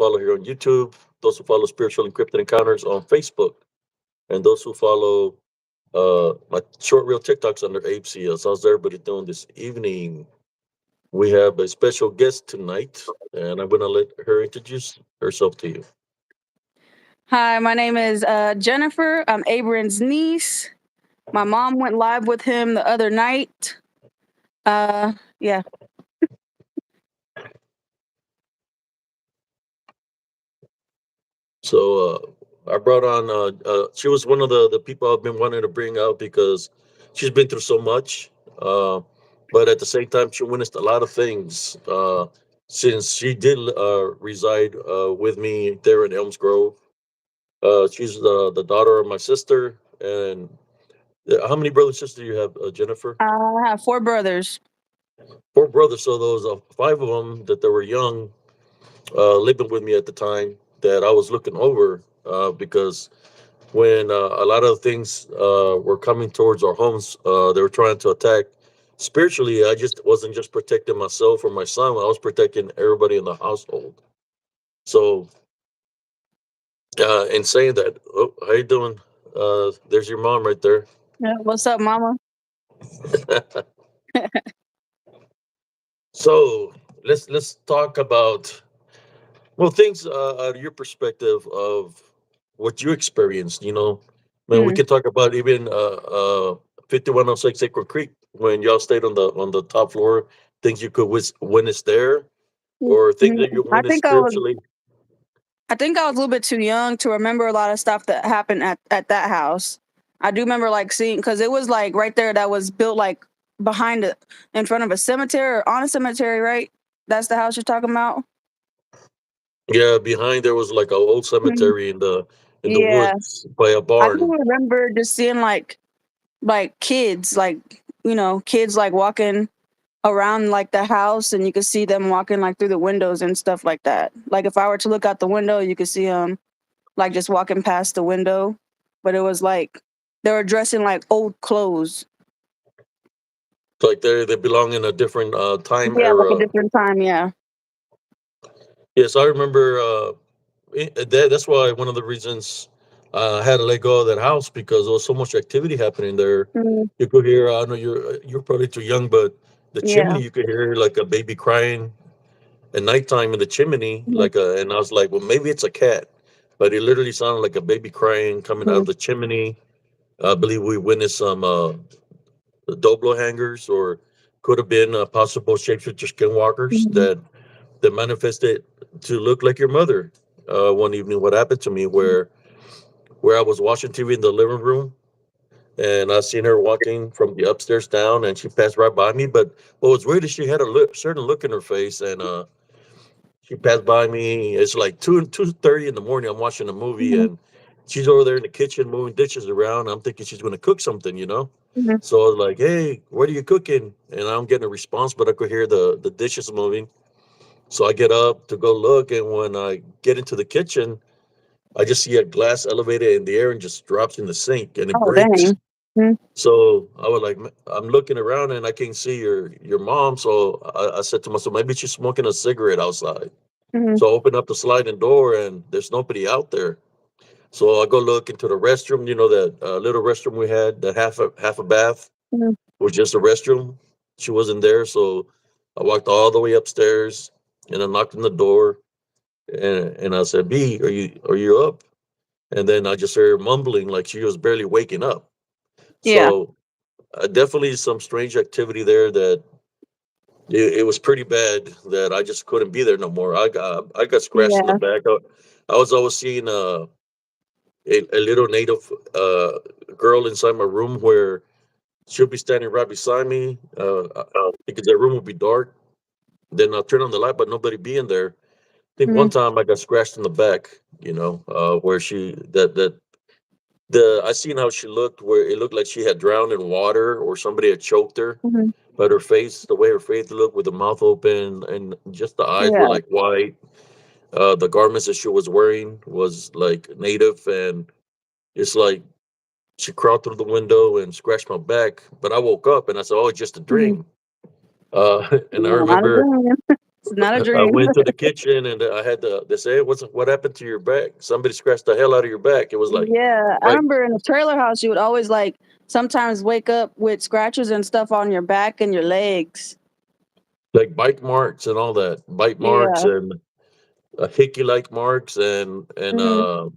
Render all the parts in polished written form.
follow here on YouTube, those who follow Spiritual Encrypted Encounters on Facebook, and those who follow my short reel TikToks under Abe CS. How's everybody doing this evening? We have a special guest tonight, and I'm going to let her introduce herself to you. Hi, my name is Jennifer. I'm Abram's niece. My mom went live with him the other night. Yeah. So I brought on. She was one of the people I've been wanting to bring out because she's been through so much. Uh, but at the same time, she witnessed a lot of things. Since she did reside with me there in Elms Grove, she's the daughter of my sister. And how many brothers and sisters do you have, Jennifer? I have four brothers. Four brothers. So those five of them that they were young, living with me at the time that I was looking over because when a lot of things were coming towards our homes, they were trying to attack. Spiritually, I just wasn't just protecting myself or my son. I was protecting everybody in the household. So, in saying that, oh, how you doing? There's your mom right there. Yeah, what's up, Mama? So let's talk about things out of your perspective of what you experienced. Man, we Mm, can talk about even 5106 Acre Creek when y'all stayed on the top floor. Things you could witness there, mm, or things mm. that you I witnessed think I was. spiritually. I think I was a little bit too young to remember a lot of stuff that happened at that house. I do remember like seeing because it was like right there that was built like behind it in front of a cemetery or on a cemetery, right? That's the house you're talking about. Yeah, behind there was like a old Mhm. cemetery in the Yeah, woods by a I do barn. remember just seeing like kids, like kids like walking around like the house, and you could see them walking like through the windows and stuff like that. Like if I were to look out the window, you could see them like just walking past the window, but it was like they were dressed in like old clothes. Like they belong in a different time Yeah, like a era. different time. Yeah. Yes, I remember. That's why one of the reasons I had to let go of that house because there was so much activity happening there. Mm, You could hear. I know you're probably too young, but the yeah. chimney you could hear like a baby crying at nighttime in the chimney. Mhm, And I was like, well, maybe it's a cat, but it literally sounded like a baby crying coming out mhm, of the chimney. I believe we witnessed some Doblo hangers, or could have been possible shapeshifter skinwalkers mhm, that manifested to look like your mother. One evening, what happened to me where I was watching TV in the living room, and I seen her walking from the upstairs down, and she passed right by me. But what was weird is she had a certain look in her face, and she passed by me. It's like 2:30 in the morning. I'm watching a movie, mhm, and she's over there in the kitchen moving dishes around. I'm thinking she's going to cook something. mhm. So I was like, "Hey, what are you cooking?" And I'm getting a response, but I could hear the dishes moving. So I get up to go look, and when I get into the kitchen, I just see a glass elevator in the air and just drops in the sink, and it Oh breaks. dang. Mhm, So I was like, I'm looking around and I can't see your mom. So I said to myself, maybe she's smoking a cigarette outside. mhm, So I open up the sliding door and there's nobody out there. So I go look into the restroom. That little restroom we had, that half a bath mhm. was just a restroom. She wasn't there. So I walked all the way upstairs and I knocked on the door, and I said, "B, are you up?" And then I just heard her mumbling like she was barely waking up. Yeah. So definitely some strange activity there that it was pretty bad that I just couldn't be there no more. I got scratched in the Yeah. back. I was always seeing a little native girl inside my room where she'll be standing right beside me because the room would be dark. Then I'll turn on the light, but nobody be in there. I think one Mhm, time I got scratched in the back, where she that the I seen how she looked, where it looked like she had drowned in water or somebody had choked her. mhm. But her face, the way her face looked with the mouth open and just the eyes were Yeah. like white. The garments that she was wearing was like native, and it's like she crawled through the window and scratched my back. But I woke up and I said, "Oh, it's just a Mhm. dream." And I No, not remember again. Not a I dream. went to the kitchen and I had to. They say, what happened to your back? Somebody scratched the hell out of your back." It was like Yeah, I right, remember in the trailer house, you would always like sometimes wake up with scratches and stuff on your back and your legs. like bite marks and all that, bite marks Yeah. and hickey like marks and Hmm.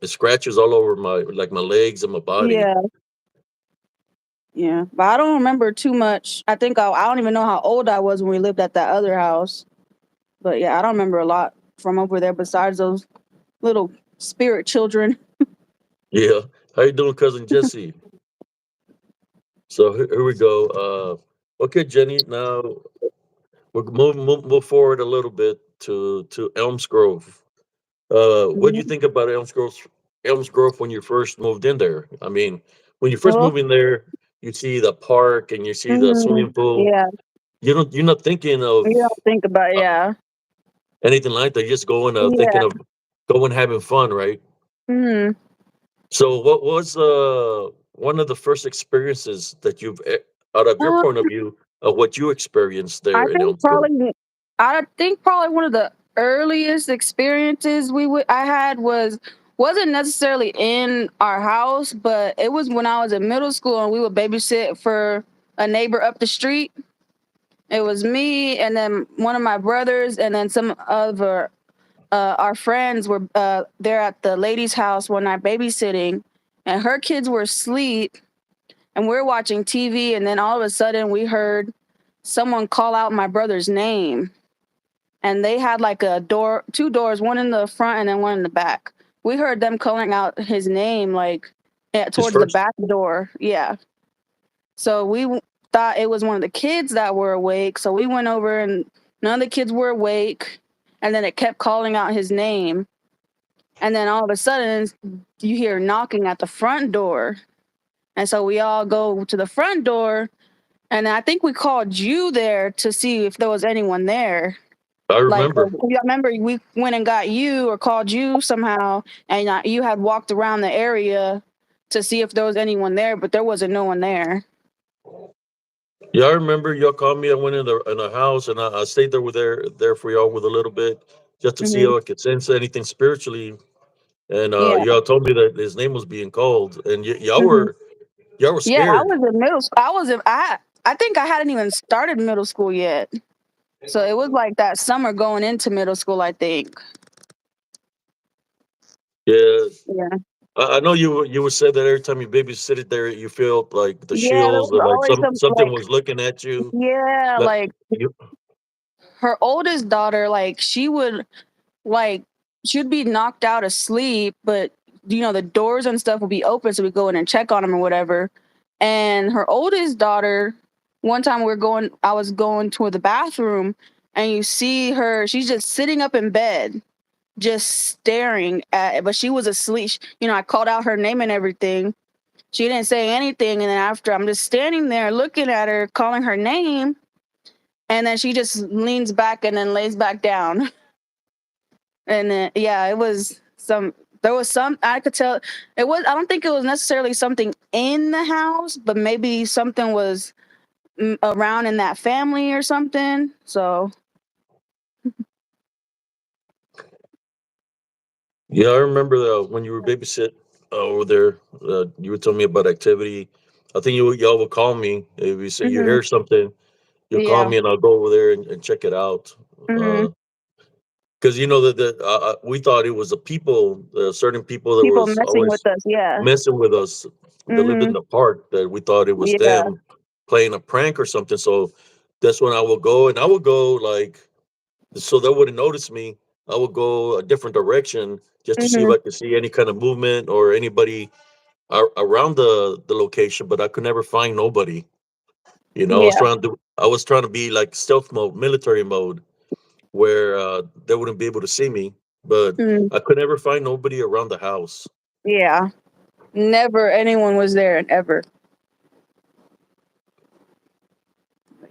scratches all over my legs and my body. Yeah. Yeah. But I don't remember too much. I don't even know how old I was when we lived at that other house. But yeah, I don't remember a lot from over there besides those little spirit children. Yeah, how you doing, cousin Jesse? So here we go. Okay, Jenny. Now we'll move forward a little bit to Elms Grove. What do you Mhm. think about Elms Grove? Elms Grove when you first moved in there. I mean, when you first Well, move in there, you see the park and you see the mhm. swimming pool. Yeah. You're not thinking of You don't think about, uh, yeah. anything like that. You're just going thinking Yeah. of going having fun, right? Mhm. So, what was one of the first experiences that out of your point of Um, view, of what you experienced I there in think Elmsgrove? probably I think probably one of the earliest experiences I had wasn't necessarily in our house, but it was when I was in middle school and we would babysit for a neighbor up the street. It was me and then one of my brothers and then some other our friends were there at the lady's house one night babysitting, and her kids were asleep and we're watching TV, and then all of a sudden we heard someone call out my brother's name, and they had like a door, two doors, one in the front and then one in the back. We heard them calling out his name like His towards the first, back door. Yeah. So thought it was one of the kids that were awake. So we went over and none of the kids were awake. And then it kept calling out his name. And then all of a sudden you hear knocking at the front door. And so we all go to the front door. And I think we called you there to see if there was anyone there. I Like, remember. I remember we went and got you or called you somehow, and you had walked around the area to see if there was anyone there, but there wasn't no one there. Yeah, I remember y'all called me. I went in the house and I stayed there for y'all with a little bit just to see Hmm. how I could sense anything spiritually. And Yeah. y'all told me that his name was being called, and Hmm. y'all were Yeah, I scared. was in middle school. I think I hadn't even started middle school yet. So it was like that summer going into middle school, I think. Yeah, Yeah. I know you were said that every time you babysitted there, you felt like the Yeah, there chills, was or like always some something like was looking at you. yeah, Like like you, her oldest daughter, like like she'd be knocked out asleep, but the doors and stuff would be open, so we go in and check on them or whatever. And her oldest daughter, one time I was going to the bathroom, and you see her, she's just sitting up in bed, just staring at it, but she was asleep. I called out her name and everything. She didn't say anything, and then after I'm just standing there looking at her, calling her name, and then she just leans back and then lays back down. And then yeah, it was some there was some I could tell I don't think it was necessarily something in the house, but maybe something was around in that family or something. So yeah, I remember when you were babysit over there. You would tell me about activity. I think y'all would call me if you say you mhm, hear something. You'll call yeah. me and I'll go over there and check it out. Mhm. Because you know that we thought it was a people, certain people that People was messing always with us, yeah. messing with us that lived in Mhm. the park, that we thought it was Yeah. them playing a prank or something. So that's when I will go, and I would go like so they wouldn't notice me. I would go a different direction just to see if Mhm. I could see any kind of movement or anybody around the location, but I could never find nobody. Yeah. I was trying to be like stealth mode, military mode, where they wouldn't be able to see me, but Mhm. I could never find nobody around the house. Yeah. Never anyone was there ever.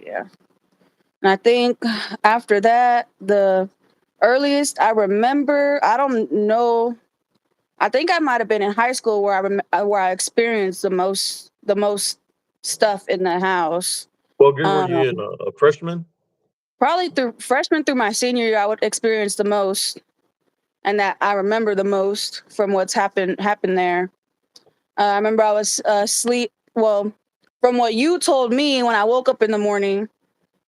Yeah. And I think after that, the earliest I remember, I don't know, I think I might have been in high school where I experienced the most stuff in the house. What grade were Um, you in? A freshman? Probably through freshman through my senior year, I would experience the most, and that I remember the most from what's happened there. I remember I was asleep. Well, from what you told me when I woke up in the morning,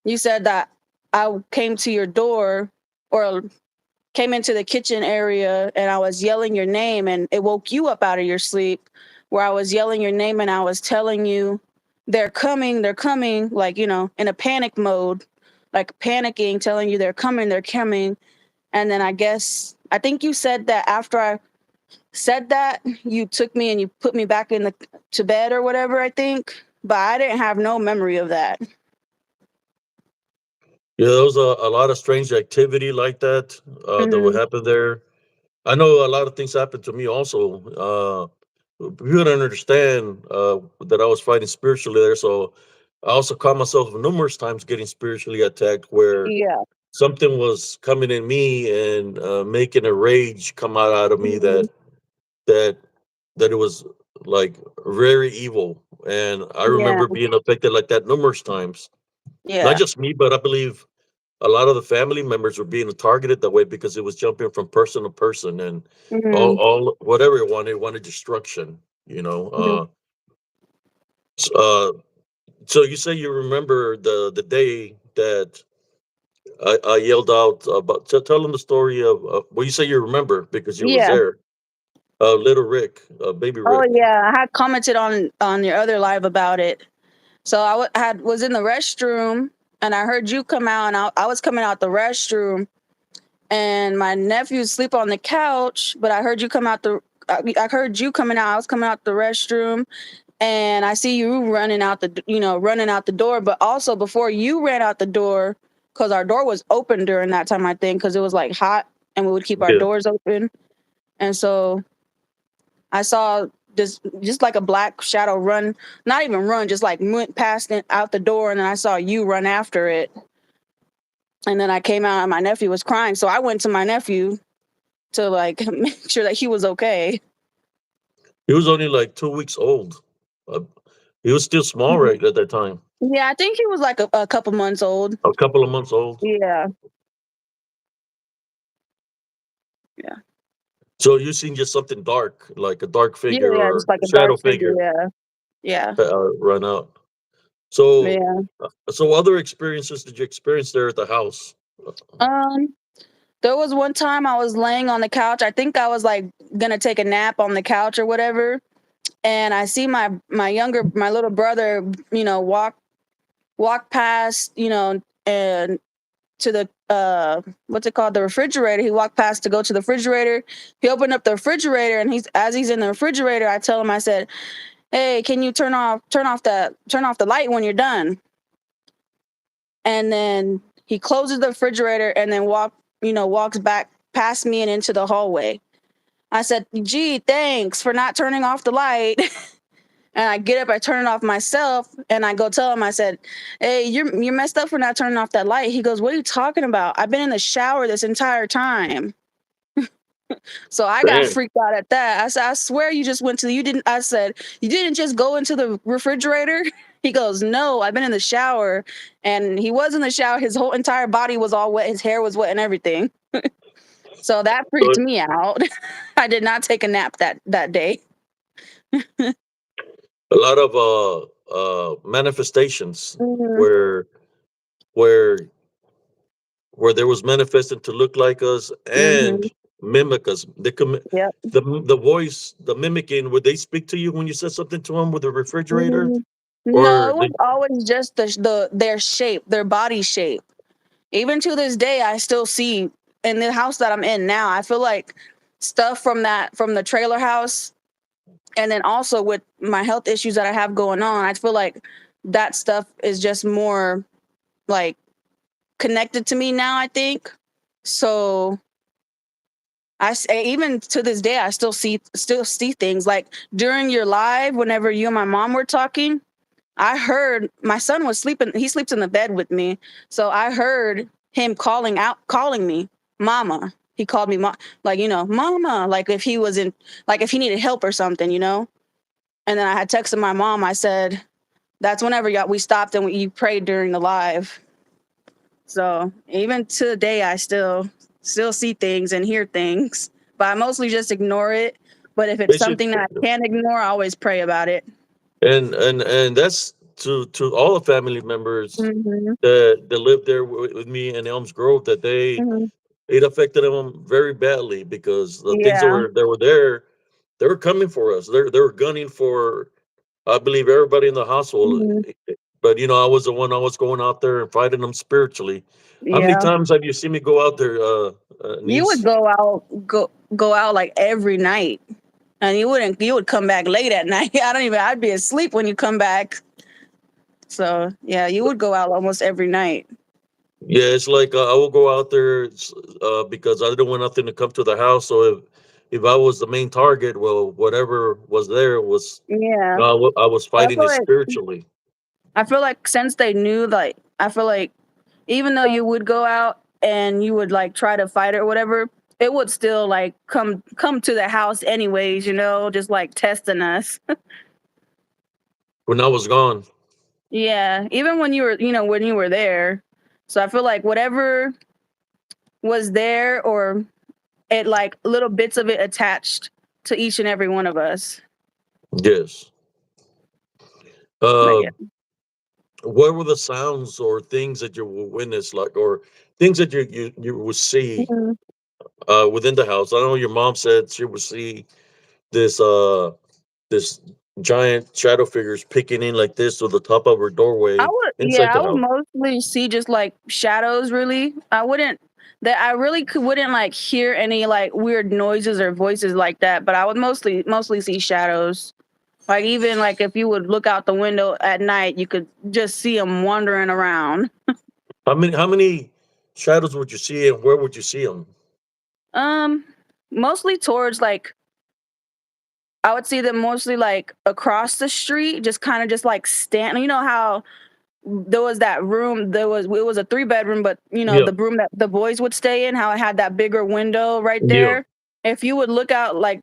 you said that I came to your door or came into the kitchen area and I was yelling your name and it woke you up out of your sleep where I was yelling your name and I was telling you they're coming, like, in a panic mode, like panicking, telling you they're coming. And then I think you said that after I said that, you took me and you put me back in the to bed or whatever, I think. But I didn't have no memory of that. Yeah, there was a lot of strange activity like that that would Mhm. happen there. I know a lot of things happened to me also. You don't understand that I was fighting spiritually there, so I also caught myself numerous times getting spiritually attacked, where Yeah. something was coming in me and making a rage come out of me Mhm. that that it was like very evil. And I Yeah. remember being affected like that numerous times. Not Yeah. just me, but I believe a lot of the family members were being targeted that way because it was jumping from person to person and Mhm. all whatever it wanted destruction. You know. Mhm. S- uh, so you say you remember the day that I yelled out about. Tell them the story of. Well, you say you remember because you was Yeah. there. Little Rick, baby Oh Rick. yeah, I had commented on your other live about it. So was in the restroom and I heard you come out and I was coming out the restroom and my nephew sleep on the couch, but I heard you come out I heard you coming out. I was coming out the restroom and I see you running out the door, but also before you ran out the door cuz our door was open during that time I think cuz it was like hot and we would keep our Yeah, doors open. And so I saw this just like a black shadow run, not even run, just like went past it out the door, and then I saw you run after it. And then I came out and my nephew was crying. So I went to my nephew to like make sure that he was okay. he was only like 2 weeks old. Uh, he was still small Mhm. right at that time, Yeah, I think he was like a couple months old. a couple of months old. Yeah. Yeah. So you seen just something dark, like a dark Yeah, figure yeah, or just like a shadow dark figure. figure, Yeah. Yeah. run out. So, Yeah. so other experiences did you experience there at the house? Um, there was one time I was laying on the couch. I think I was like gonna take a nap on the couch or whatever. And I see my little brother, walk past, and to the what's it called, the refrigerator. He walked past to go to the refrigerator. He opened up the refrigerator, and he's in the refrigerator. I tell him, I said, "Hey, can you turn off the light when you're done?" And then he closes the refrigerator and then walks back past me and into the hallway. I said, "Gee, thanks for not turning off the light." And I get up, I turn it off myself, and I go tell him, I said, "Hey, you're messed up for not turning off that light." He goes, "What are you talking about? I've been in the shower this entire time." So I got Damn. freaked out at that. I said, "I swear you just went to the you didn't." I said, "You didn't just go into the refrigerator?" He goes, "No, I've been in the shower." And he was in the shower. His whole entire body was all wet. His hair was wet and everything. So that freaked So me out. I did not take a nap that day. a lot of manifestations Mhm. where where there was manifested to look like us and Mhm. mimic us. Yep. The voice, the mimicking. Would they speak to you when you said something to them with the refrigerator, Mm, no, or it was always just their shape, their body shape. Even to this day, I still see in the house that I'm in now. I feel like stuff from the trailer house, and then also with my health issues that I have going on, I feel like that stuff is just more like connected to me now. I think so. Even to this day, I still see things like during your live. Whenever you and my mom were talking, I heard my son was sleeping. He sleeps in the bed with me. So I heard him calling me, mama. He called me, like, mama, like if he was in, like if he needed help or something. And then I had texted my mom. I said, that's whenever we stopped and you prayed during the live. So even today, I still see things and hear things, but I mostly just ignore it. But if it's It should, something that I can't ignore, I always pray about it. and that's to all the family members Hmm. that lived there with me in Elms Grove, that Hmm. it affected them very badly, because the things Yeah. that were there, they were coming for us. They were gunning for, I believe, everybody in the household. Hmm. But I was the one, I was going out there and fighting them spiritually. How many Yeah. times have you seen me go out there, You would niece? go out like every night, and you would come back late at night. I'd be asleep when you come back. So yeah, you would go out almost every night. Yeah, it's like, I will go out there, because I didn't want nothing to come to the house. So if I was the main target, well, whatever was there was, Yeah. I was I fighting feel it like spiritually. I feel like since they knew, like, I feel like even though you would go out and you would like try to fight it or whatever, it would still like come to the house anyways, just like testing us. When I was gone. Yeah, even when you were there. So I feel like whatever was there, or it like little bits of it attached to each and every one of us. Yes. But Uh, yeah. what were the sounds or things that you will witness, like, or things that you would see, Mhm. within the house? I know your mom said she would see this this giant shadow figures picking in like this to the top of her doorway inside I the would house. mostly see just like shadows really. I really wouldn't like hear any like weird noises or voices like that, but I would mostly see shadows. Like even like if you would look out the window at night, you could just see them wandering around. How many shadows would you see, and where would you see them? Um Mostly towards like I would see them mostly like across the street, just kind of just like stand. You know how there was that room, it was a three-bedroom, but Yeah, the room that the boys would stay in, how it had that bigger window right yeah. there. If you would look out, like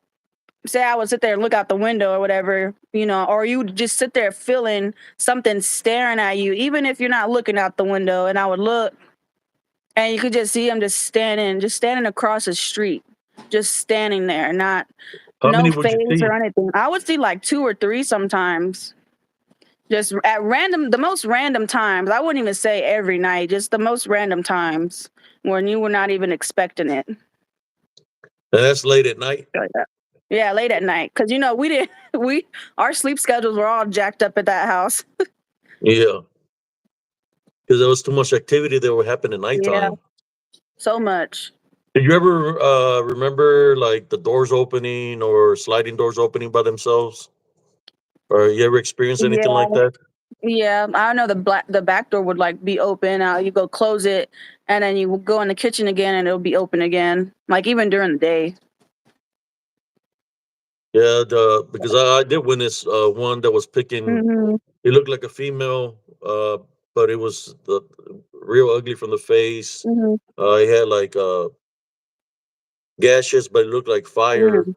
say I would sit there and look out the window or whatever, or you would just sit there feeling something staring at you, even if you're not looking out the window, and I would look and you could just see him just standing across the street, just standing there, not How no many would you face or see? anything. I would see like two or three sometimes. Just at random, the most random times. I wouldn't even say every night, just the most random times when you were not even expecting it. And that's late at night. Like that. Yeah, late at night. Cause we didn't we our sleep schedules were all jacked up at that house. Yeah, because there was too much activity that would happen at Yeah, nighttime. so much. Did you ever, remember, like, the doors opening or sliding doors opening by themselves? Or you ever experienced anything Yeah, like that? yeah. I know the back door would like be open. You go close it, and then you would go in the kitchen again, and it'll be open again. Like even during the day. Yeah, because I did witness, one that was picking. Hmm. It looked like a female, but it was real ugly from the face. Hmm. It had like, gashes, but it looked like fire. Hmm.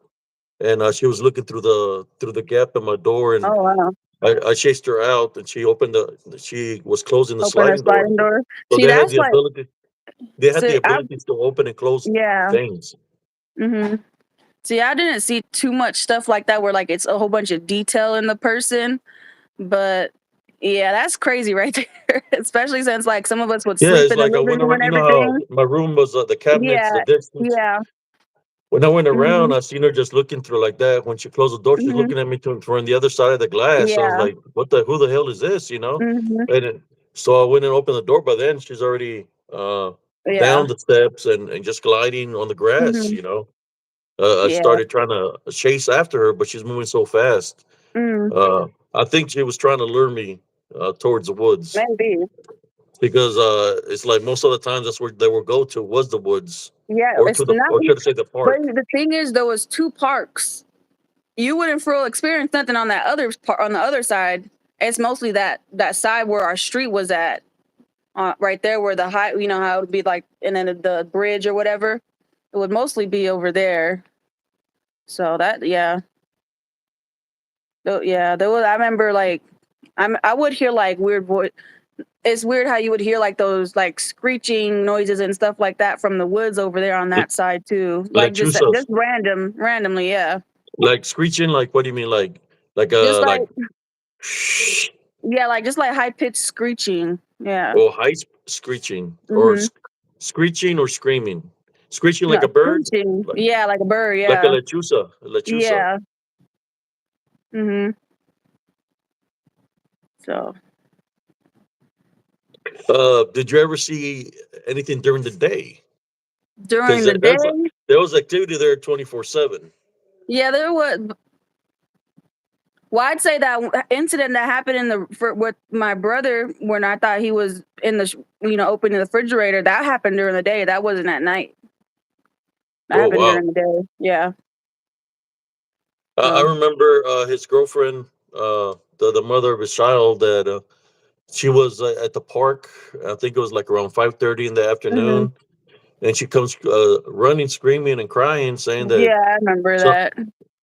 And she was looking through the gap in my door, and Oh wow. I chased her out, and she was closing the Open a sliding door. sliding door. So See, that's like they had the see, I ability to open and close yeah. things. Hmm. See, I didn't see too much stuff like that where like it's a whole bunch of detail in the person, but yeah, that's crazy right there. Especially since like some of us would Yeah, sleep it's in the like I living went room around. and You know how everything. my room was, the cabinets, the Yeah, distance. yeah. When I went around, Hmm. I seen her just looking through like that. When she closed the door, she's Hmm. looking at me from the other side of the glass. I was Yeah. like, who the hell is this? You know? Hmm. And so I went and opened the door. By then, she's already, Yeah. down the steps, and just gliding on the grass. Hmm. I Yeah. started trying to chase after her, but she's moving so fast. Mm. I think she was trying to lure me, towards the woods, Maybe. because, it's like most of the times that's where they would go to, was the woods, Yeah, or it's not. or should I say the But park. the thing is, there was two parks. You wouldn't feel experience nothing on that other part on the other side. It's mostly that side where our street was at, right there where the high, how it would be like, and then the bridge or whatever. It would mostly be over there. So that, yeah, yeah, there was. I remember like I would hear like weird voice. it's weird how you would hear like those like screeching noises and stuff like that from the woods over there on that side too. Like Lechusas, just randomly, yeah. like screeching. Like what do you mean? Just Like like yeah, like just like high pitched screeching. Yeah. or screeching or Mhm. screeching or screaming, screeching like No, a bird, screeching. like Yeah, like a bird, like a yeah. lechusa. Yeah. Mhm. So Did you ever see anything during the day? Because during the day, there was activity there 24/7. yeah, there was. Well, I'd say that incident that happened with my brother when I thought he was in the opening the refrigerator, that happened during the day. That wasn't at night. That Oh happened wow! during the day. Yeah. I So remember his girlfriend, the mother of his child, that she was at the park. I think it was like around 5:30 in the mhm. afternoon, and she comes running, screaming, and crying, saying Yeah, I remember some, that.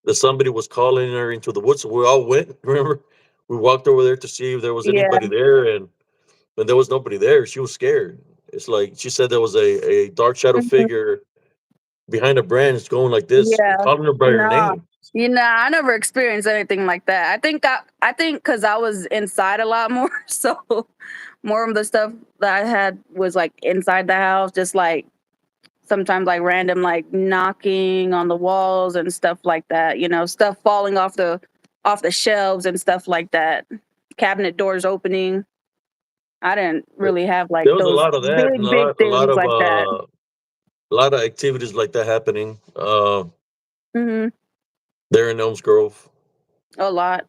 that somebody was calling her into the woods. So we all went. Remember, we walked over there to see if there was Yeah. anybody there, and when there was nobody there, she was scared. It's like she said there was a dark shadow Mhm. figure behind a branch going like this and Yeah. calling her by her No. name. I never experienced anything like that. I think because I was inside a lot more, so more of the stuff that I had was like inside the house, just like sometimes like random like knocking on the walls and stuff like that, stuff falling off the shelves and stuff like that. Cabinet doors opening. I didn't really have like There was a those lot of that, and big things like that. a lot of activities like that happening Mhm. there in Elms Grove. A lot.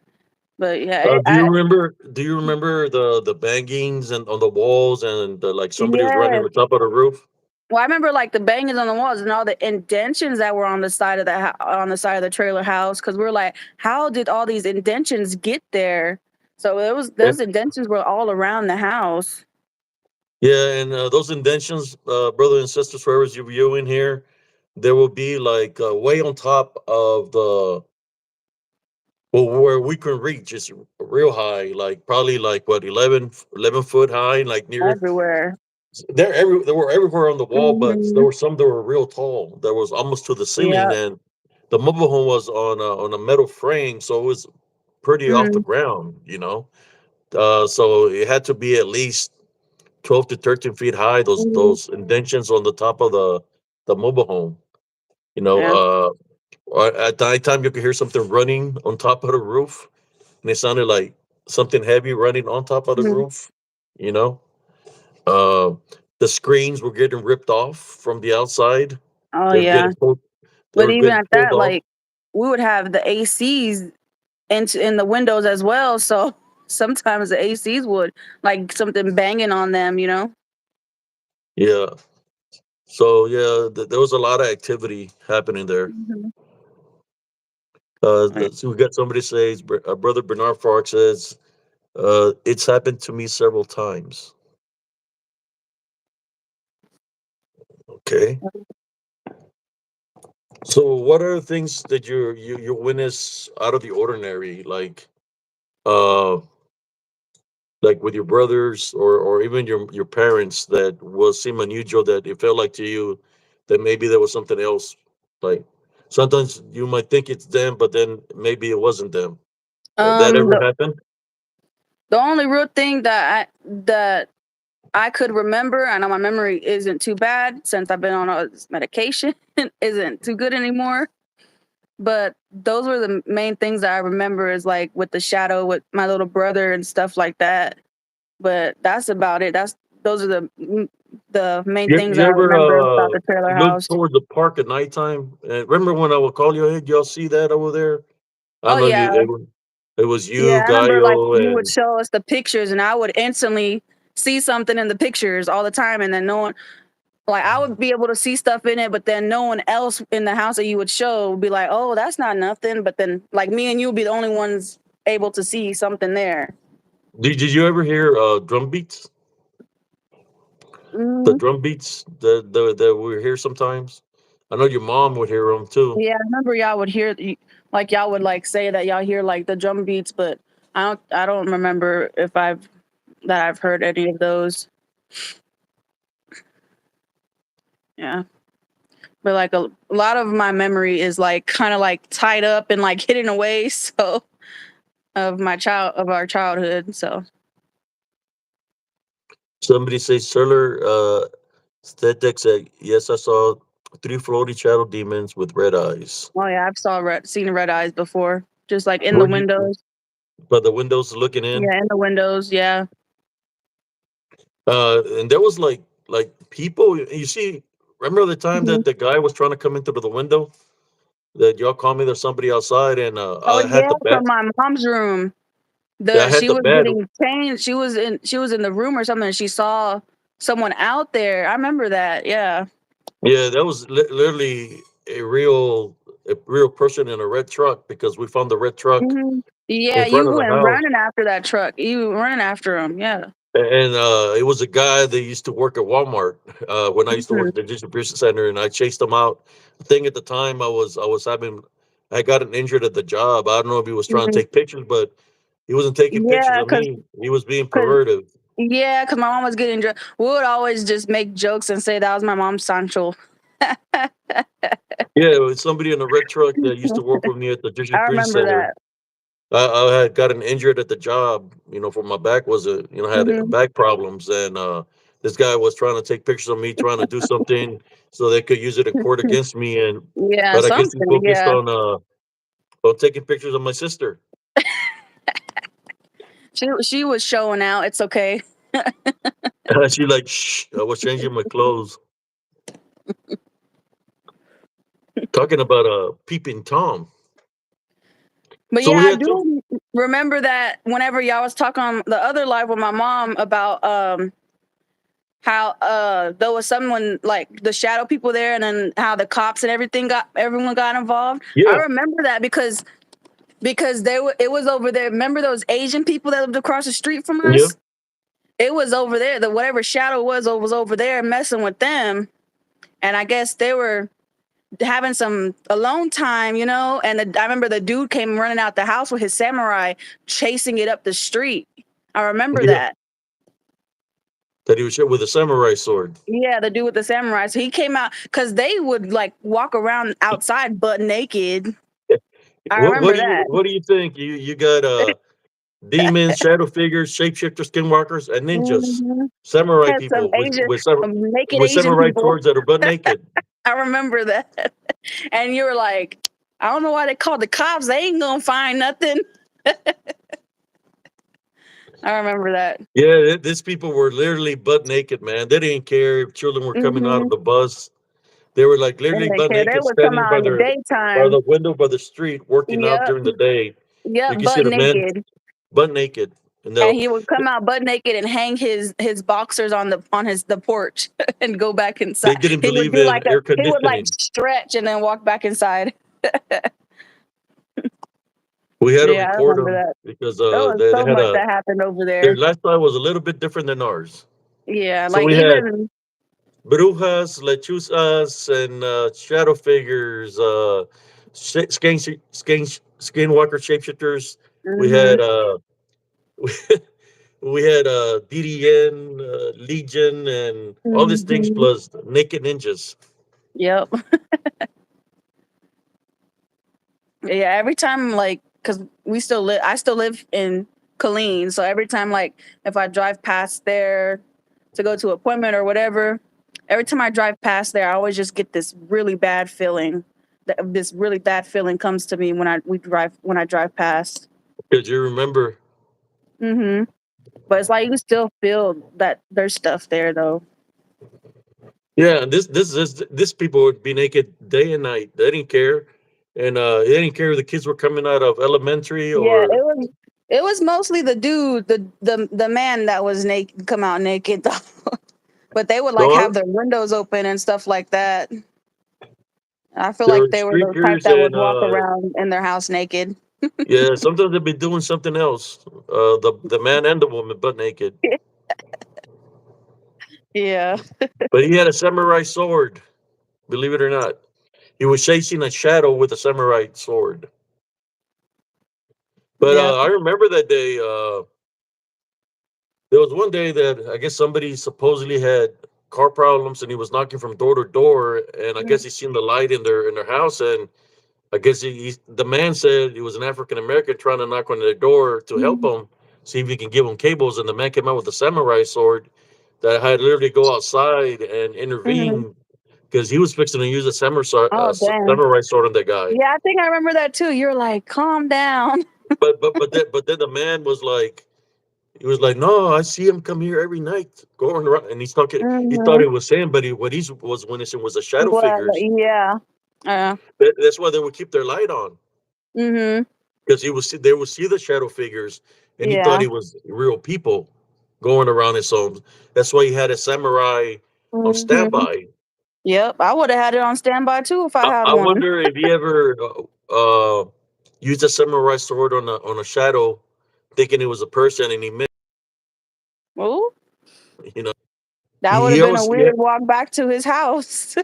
But yeah, Do you remember the bangings and on the walls and like somebody was running yes. on top of the roof? Well, I remember like the bangings on the walls and all the indentions that were on the side of on the side of the trailer house because we are like, how did all these indentions get there? So it was Yeah, those indentions were all around the house. yeah, and those indentions, brothers and sisters, whoever's you viewing here, there will be like way on top of the well where we can reach is real high, like probably like what 11 foot high, like near Everywhere. they were everywhere on the wall, but there Mhm. were some that were real tall. That was almost to the ceiling, Yeah. and the mobile home was on a metal frame, so it was pretty off the Mhm. ground, you know. So it had to be at least 12 to 13 feet high. Mhm. Those indentions on the top of the mobile home, you know. Yeah. At nighttime, you could hear something running on top of the roof, and it sounded like something heavy running on top of the Mhm. roof, you know. Uh, the screens were getting ripped off from the outside. Oh They were yeah. getting pulled. They But were even getting at pulled that, off. like we would have the ACs in the windows as well. So sometimes the ACs would like something banging on them. Yeah. So yeah, there was a lot of activity happening there. Mhm. Right. So we got somebody says, brother Bernard Fark says, it's happened to me several times. Okay. So what are things that you witness out of the ordinary, uh, like with your brothers or even your parents that was seem unusual that it felt like to you that maybe there was something else, like sometimes you might think it's them but then maybe it wasn't them. That ever The happened? the only real thing that I could remember, I know my memory isn't too bad since I've been on all this medication, isn't too good anymore. But those were the main things that I remember is like with the shadow with my little brother and stuff like that. But that's about it. Those are the main things You that I ever remember about the trailer look house. toward the park at nighttime and remember when I would call you, hey, y'all see that over there? I Oh know yeah. it was Yeah, you, I remember like Gaio, you would and show us the pictures and I would instantly see something in the pictures all the time and then no one like I would be able to see stuff in it, but then no one else in the house that you would show would be like, "Oh, that's not nothing." But then, like me and you would be the only ones able to see something there. did you ever hear drum beats? The Mhm. drum beats that we hear sometimes. I know your mom would hear them too. Yeah, I remember y'all would like y'all would like say that y'all hear like the drum beats, but I don't remember if I've that I've heard any of those. Yeah. But like a lot of my memory is like kind of like tied up and like hidden away. So of our childhood. So Somebody say Solar Static said, yes, I saw three floating shadow demons with red eyes. oh yeah, seen red eyes before, just like in the Where you windows. by the windows looking in? Yeah, in the windows. Yeah. And there was like people you see. Remember the time Mhm. that the guy was trying to come in through the window? That y'all called me. There's somebody outside, and Oh I had yeah, the bat. from my mom's room. Yeah, I The had She the was bat. getting changed. She was in the room or something. And she saw someone out there. I remember that. Yeah. Yeah, that was literally a real person in a red truck because we found the red truck Mhm. Yeah, in front you of the went house. running after that truck. You were running after him. Yeah. And it was a guy that used to work at Walmart when I used to work Mhm. at the distribution center, and I chased him out. The thing at the time, I gotten injured at the job. I don't know if he was trying to Mhm. take pictures, but he wasn't taking pictures Yeah, of me. He was being cause perverted. yeah, cause my mom was getting drunk. We would always just make jokes and say that was my mom's Sancho. Yeah, it was somebody in a red truck that used to work with me at the I distribution remember center. that. I had gotten injured at the job, for my back was had Mhm. back problems, and this guy was trying to take pictures of me trying to do something so they could use it in court against me, and Yeah, but I guess he something. focused Yeah. on taking pictures of my sister. She was showing out. It's okay. She like, shh, I was changing my clothes. Talking about peeping tom. But So yeah, we I had two. do remember that whenever y'all was talking on the other live with my mom about how there was someone like the shadow people there and then how the cops and everyone got involved. I Yeah, remember that because it was over there. Remember those Asian people that lived across the street from yeah, us? It was over there. The whatever shadow was over there messing with them. And I guess they were having some alone time, And I remember the dude came running out the house with his samurai, chasing it up the street. I remember yeah. that. That he was shot with a samurai sword. Yeah, the dude with the samurai. So he came out because they would like walk around outside butt naked. I remember that. What do you think? You got demons, shadow figures, shapeshifters, skinwalkers, and ninjas, Mhm. samurai Had some people Asian, naked with Asian samurai people. swords that are butt naked. I remember that. And you were like, I don't know why they called the cops. They ain't gonna find nothing. I remember that. Yeah, these people were literally butt naked, man. They didn't care if children were coming out Hmm. of the bus. They were like They literally didn't butt care. They naked, would come standing out in the by daytime. the window by the street, working out Yep. during the day. You Yep. can see Butt the men naked. butt naked, and And he would come out butt naked and hang his boxers on the porch and go back they inside. didn't He would believe do in like air he would like conditioning. stretch and then walk back inside. We had to Yeah, I report remember them that. because There was they so had much that happened over their there. lifestyle was a little bit different than ours. Yeah, So like we had even brujas, lechuzas, and shadow figures, skinwalker shapeshifters. We hmm had we had DDN, Legion, and all these things hmm plus naked ninjas. yep. Yeah, every time like cuz I still live in Colleen, so every time like if I drive past there to go to an appointment or whatever, every time I drive past there I always just get this really bad feeling. This really bad feeling comes to me when I drive past. Because you remember, Mhm. But it's like you still feel that there's stuff there though. yeah, this people would be naked day and night. They didn't care, and they didn't care if the kids were coming out of elementary Yeah, or it was mostly the dude, the man that was naked come out naked though. But they would like no. have their windows open and stuff like that. I feel There like were they were the type streakers that would and walk around in their house naked. yeah, sometimes they'd be doing something else. The man and the woman butt naked, Yeah. but he had a samurai sword. Believe it or not, he was chasing a shadow with a samurai sword. But Yeah. I remember that There was one day that I guess somebody supposedly had car problems, and he was knocking from door to door, and I Mm, guess he seen the light in their house, and I guess the man said he was an African American trying to knock on their door to help mhm, him, see if he can give him cables, and the man came out with a samurai sword that had literally go outside and mhm. intervene because he was fixing to use a Oh, dang. samurai sword on that guy. Yeah, I think I remember that too. You're like, calm down. But then the man was like, he was like, no, I see him come here every night going around, and he's talking. He thought Mhm. he was saying, but what he was witnessing was the shadow Well, figures. yeah. Uh, That's why they would keep their light on mhm. because they would see the shadow figures, and he thought Yeah. it was real people going around his home. That's why he had a samurai on Mhm. standby. Yep, I would have had it on standby too if I had I one. wonder if he ever used a samurai sword on a shadow, thinking it was a person, and he missed. Ooh, You know, that would he, have he been a always weird walk back to his house.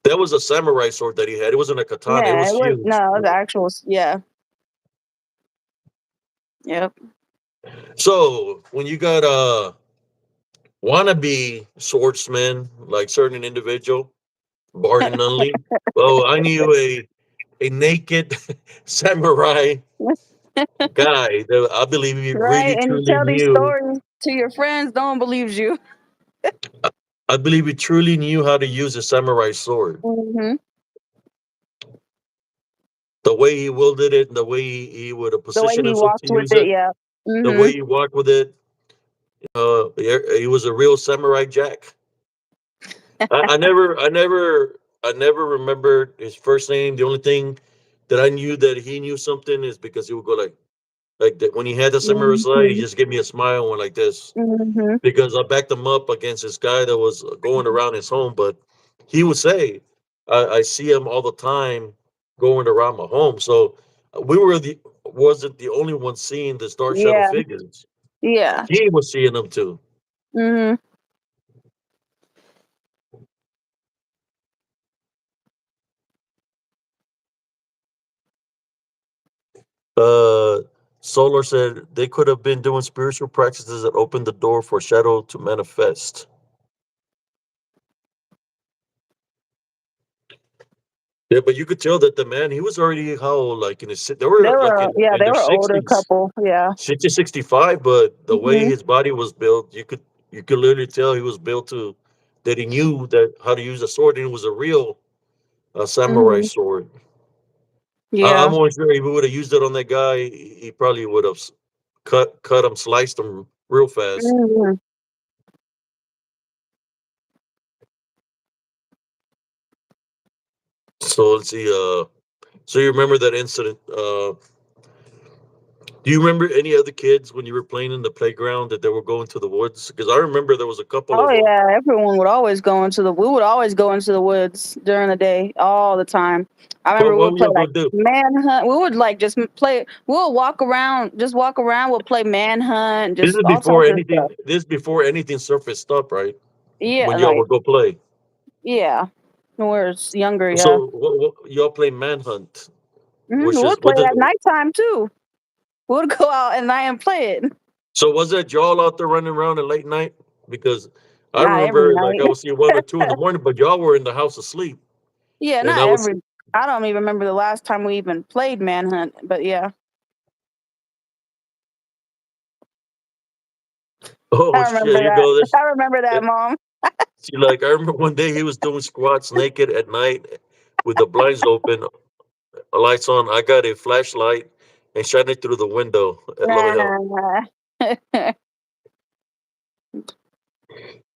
that was a samurai sword that he had. It wasn't a katana. It Yeah, was it was huge. no, it was actual. Yeah. Yep. So when you got wannabe swordsman like certain individual Barton Nunley, well, I knew a naked samurai guy that I believe he Right, really and you truly tell these knew. stories to your friends, no one believes you. I believe he truly knew how to use a samurai sword. Mhm. The way he wielded it, and the way he would The way position he himself walked to with use it, it, yeah. the way Mhm. he walked with it. He was a real samurai Jack. I never remembered his first name. The only thing that I knew that he knew something is because he would go like that when he had the samurai slide. He Mhm. just gave me a smile and went like this Mhm. because I backed him up against this guy that was going around his home. But he would say, I see him all the time going around my home. So we were the wasn't the only one seeing this dark shadow Yeah. figures. Yeah. He was seeing them too. Mhm. Uh, Solar said they could have been doing spiritual practices that opened the door for shadow to manifest. Yeah, but you could tell that the man, he was already how old, like in his, they were like Yeah, in they their were older 60s, couple. Yeah. 60, 65, but the way Mhm. his body was built, you could literally tell he was built to, that he knew that how to use a sword, and it was a real samurai Mhm. sword. I'm Yeah. almost sure if he would have used it on that guy, he probably would have cut him, sliced him real fast. Mhm. So let's see. So you remember that incident? Do you remember any other kids when you were playing in the playground that they were going to the woods? Because I remember there was a couple Oh of them. yeah, everyone would always go into the. We would always go into the woods during the day, all the time. I remember we What would were play y'all like gonna do? manhunt. We would like just play. We'll walk around, just walk around. We'll play manhunt, This just is all before types of anything. stuff. This is before anything surfaced up, right? Yeah, When y'all like would go play. yeah, when we were younger. Yeah, So y'all play manhunt, we which is would play what it did. at nighttime too. We would go out at night and play it. So was that y'all out there running around at late night? Because I Not every remember like night. I would see 1 or 2 in the morning, but y'all were in the house asleep, Yeah, and not I was every. I don't even remember the last time we even played manhunt. But yeah, oh I shit, remember you that. go this. I remember that, Mom. See, like I remember one day he was doing squats naked at night with the blinds open, lights on. I got a flashlight and shine it through the window. LOL. Nah.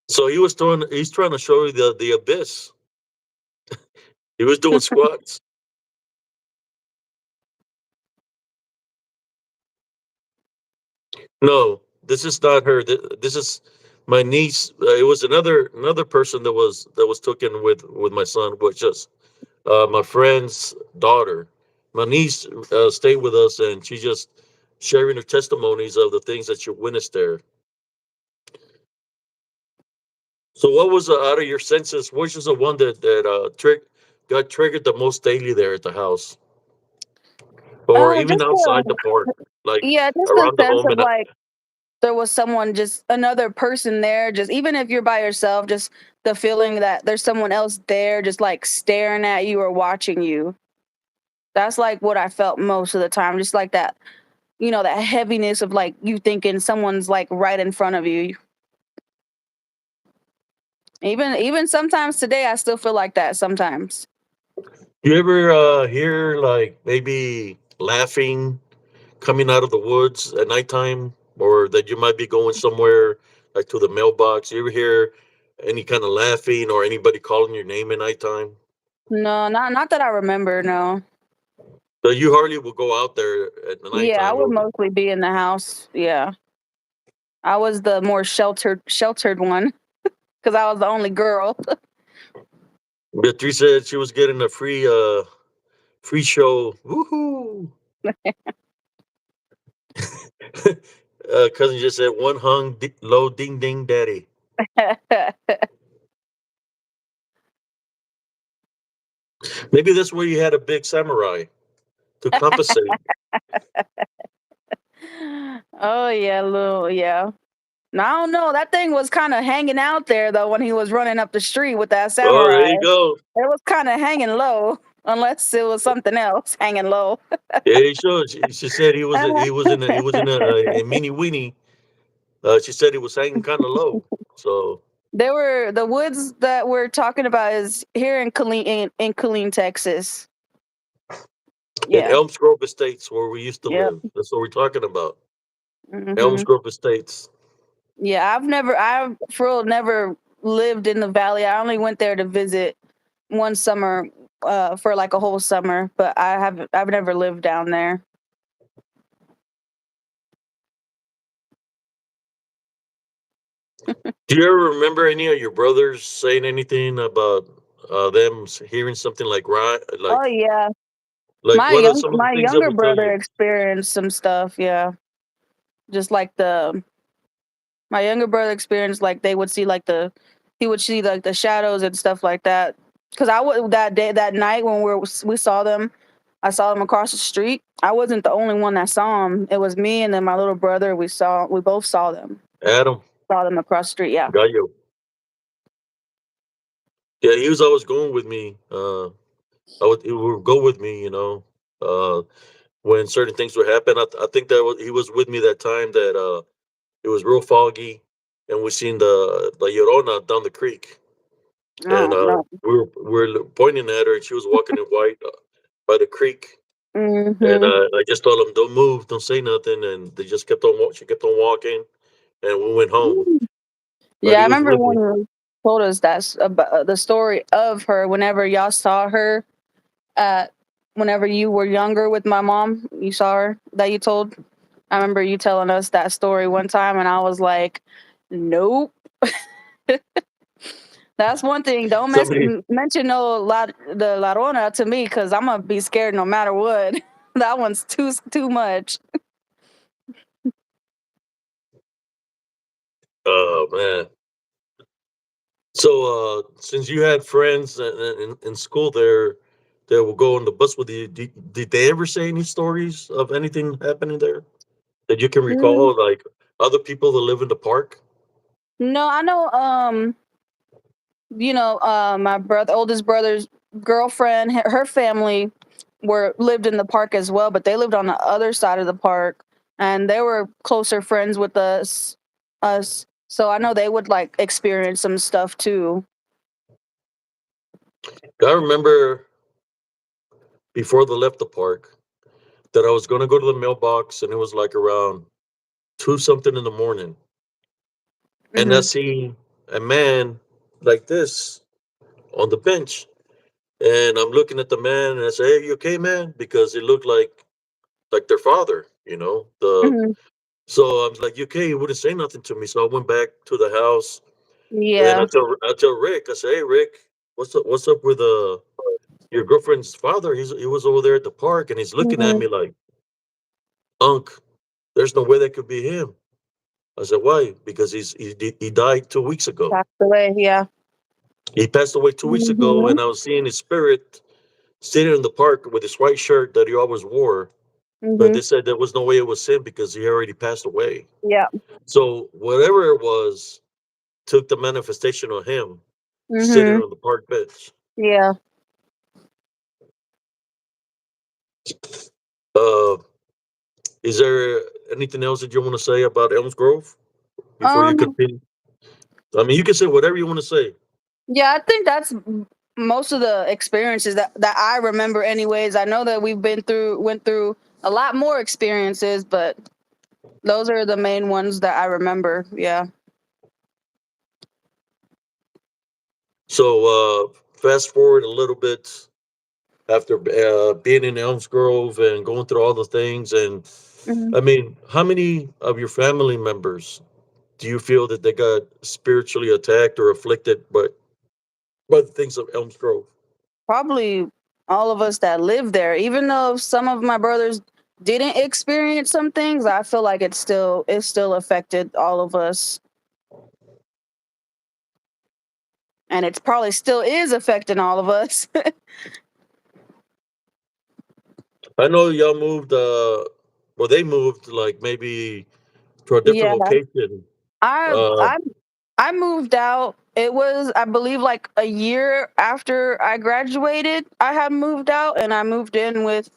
So he's trying to show you the abyss. He was doing squats. No, this is not her. This is my niece. It was another person that was taken with my son, which is my friend's daughter. My niece stayed with us, and she just sharing her testimonies of the things that she witnessed there. So, what was out of your senses? Which is the one that got triggered the most daily there at the house, or even Just outside the park, like yeah, just the around the sense home? of And like there was someone, just another person there, just even if you're by yourself, just the feeling that there's someone else there just like staring at you or watching you. That's like what I felt most of the time, just like that, that heaviness of like you thinking someone's like right in front of you. Even sometimes today I still feel like that sometimes. You ever hear like maybe laughing coming out of the woods at nighttime, or that you might be going somewhere like to the mailbox? You ever hear any kind of laughing or anybody calling your name at nighttime? No, not that I remember, no. So you hardly will go out there at the Yeah, I nighttime. would mostly be in the house. Yeah. I was the more sheltered one because I was the only girl. Beatrice said she was getting a free show. Woohoo! Cousin just said one low ding ding daddy. Maybe that's where you had a big samurai to compensate. Oh yeah, little yeah. No, I don't know. That thing was kind of hanging out there though when he was running up the street with that Oh, there samurai. you go. It was kind of hanging low, unless it was something else hanging low. Yeah, he showed. She said he was in a mini weenie. She said he was hanging kind of low. So There were the woods that we're talking about is here in Killeen, Texas. in Yeah. Elms Grove Estates, where we used to Yep. live. That's what we're talking about. Elms Hmm. Grove Estates. Yeah, I've for real never lived in the valley. I only went there to visit one summer, for like a whole summer, but I've never lived down there. Do you ever remember any of your brothers saying anything about them hearing something like right? Oh yeah, Like what are some of the my things that younger would tell brother you? experienced some stuff. Yeah, just like the my younger brother experienced, like they would see like he would see like the shadows and stuff like that. Because I would that night when we saw them, I saw them across the street. I wasn't the only one that saw them. It was me and then my little brother. We both saw them. Adam, Saw them across the street. Yeah. Gallo. Yeah, he was always going with me. He would go with me, uh, when certain things would happen. I think he was with me that time that it was real foggy, and we seen the Llorona down the creek, and Oh no. we were pointing at her, and she was walking in white by the creek, and Hmm. I just told them, "Don't move, don't say nothing," and they just kept on. She kept on walking, and we went home. But Yeah, I he was remember with when me. you told us about the story of her. Whenever y'all saw her at, whenever you were younger with my mom, you saw her that you told. I remember you telling us that story one time, and I was like, "Nope." That's one thing. Don't Somebody, mention the La Rona to me, because I'm gonna be scared no matter what. That one's too much. oh man. So, since you had friends in school there that will go on the bus with you, did they ever say any stories of anything happening there that you can Mm, recall, like other people that live in the park? no, I know. My oldest brother's girlfriend, her family were lived in the park as well, but they lived on the other side of the park, and they were closer friends with us. So I know they would like experience some stuff too. I remember before they left the park that I was going to go to the mailbox, and it was like around two something in the morning, and I Hmm. see a man like this on the bench, and I'm looking at the man, and I say, "Hey, you okay, man?" Because it looked like their father, the Hmm. So I was like, "Okay," he wouldn't say nothing to me. So I went back to the house, and Yeah. I tell Rick, I say, "Hey, Rick, what's up with your girlfriend's father? He was over there at the park, and he's looking at Hmm. me like, Unc, there's no way that could be him." I said, "Why?" Because he died 2 weeks ago. Passed away. Yeah. He passed away 2 weeks ago, Hmm. and I was seeing his spirit sitting in the park with his white shirt that he always wore, but Mhm. they said there was no way it was him because he already passed away. Yeah. So whatever it was took the manifestation of him sitting Mhm. on the park bench. Yeah. Uh, is there anything else that you want to say about Elms Grove before you Um. continue? I mean, you can say whatever you want to say. Yeah, I think that's most of the experiences that I remember. Anyways, I know that went through a lot more experiences, but those are the main ones that I remember. Yeah. So fast forward a little bit after being in Elms Grove and going through all the things. And Mhm. I mean, how many of your family members do you feel that they got spiritually attacked or afflicted by the things of Elms Grove? Probably all of us that live there. Even though some of my brothers didn't experience some things, I feel like it still affected all of us, and it's probably still is affecting all of us. I know y'all moved, well, they moved like maybe to a different Yeah, location. I Uh, I I moved out. It was, I believe, like a year after I graduated. I had moved out, and I moved in with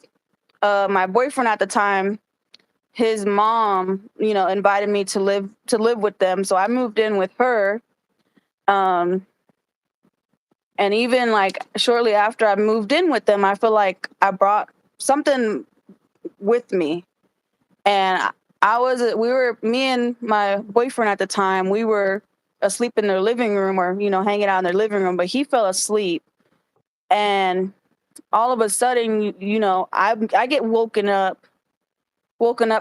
my boyfriend at the time. His mom, invited me to live with them, so I moved in with her. Um, and even like shortly after I moved in with them, I feel like I brought something with me, and me and my boyfriend at the time, we were asleep in their living room, or hanging out in their living room, but he fell asleep, and all of a sudden, I get woken up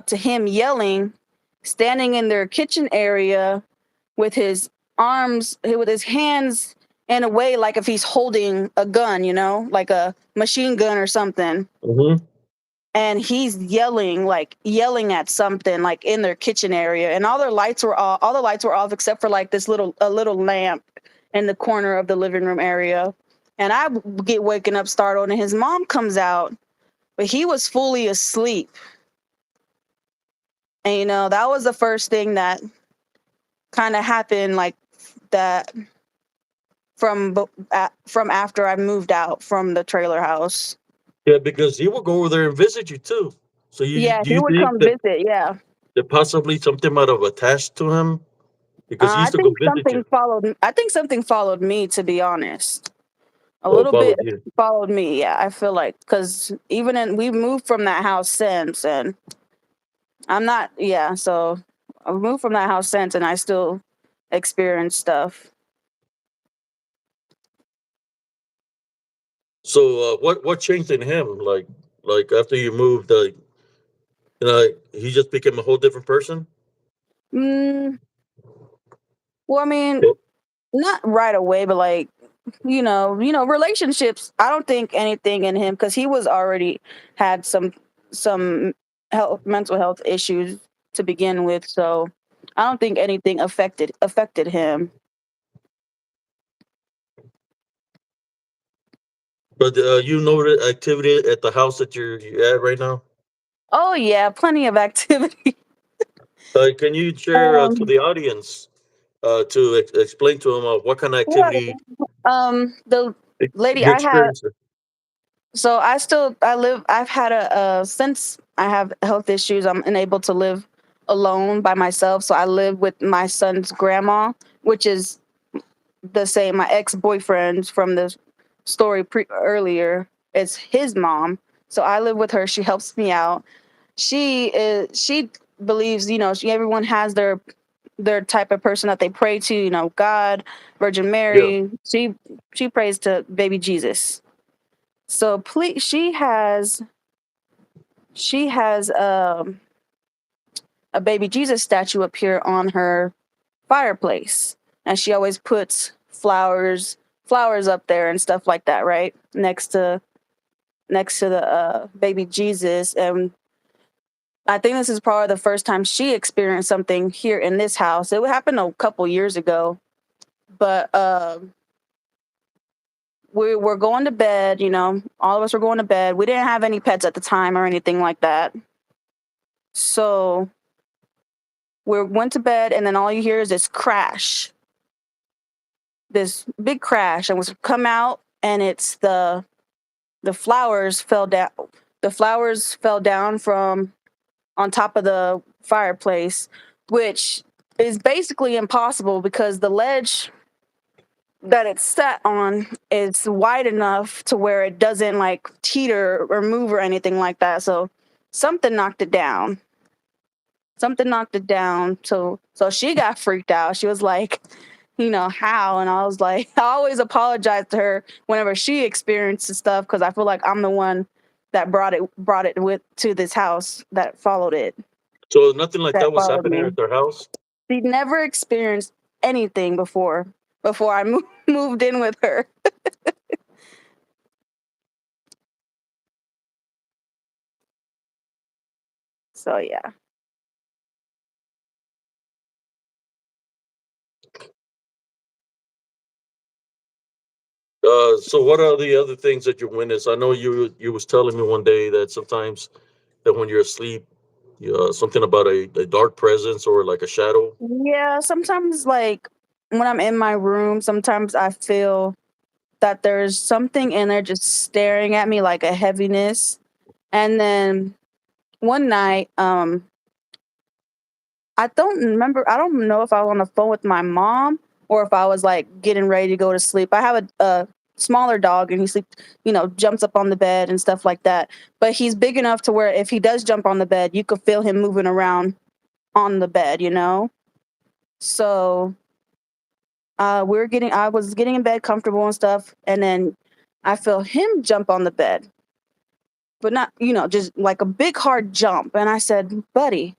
to him yelling, standing in their kitchen area with his with his hands in a way like if he's holding a gun, like a machine gun or something. mhm. And he's yelling at something like in their kitchen area, and all the lights were off except for like this little lamp in the corner of the living room area. And I get waken up, startled, and his mom comes out, but he was fully asleep. And that was the first thing that kind of happened, like that, from after I moved out from the trailer house. Yeah, because he will go over there and visit you too. So Yeah, do he you would think come visit. Yeah. that possibly something might have attached to him because he I used to go think visit you something followed me, to be honest. A or little bit followed you? followed me. Yeah, I feel like, because we've moved from that house since, and I'm not. Yeah, so I've moved from that house since, and I still experience stuff. So what changed in him? Like after you moved, he just became a whole different person. Mm, well, I mean, Yeah. not right away, but like, relationships. I don't think anything in him, because he was already had some mental health issues to begin with, so I don't think anything affected him. But you know the activity at the house that you're at right now. Oh yeah, plenty of activity. Can you share to um the audience to explain to them what kind of yeah, activity the lady you I had. experienced? So I've had since I have health issues, I'm unable to live alone by myself. So I live with my son's grandma, which is the same, my ex-boyfriend from the story earlier. It's his mom. So I live with her. She helps me out. She believes, everyone has their type of person that they pray to, God, Virgin Yeah. Mary. She prays to baby Jesus. So please, she has a baby Jesus statue up here on her fireplace, and she always puts flowers up there and stuff like that, right next to the baby Jesus. And I think this is probably the first time she experienced something here in this house. It happened a couple years ago, but we were going to bed. All of us were going to bed. We didn't have any pets at the time or anything like that. So we went to bed, and then all you hear is this crash, this big crash, and was come out, and it's the flowers fell down. The flowers fell down from on top of the fireplace, which is basically impossible because the ledge that it's set on is wide enough to where it doesn't like teeter or move or anything like that. So something knocked it down. Something knocked it down. So she got freaked out. She was like, how? And I was like, I always apologize to her whenever she experiences stuff because I feel like I'm the one that brought it with to this house that followed it, So nothing like that that was followed happening me. at their house. She never experienced anything before I moved in with her. So yeah. So what are the other things that you witnessed? I know you was telling me one day that sometimes that when you're asleep, something about a dark presence or like a shadow. Yeah, sometimes like when I'm in my room, sometimes I feel that there's something in there just staring at me like a heaviness. And then one night, I don't know if I was on the phone with my mom or if I was like getting ready to go to sleep. I have a smaller dog and he sleeps, jumps up on the bed and stuff like that. But he's big enough to where if he does jump on the bed, you could feel him moving around on the bed. So I was getting in bed comfortable and stuff, and then I feel him jump on the bed, but not, just like a big hard jump. And I said, buddy,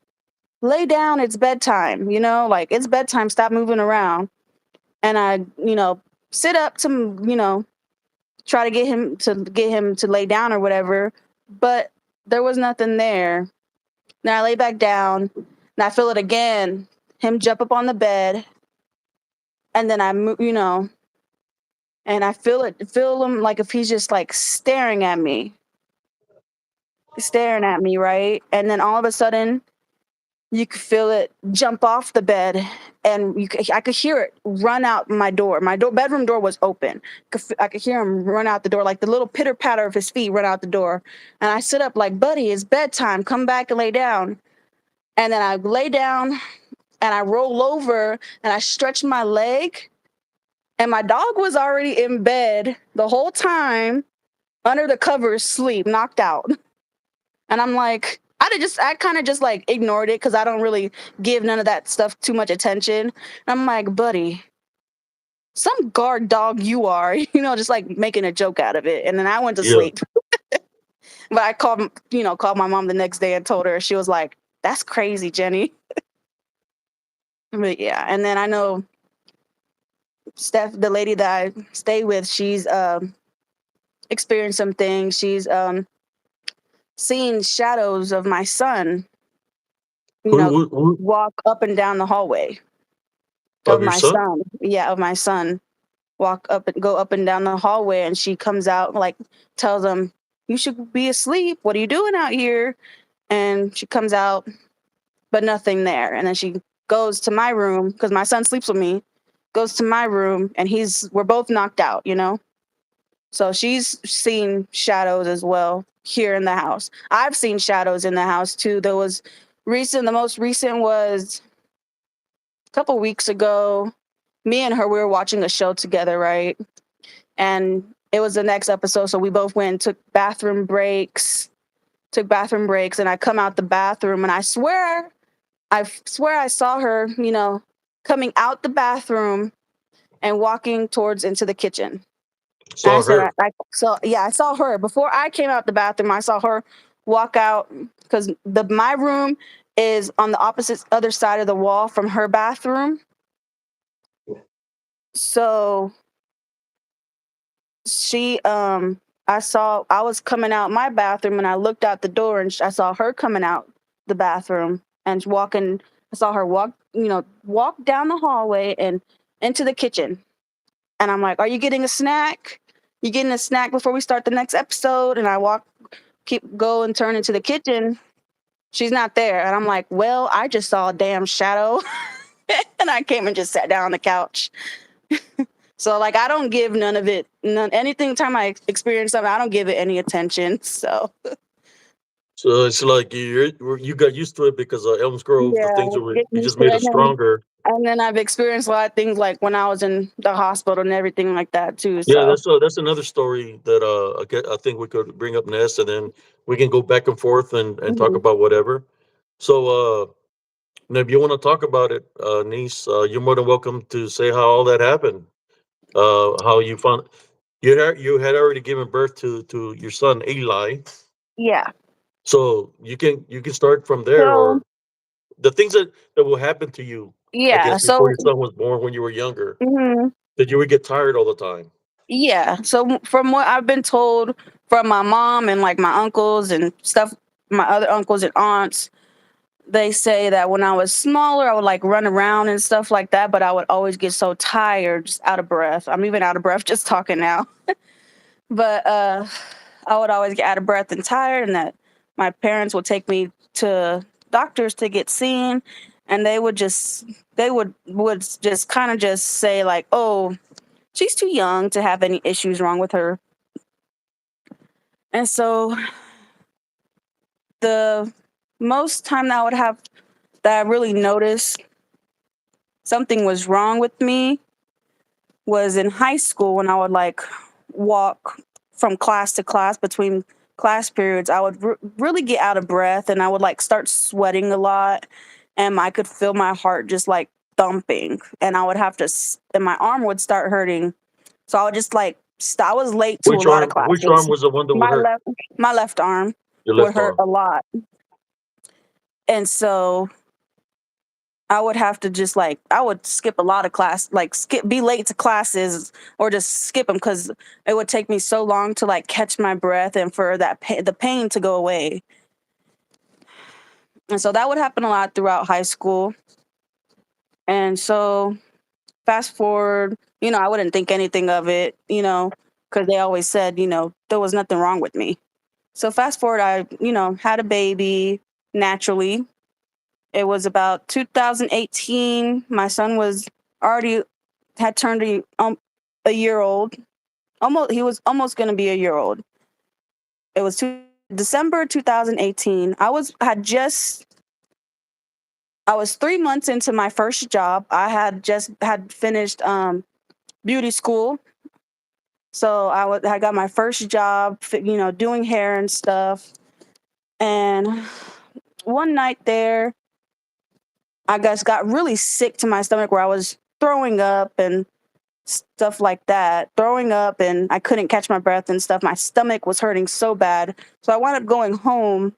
lay down, it's bedtime, like it's bedtime, stop moving around. And I, sit up to, try to get him to lay down or whatever, but there was nothing there. Then I lay back down and I feel it again, him jump up on the bed, and then and I feel him like if he's just like staring at me, right? And then all of a sudden, you could feel it jump off the bed, and I could hear it run out my door. Bedroom door was open. I could hear him run out the door, like the little pitter patter of his feet run out the door. And I sit up like, buddy, it's bedtime. Come back and lay down. And then I lay down and I roll over and I stretch my leg, and my dog was already in bed the whole time under the covers, sleep, knocked out. And I'm like, I kind of just like ignored it because I don't really give none of that stuff too much attention. And I'm like, buddy, some guard dog you are, just like making a joke out of it. And then I went to Yeah. sleep. But I called my mom the next day and told her. She was like, that's crazy, Jenny. But yeah, and then I know Steph, the lady that I stay with, she's experienced some things. She's seen shadows of my son, you Who, know, who, who walk up and down the hallway of of your my son? son. Yeah, of my son. Go up and down the hallway, and she comes out like tells him, "You should be asleep. What are you doing out here?" And she comes out, but nothing there. And then she goes to my room because my son sleeps with me. Goes to my room, and we're both knocked out. So she's seen shadows as well here in the house. I've seen shadows in the house too. The most recent was a couple weeks ago. Me and her, we were watching a show together, right? And it was the next episode, so we both went and took bathroom breaks, and I come out the bathroom, and I swear I saw her, coming out the bathroom and walking towards into the kitchen. And I Saw said, her. I saw her before I came out the bathroom. I saw her walk out because my room is on the opposite other side of the wall from her bathroom. So I was coming out my bathroom, and I looked out the door, and I saw her coming out the bathroom and walking. I saw her walk down the hallway and into the kitchen. And I'm like, "Are you getting a snack? You getting a snack before we start the next episode?" And I go and turn into the kitchen. She's not there. And I'm like, well, I just saw a damn shadow. And I came and just sat down on the couch. So like I don't give none of it anything time I experience something, I don't give it any attention. So So it's like you got used to it because Elms Grove, the yeah, things were get you just used to made it. it stronger. And then I've experienced a lot of things like when I was in the hospital and everything like that too. Yeah, So that's another story that I think we could bring up next, and then we can go back and forth and talk mhm. about whatever. So now if you want to talk about it, niece, you're more than welcome to say how all that happened. How you found you had already given birth to your son Eli, Yeah. so you can start from there, So or the things that will happen to you. I yeah. guess before So your son was born, when you were younger, mhm. that you would get tired all the time. Yeah. So from what I've been told from my mom and like my uncles and stuff, my other uncles and aunts, they say that when I was smaller, I would like run around and stuff like that, but I would always get so tired, just out of breath. I'm even out of breath just talking now. But I would always get out of breath and tired, and that my parents would take me to doctors to get seen, and they would just kind of just say like, "Oh, she's too young to have any issues wrong with her." And so the most time that I would have that I really noticed something was wrong with me was in high school when I would like walk from class to class between class periods. I would really get out of breath and I would like start sweating a lot, and I could feel my heart just like thumping, and I would have to and my arm would start hurting. So I would just like I was late to a lot of Which arm classes. was the one that would My hurt? left my left arm Your would left hurt arm. a lot. And so I would have to just like I would skip a lot of class, like be late to classes or just skip them because it would take me so long to like catch my breath and for the pain to go away. And so that would happen a lot throughout high school. And so fast forward, I wouldn't think anything of it, because they always said, there was nothing wrong with me. So fast forward, I, had a baby naturally. It was about 2018. My son was already had turned a year old. He was almost going to be a year old. It was December 2018. I was 3 months into my first job. I had just had finished beauty school, so I got my first job, doing hair and stuff. And one night there, I guess got really sick to my stomach where I was throwing up and stuff like that, throwing up, and I couldn't catch my breath and stuff. My stomach was hurting so bad. So I wound up going home,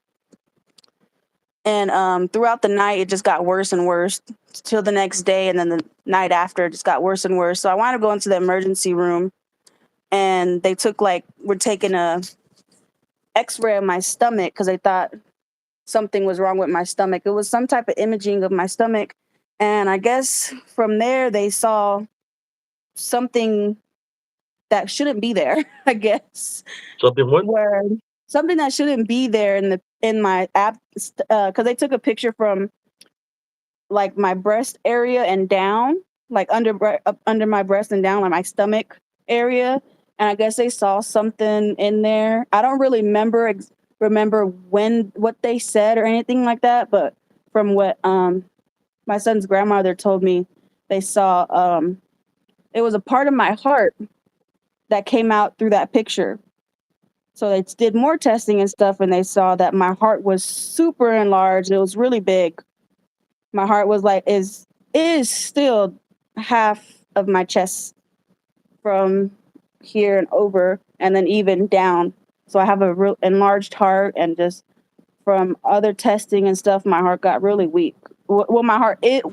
and throughout the night, it just got worse and worse till the next day. And then the night after, it just got worse and worse. So I wound up going to the emergency room, and they were taking a x-ray of my stomach because they thought something was wrong with my stomach. It was some type of imaging of my stomach. And I guess from there, they saw something that shouldn't be there, I guess, Something what? where something that shouldn't be there in my app, because they took a picture from like my breast area and down, like up under my breast and down, like my stomach area. And I guess they saw something in there. I don't really remember what they said or anything like that, but from what my son's grandmother told me, they saw it was a part of my heart that came out through that picture. So they did more testing and stuff, and they saw that my heart was super enlarged. It was really big. My heart was like is still half of my chest from here and over, and then even down. So I have a real enlarged heart, and just from other testing and stuff, my heart got really weak. Well, my heart it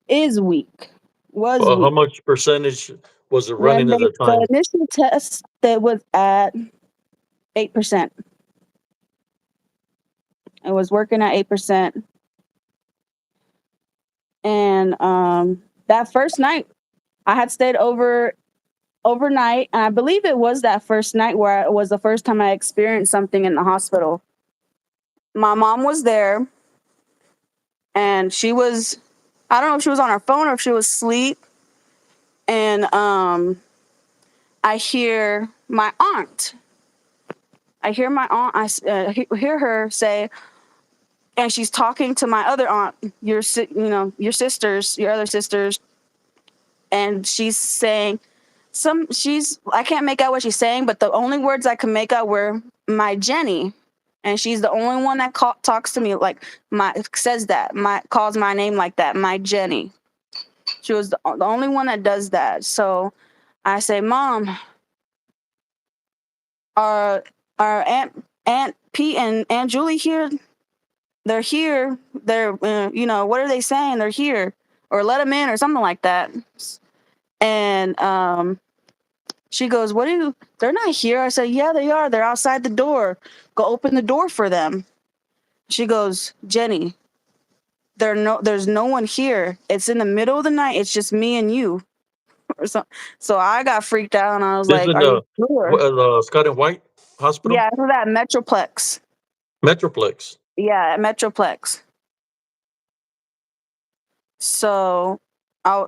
is weak, was How weak. much percentage was it When running at the the time? initial test that was at 8%. I was working at 8%. And that first night, I had stayed overnight, and I believe it was that first night where it was the first time I experienced something in the hospital. My mom was there, and she was, I don't know if she was on her phone or if she was asleep. And I hear my aunt. I hear my aunt. Hear her say, and she's talking to my other aunt, your sisters, your other sisters, and she's saying I can't make out what she's saying, but the only words I could make out were my Jenny, and she's the only one that talks to me like says that calls my name like that, my Jenny. She was the only one that does that. So I say, Mom, are Aunt Pete and Aunt Julie here? They're here. They're what are they saying? They're here, or let them in, or something like that. And she goes, "What do you? They're not here." I said, "Yeah, they are. They're outside the door. Go open the door for them." She goes, "Jenny, there's no one here. It's in the middle of the night. It's just me and you." Or so, so I got freaked out, and I was This like, in "Are you sure?" Scott and White Hospital, Yeah, for that Metroplex. Metroplex. Yeah, at Metroplex. So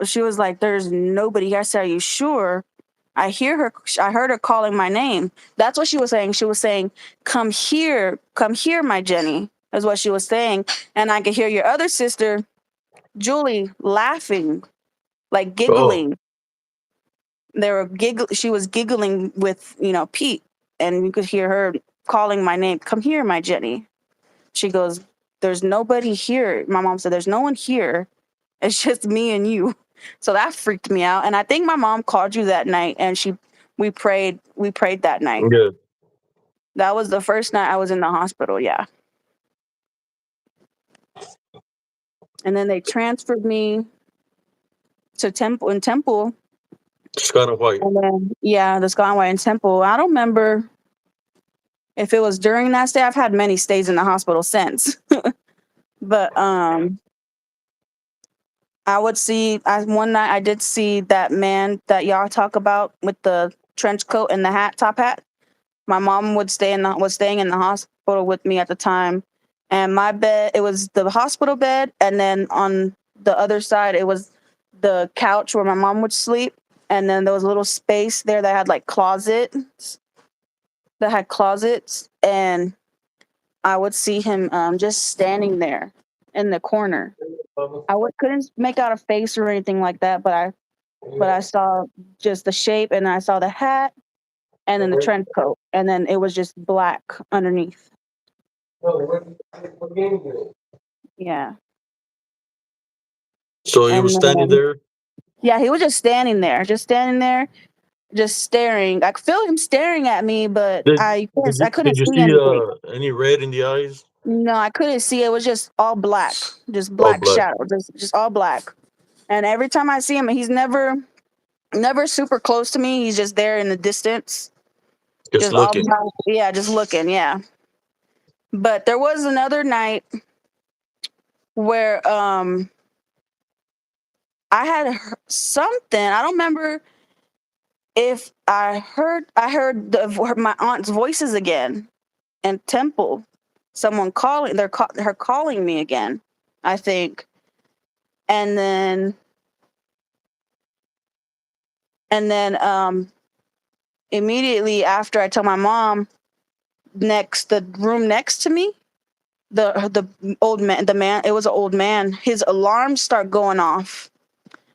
she was like, "There's nobody here." I said, "Are you sure?" I hear her. I heard her calling my name. That's what she was saying. She was saying, come here, my Jenny," is what she was saying. And I could hear your other sister, Julie, laughing, like Oh, giggling. She was giggling with, Pete, and you could hear her calling my name. "Come here, my Jenny." She goes, "There's nobody here." My mom said, "There's no one here. It's just me and you." So that freaked me out. And I think my mom called you that night, and we prayed that night. yeah. That was the first night I was in the hospital, yeah. And then they transferred me to Temple. Scott and White. And then yeah, the Skyway in Temple. I don't remember if it was during that stay. I've had many stays in the hospital since. But one night I did see that man that y'all talk about with the trench coat and the top hat. My mom was staying in the hospital with me at the time, and my bed, it was the hospital bed, and then on the other side it was the couch where my mom would sleep, and then there was a little space there that had closets, and I would see him just standing there in the corner. Couldn't make out a face or anything like that, but I saw just the shape, and I saw the hat, and then the trench coat, and then it was just black underneath. Yeah, So he was and standing there. yeah, he was just standing there, just staring. I could feel him staring at me, but Did I couldn't did you see see anything. any red in the eyes? No, I couldn't see. It was just all black, just Oh, black black. shadow, just all black. And every time I see him, he's never super close to me. He's just there in the distance, Just just all looking. black. Yeah, just looking. Yeah. But there was another night where I had something. I don't remember if I heard my aunt's voices again and Temple. Someone calling, her calling me again, I think. And then immediately after I tell my mom, the room next to me, the old man, it was an old man. His alarms start going off,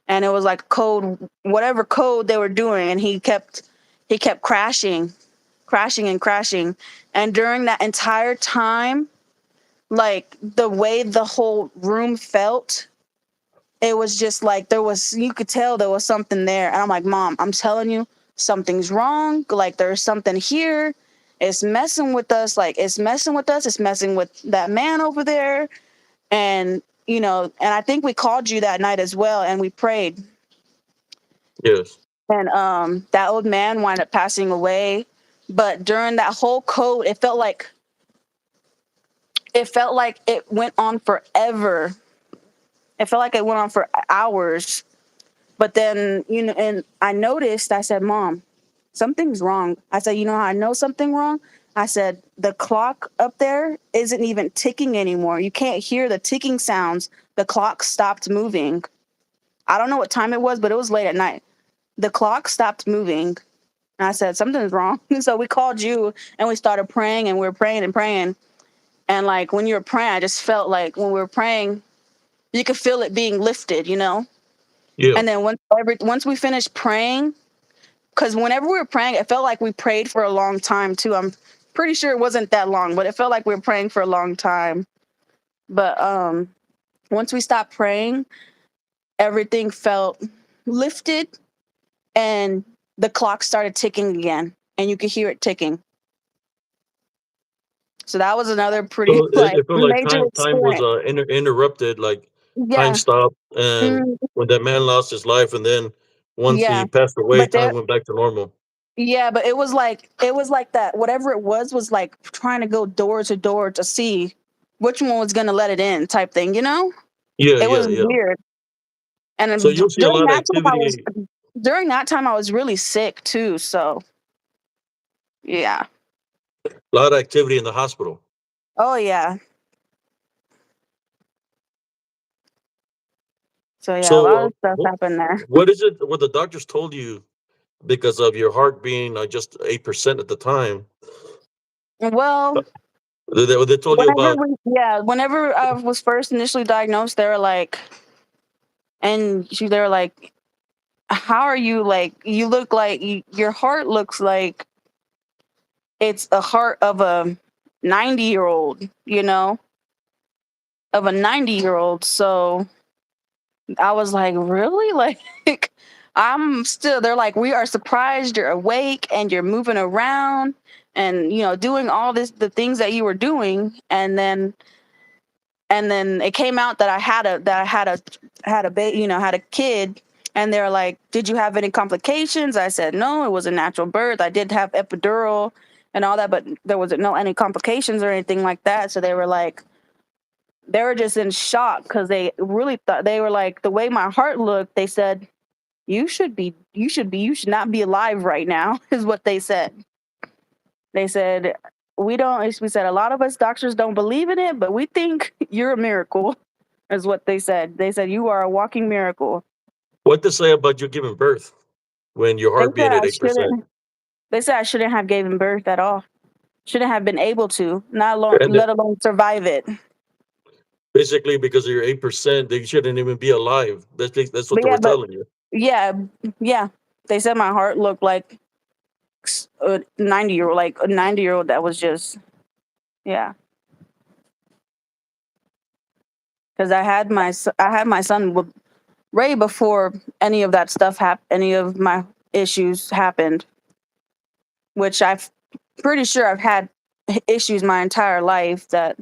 and it was like code, whatever code they were doing, and he kept crashing and crashing. And during that entire time, like the way the whole room felt, it was just like you could tell there was something there. And I'm like, Mom, I'm telling you, something's wrong. Like there's something here. It's messing with us. Like it's messing with us. It's messing with that man over there. And and I think we called you that night as well, and we prayed. Yes. And that old man wound up passing away. But during that whole code, it felt like it went on forever. It felt like it went on for hours. But then, and I noticed, I said, Mom, something's wrong. I said, you know how I know something wrong? I said, the clock up there isn't even ticking anymore. You can't hear the ticking sounds. The clock stopped moving. I don't know what time it was, but it was late at night. The clock stopped moving. And I said, something's wrong. So we called you and we started praying, and we were praying and praying. And like when you were praying, I just felt like when we were praying, you could feel it being lifted, you know? Yeah. And then once we finished praying, because whenever we were praying, it felt like we prayed for a long time too. I'm pretty sure it wasn't that long, but it felt like we were praying for a long time. But once we stopped praying, everything felt lifted, and the clock started ticking again, and you could hear it ticking. So that was another pretty So like it felt like major time was experience. interrupted, like time Yeah. stopped, and Mm, when that man lost his life, and then once he yeah. passed away, But there time went back to normal. Yeah, but it was like that. Whatever it was like trying to go door to door to see which one was gonna let it in, type thing. You know, Yeah, it yeah, was yeah. weird. And So then you'll see a lot of activity, during that time I was really sick too. So yeah. in the hospital. Oh yeah. So yeah, a lot So of stuff happened there. what is it? What the doctors told you because of your heart being just 8% at the time? Well, They told you about. whenever I was first initially diagnosed, they were like, how are you, like, you look like your heart looks like it's a heart of a 90-year-old, you know, of a 90-year-old. So I was like, really? Like, I'm still, they're like, we are surprised you're awake and you're moving around and, doing all the things that you were doing. And then it came out that I had a kid. And they're like, did you have any complications? I said, no, it was a natural birth. I did have epidural and all that, but there wasn't no any complications or anything like that. So they were just in shock because they really thought, they were like, the way my heart looked, they said, you should not be alive right now, is what they said. They said, we said, a lot of us doctors don't believe in it, but we think you're a miracle, is what they said. They said, you are a walking miracle. What to say about you giving birth when your They heart said being at I 8%? shouldn't. They said I shouldn't have given birth at all. Shouldn't have been able to, not alone, And let alone survive it. basically, because of your 8%, they shouldn't even be alive. That's what But they yeah, were telling you. yeah, yeah. They said my heart looked like a 90-year-old, like a 90-year-old that was just, yeah. Because I had my son way before any of that stuff happened, any of my issues happened, which I'm pretty sure I've had issues my entire life that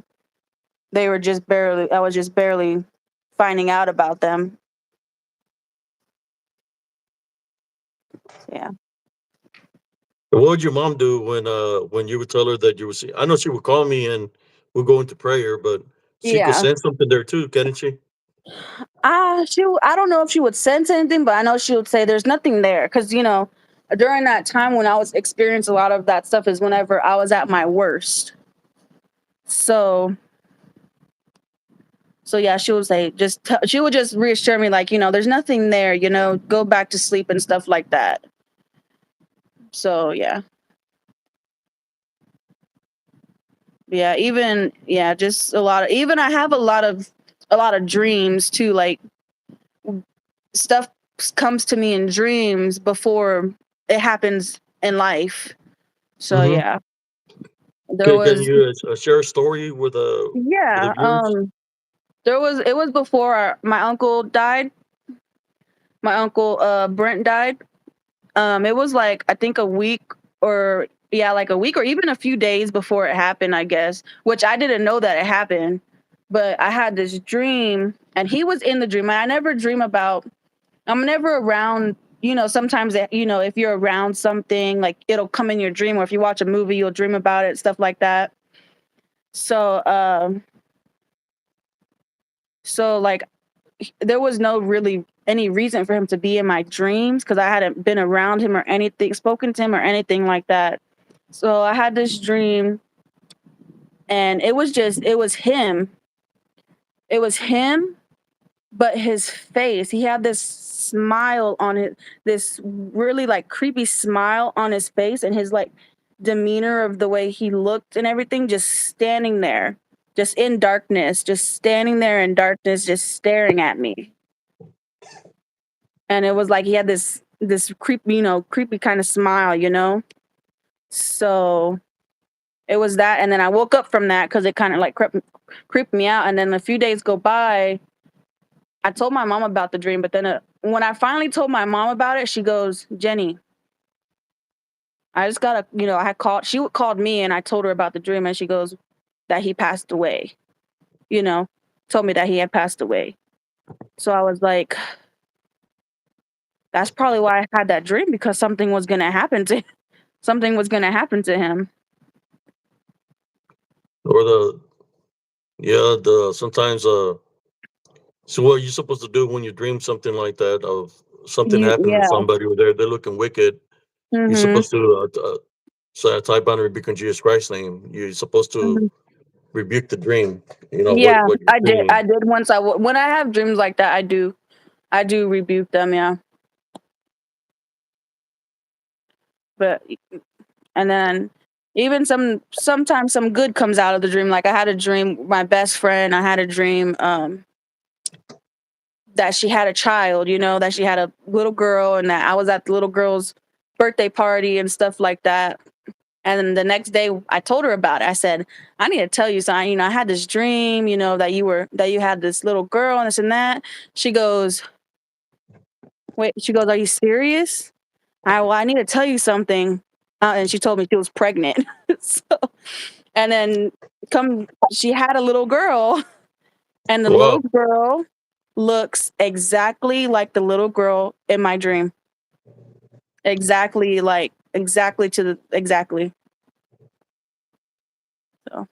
I was just barely finding out about them. Yeah. What would your mom do when you would tell her that you were seeing? I know she would call me and we'll go into prayer, but she could Yeah. sense something there too, couldn't she? I don't know if she would sense anything, but I know she would say there's nothing there. Cause during that time when I was experiencing a lot of that stuff is whenever I was at my worst. So yeah, she would say, she would just reassure me, like, there's nothing there, go back to sleep and stuff like that. So yeah. Yeah, even, yeah, just even I have a lot of dreams too, like stuff comes to me in dreams before it happens in life. So Hmm. yeah, there Can was you share a story with the yeah, viewers? it was before my uncle died. My uncle Brent died. It was like, I think a week, or yeah, like a week or even a few days before it happened, I guess, which I didn't know that it happened. But I had this dream and he was in the dream. And I never dream about, I'm never around, sometimes, if you're around something, like it'll come in your dream, or if you watch a movie, you'll dream about it, stuff like that. So, like, there was no really any reason for him to be in my dreams because I hadn't been around him or anything, spoken to him or anything like that. So I had this dream, and it was him. It was him, but his face, he had this smile on it, this really like creepy smile on his face, and his like demeanor of the way he looked and everything, just standing there, just in darkness, just standing there in darkness, just staring at me. And it was like he had this creepy, creepy kind of smile, So it was that, and then I woke up from that because it kind of like creeped me out. And then a few days go by. I told my mom about the dream, but then when I finally told my mom about it, she goes, "Jenny, I just gotta, I had called. She called me, and I told her about the dream, and she goes that he passed away. You know, told me that he had passed away. So I was like, that's probably why I had that dream, because something was gonna happen to something was gonna happen to him. Or the yeah, the sometimes so what you're supposed to do when you dream something like that of something happening to Yeah. somebody or they're looking wicked, you're Mhm. supposed to say a type on rebuke in Jesus Christ's name. You're supposed to Mhm. rebuke the dream. You know Yeah, what you're I did. seeing. I did once. When I have dreams like that, I do. I do rebuke them. Yeah, but and then even sometimes some good comes out of the dream. Like I had a dream. My best friend. I had a dream. That she had a child. That she had a little girl, and that I was at the little girl's birthday party and stuff like that. And then the next day, I told her about it. I said, "I need to tell you something. I had this dream. That you had this little girl and this and that." She goes, "Wait." She goes, "Are you serious?" Well, I need to tell you something. And she told me she was pregnant. So, and then she had a little girl, and the little Wow. girl looks exactly like the little girl in my dream. Exactly to the exactly. So,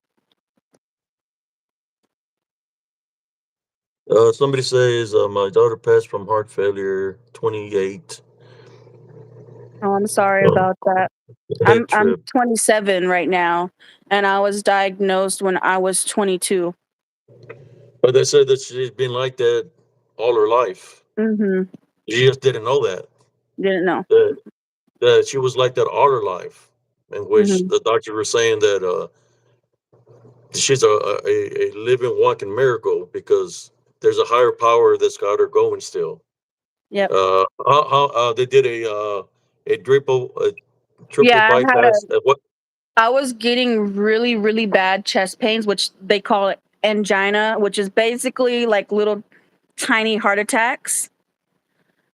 Somebody says my daughter passed from heart failure, 28. oh, I'm sorry Um, about that. head I'm trip. 27 right now, and I was diagnosed when I was 22. But they said that she's been like that all her life. Mhm. She just didn't know that. Didn't know. That, that she was like that all her life. In which Mhm. the doctor was saying that she's a living, walking miracle because there's a higher power that's got her going still. Yep. They did a triple Yeah, bypass at what? I was getting really, really bad chest pains, which they call it angina, which is basically like little tiny heart attacks.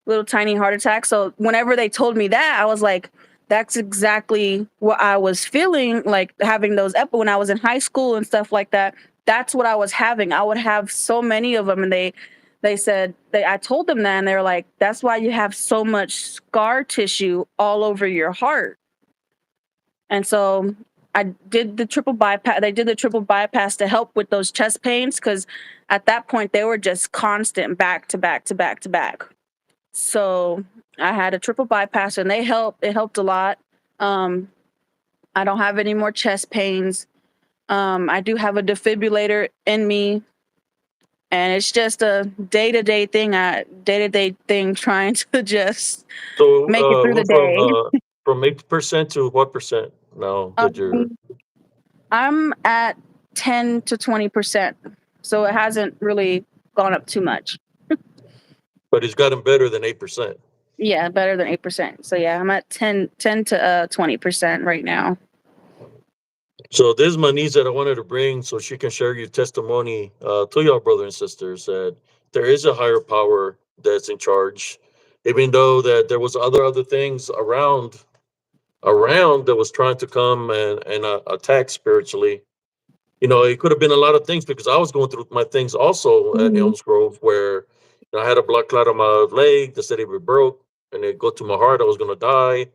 So whenever they told me that, I was like, that's exactly what I was feeling like, having those when I was in high school and stuff like that. That's what I was having. I would have so many of them, and they said I told them that, and they were like, that's why you have so much scar tissue all over your heart. And so I did the triple bypass. They did the triple bypass to help with those chest pains, because at that point they were just constant, back to back to back to back. So I had a triple bypass, and they helped. It helped a lot. Um, I don't have any more chest pains. I do have a defibrillator in me, and it's just a day to day thing, trying to just So make it through the went day. from 8% to what percent now that you're? Um, I'm at 10 to 20%, so it hasn't really gone up too much. But it's gotten better than 8%. Yeah, better than 8%. So yeah, I'm at 10 to 20% right now. So this is my niece that I wanted to bring so she can share your testimony to y'all brothers and sisters that there is a higher power that's in charge, even though that there was other things around that was trying to come and attack spiritually. You know, it could have been a lot of things because I was going through my things also at Mhm. Elms Grove where I had a blood clot on my leg. They said it was broke and it go to my heart. I was going to die,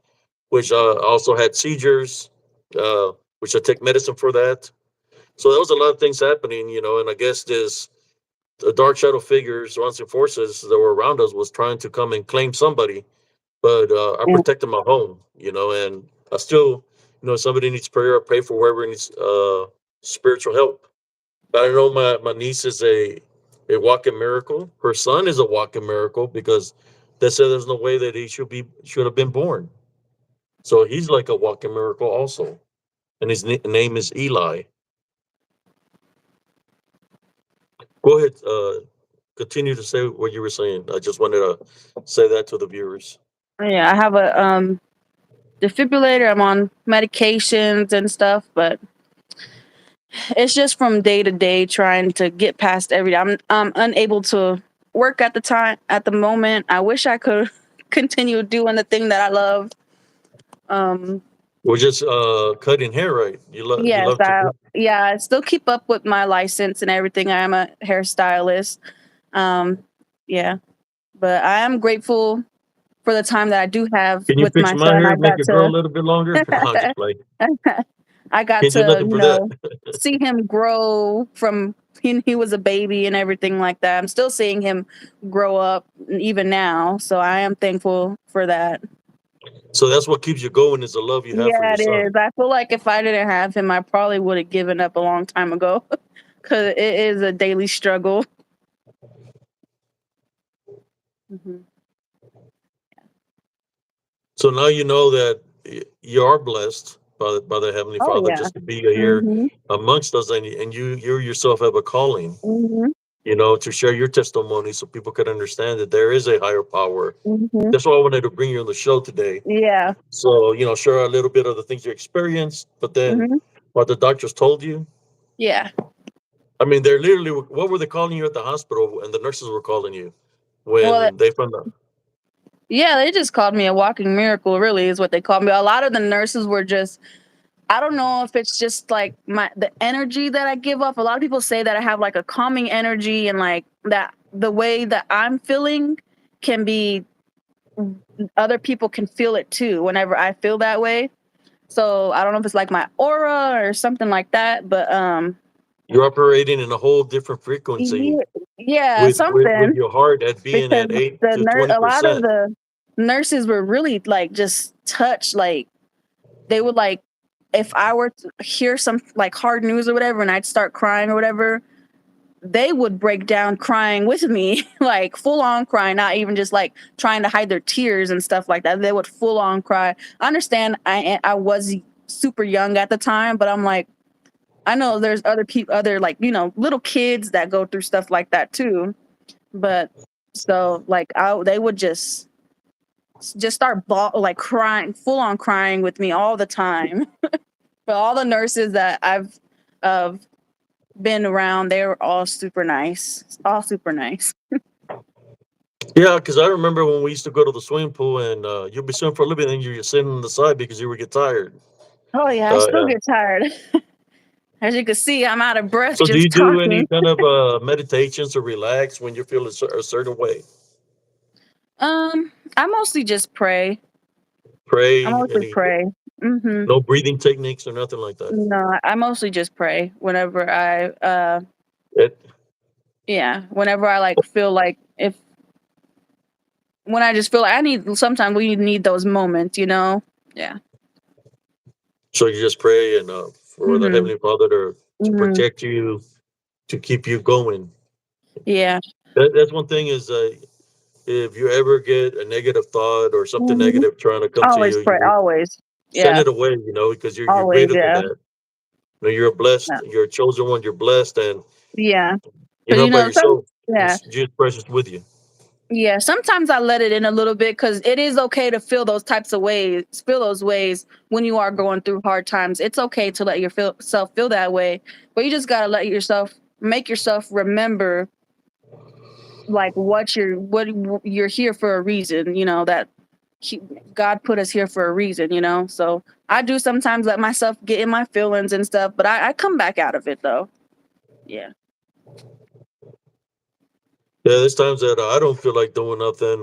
which also had seizures, which I take medicine for that. So there was a lot of things happening, you know, and I guess this the dark shadow figures, unseen forces that were around us was trying to come and claim somebody, but I Yeah. protected my home, you know, and I still, somebody needs prayer, I pray for whoever needs spiritual help. I know my niece is a walking miracle. Her son is a walking miracle because they said there's no way that he should have been born. So he's like a walking miracle also, and his name is Eli. Go ahead, continue to say what you were saying. I just wanted to say that to the viewers. Yeah, I have a defibrillator. I'm on medications and stuff, but it's just from day to day trying to get past every. I'm unable to work at the time at the moment. I wish I could continue doing the thing that I love. Um, We're just cutting hair, right? You yes, love to do. I still keep up with my license and everything. I am a hairstylist. Um, yeah, but I am grateful for the time that I do have Can you with fix my my son. hair, make it grow a little bit longer? No, I'm just like I got can't do to, nothing for that. see him grow from he was a baby and everything like that. I'm still seeing him grow up even now, so I am thankful for that. So that's what keeps you going is the love you have for Yeah, your it son. is. I feel like if I didn't have him, I probably would have given up a long time ago because it is a daily struggle. Hmm. So now you know that you are blessed by the Heavenly Oh Father yeah. just to be here Mhm. amongst us, and you yourself have a calling, Mhm. to share your testimony so people can understand that there is a higher power. Mhm. That's why I wanted to bring you on the show today. Yeah. So share a little bit of the things you experienced, but then Mhm. what the doctors told you. Yeah. I mean, they're literally what were they calling you at the hospital, and the nurses were calling you Well, when they found out. yeah, they just called me a walking miracle. Really, is what they called me. A lot of the nurses were just. I don't know if it's just like the energy that I give off. A lot of people say that I have like a calming energy and like that the way that I'm feeling can be other people can feel it too whenever I feel that way. So I don't know if it's like my aura or something like that, but You're operating in a whole different frequency ye- yeah, with something your heart at being because at eight the to twenty a lot of percent. the nurses were really like just touched like they would like if I were to hear some like hard news or whatever and I'd start crying or whatever, they would break down crying with me, like full on crying, not even just like trying to hide their tears and stuff like that. They would full on cry. I understand I was super young at the time, but I'm like, I know there's other people, other like, little kids that go through stuff like that too. But so like they would just start like crying, full on crying with me all the time. But all the nurses that I've uh, been around, they were all super nice. All super nice. Yeah, because I remember when we used to go to the swimming pool and you'll be swimming for a little bit and you're sitting on the side because you would get tired. Oh yeah, I still Yeah. get tired. As you can see, I'm out of breath So do you just do any talking. kind of meditations or relax when you feel a certain way? I mostly just pray. I Pray, mostly any pray. no breathing techniques or nothing like that. No, I mostly just pray whenever It, whenever I like feel like if when I just feel like I need sometimes we need those moments. Yeah. so you just pray and for the Mhm. Heavenly Father to Mhm. protect you, to keep you going. Yeah. That's one thing is if you ever get a negative thought or something Mhm. negative trying to come to Always you, pray. you Always. send Yeah. it away, because you're Always. greater than Yeah. that. You're a blessed, Yeah. you're a chosen one, you're blessed, and Yeah. you're Because not by yourself. yeah. It's Jesus Christ is with you. Yeah, sometimes I let it in a little bit because it is okay to feel those types of ways, feel those ways when you are going through hard times. It's okay to let yourself feel that way, but you just gotta make yourself remember like what you're here for a reason. That he, God put us here for a reason. So I do sometimes let myself get in my feelings and stuff, but I come back out of it though. Yeah. Yeah, there's times that I don't feel like doing nothing,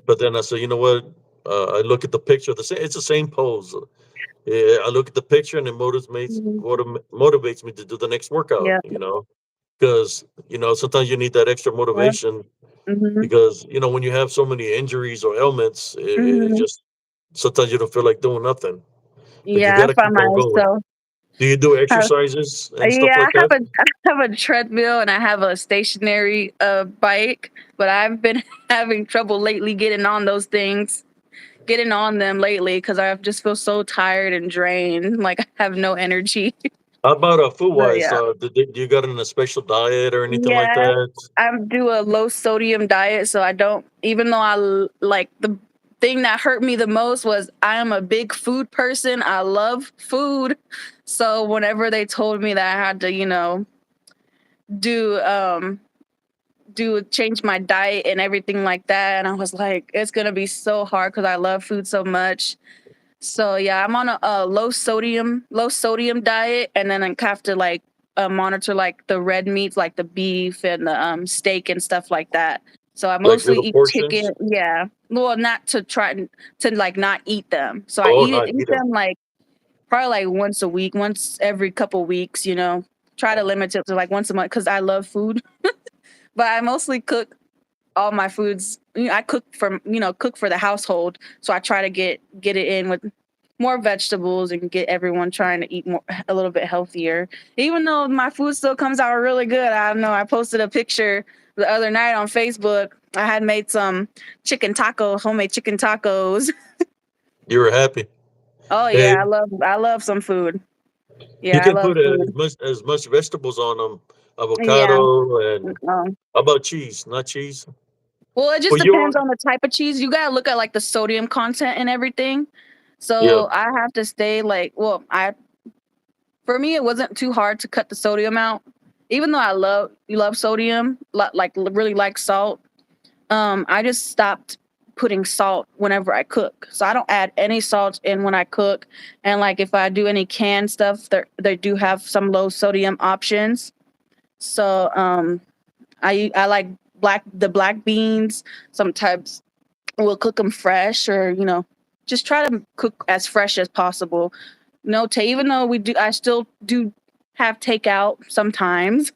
but then I say, you know what? I look at the picture. It's the same pose. Yeah, I look at the picture and it Mhm. motivates me to do the next workout. Yeah. Because sometimes you need that extra Yeah. motivation Hmm. because when you have so many injuries or ailments, it Hmm. just sometimes you don't feel like doing nothing. but you Yeah, I gotta find keep on going. myself. Do you do Have, exercises and stuff yeah, like that? I have a treadmill and I have a stationary bike, but I've been having trouble lately getting on those things, getting on them lately because I just feel so tired and drained, like I have no energy. How about food But wise? yeah, Do you got in a special diet or anything like yeah, that? I do a low sodium diet, so I don't. Even though like the thing that hurt me the most was I am a big food person. I love food, so whenever they told me that I had to, do do change my diet and everything like that, and I was like, it's gonna be so hard because I love food so much. So yeah, I'm on a low sodium diet, and then I have to like monitor like the red meats, like the beef and the steak and stuff like that. So I Like mostly little eat chicken. portions? Yeah, well, not to to like not eat them. So I Oh, eat not eat them. them like probably like once a week, once every couple weeks. Try to limit it to like once a month because I love food. But I mostly cook all my foods. I cook for the household, so I try to get it in with more vegetables and get everyone trying to eat more a little bit healthier. Even though my food still comes out really good. I don't know. I posted a picture the other night on Facebook. I had made some homemade chicken tacos. You were happy. Oh Hey, yeah, I love some food. you Yeah, I can love put food. as much vegetables on them, Yeah. avocado and Um, how about cheese? Not cheese. well, it just But you depends are, on the type of cheese. You gotta look at like the sodium content and everything. yeah. So I have to stay like, well, I for me it wasn't too hard to cut the sodium out. Even though I love sodium, really like salt. I just stopped putting salt whenever I cook. So I don't add any salt in when I cook. And like if I do any canned stuff, they do have some low sodium options. So I like black beans. Sometimes we'll cook them fresh, or just try to cook as fresh as possible. No, even though I still do have takeout sometimes.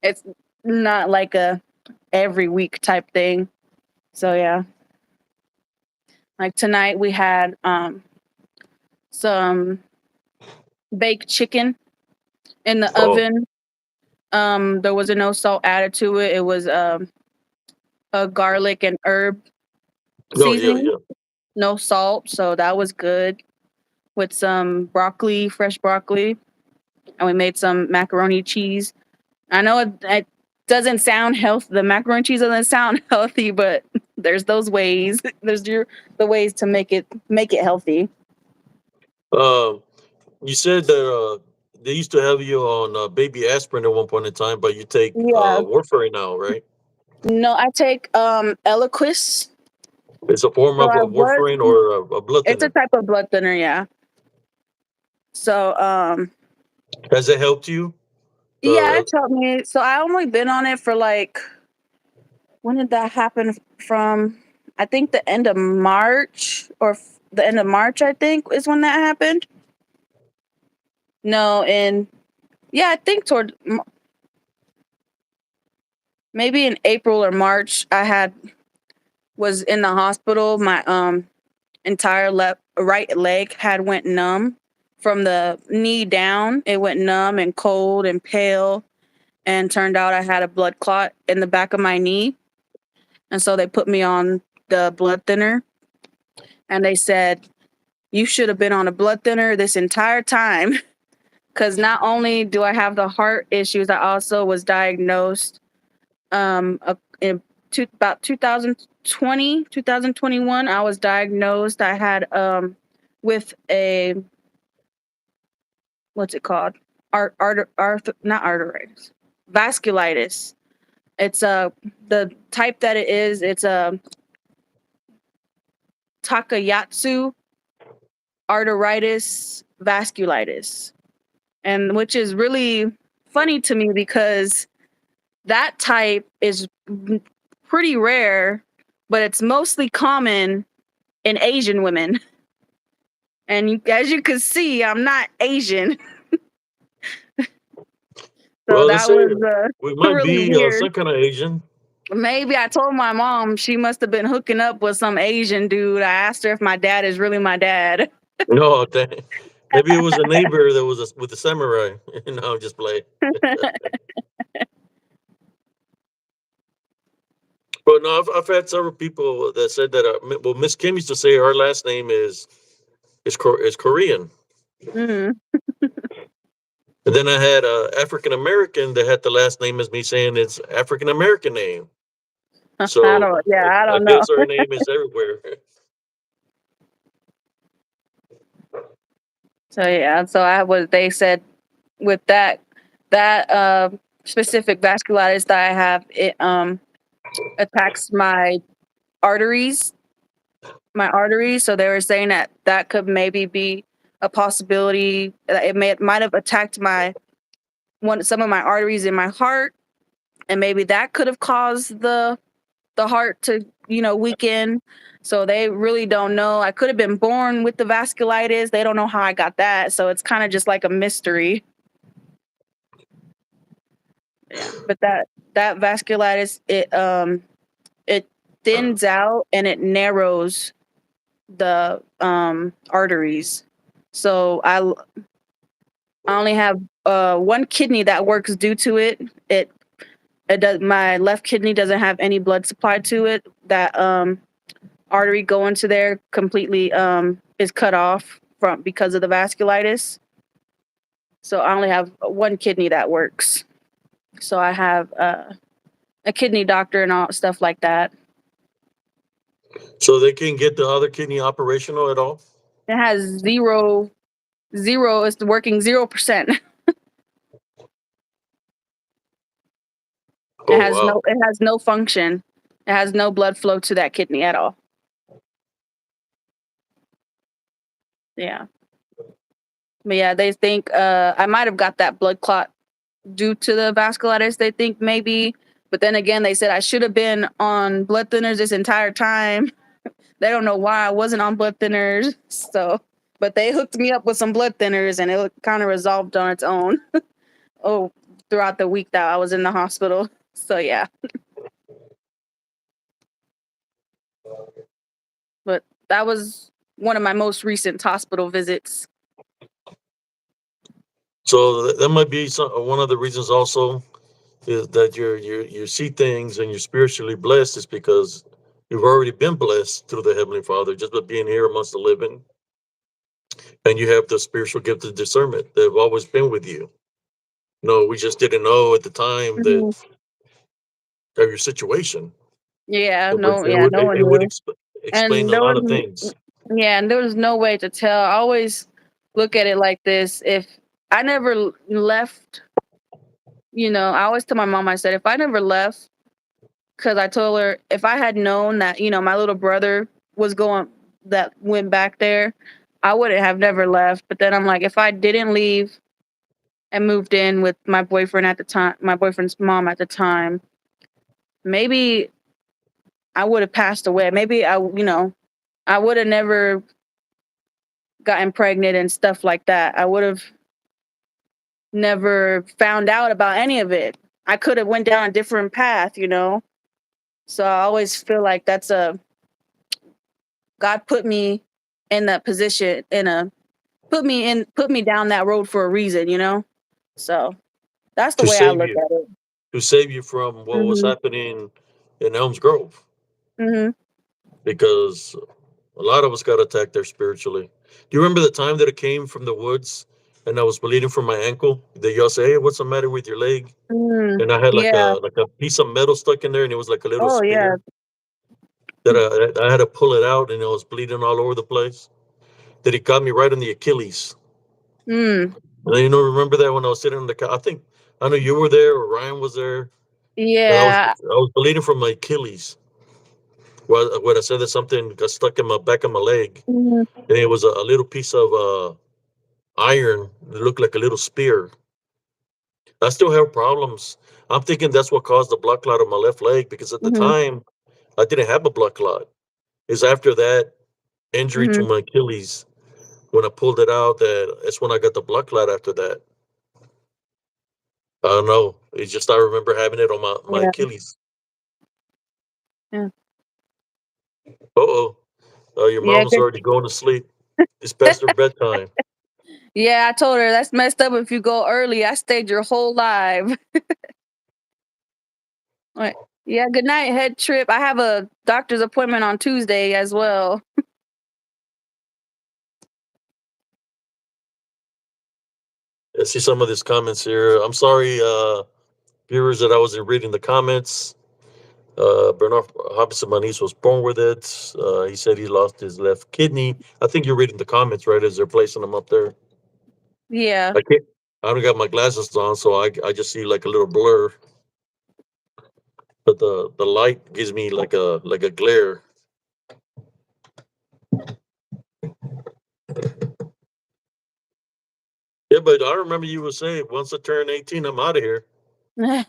It's not like a every week type thing. So yeah, like tonight we had some baked chicken in the Oh, oven. There was no salt added to it. It was a garlic and herb no, yeah, seasoning, yeah. no salt, so that was good. With some broccoli, fresh broccoli, and we made some macaroni cheese. I know it doesn't sound healthy. The macaroni cheese doesn't sound healthy, but there's those ways. The ways to make it healthy. Um, you said that they used to have you on baby aspirin at one point in time, but you take Yeah. warfarin now, right? No, I take Eliquis. It's a form So of I a was. warfarin or a blood It's a thinner. type of blood thinner, yeah. So Has it helped you? yeah, The it's helped me. So I only been on it for like, when did that happen? From, I think the end of March, or the end of March, I think is when that happened. No, in yeah, I think maybe in April or March, was in the hospital. My entire left right leg had went numb from the knee down. It went numb and cold and pale, and turned out I had a blood clot in the back of my knee. And so they put me on the blood thinner, and they said, you should have been on a blood thinner this entire time. Because not only do I have the heart issues, I also was diagnosed in about 2021. I was diagnosed. I had with a, what's it called? Not arteritis, vasculitis. It's the type that it is. It's a Takayatsu arteritis vasculitis, and which is really funny to me because that type is pretty rare, but it's mostly common in Asian women. And as you can see, I'm not Asian, so well, let's that say was we might really be weird. some kind of Asian. Maybe I told my mom she must have been hooking up with some Asian dude. I asked her if my dad is really my dad. No, dang. Maybe it was a neighbor that was with the samurai. No, just play. But no, I've had several people that said that. Well, Miss Kim used to say her last name is Korean, Mm. and then I had a African American that had the last name as me saying it's African American name. I So don't. Yeah, I I don't know. guess her name is everywhere. So yeah, so I was. They said with that specific vasculitis that I have, it attacks arteries, my arteries. So they were saying that that could maybe be a possibility. Might have attacked my one some of my arteries in my heart, and maybe that could have caused the heart to weaken. So they really don't know. I could have been born with the vasculitis. They don't know how I got that. So it's kind of just like a mystery. Yeah, but that vasculitis, it thins out and it narrows the arteries. So I only have one kidney that works due to it. It does my left kidney doesn't have any blood supply to it. That artery going to there completely is cut off from because of the vasculitis. So I only have one kidney that works. So I have a kidney doctor and all stuff like that. So they can get the other kidney operational at all. It has zero. It's working 0%. It Oh has wow! no function. It has no blood flow to that kidney at all. Yeah. But yeah, they think I might have got that blood clot due to the vasculitis. They think maybe, but then again, they said I should have been on blood thinners this entire time. They don't know why I wasn't on blood thinners. So, but they hooked me up with some blood thinners, and it kind of resolved on its own. Oh, throughout the week that I was in the hospital. So yeah, but that was one of my most recent hospital visits. So that might be one of the reasons also is that you see things and you're spiritually blessed is because you've already been blessed through the Heavenly Father just by being here amongst the living, and you have the spiritual gift of discernment. They've always been with you. No, we just didn't know at the time that Mhm. of your situation. Yeah, It would no, it yeah, would no one it would knew. explain And a lot of things. yeah, and there was no way to tell. I always look at it like this: if I never left, I always tell my mom, I said, if I never left, because I told her if I had known that, my little brother was going, that went back there, I wouldn't have never left. But then I'm like, if I didn't leave and moved in with my boyfriend at the time, my boyfriend's mom at the time, maybe I would have passed away. Maybe I would have never gotten pregnant and stuff like that. I would have never found out about any of it. I could have went down a different path. So I always feel like that's a God put me in that position put me down that road for a reason. So that's the To way I save look you, at it. to save you from what was Mhm. happening in Elms Grove, Mhm. because a lot of us got attacked there spiritually. Do you remember the time that I came from the woods and I was bleeding from my ankle? That y'all say, "Hey, what's the matter with your leg?" Mm. And I had Yeah. like a piece of metal stuck in there, and it was like a little Oh yeah. spear that I had to pull it out, and it was bleeding all over the place. That it got me right in the Achilles. Mm. And remember that when I was sitting in the car? I know you were there or Ryan was there. And Yeah. I was bleeding from my Achilles. Well, when I said that something got stuck in my back of my leg, Mhm. and it was a little piece of iron that looked like a little spear. I still have problems. I'm thinking that's what caused the blood clot on my left leg because at the Mhm. time I didn't have a blood clot. It's after that injury to Mhm. my Achilles when I pulled it out that's when I got the blood clot after that. I don't know. It's just I remember having it on my Yeah. Achilles. Yeah. Uh-oh. Your Yeah. mom's already going to sleep. It's past her bedtime. Yeah, I told her that's messed up if you go early. I stayed your whole life. Like, yeah, good night, head trip. I have a doctor's appointment on Tuesday as well. I see some of these comments here. I'm sorry, viewers, that I wasn't reading the comments. Bernard Hobson, my niece, was born with it. He said he lost his left kidney. I think you're reading the comments, right? As they're placing them up there. Yeah. I can't. I don't got my glasses on, so I just see like a little blur. But the light gives me like a glare. Yeah, but I remember you were saying once I turn 18, I'm out of here, Oh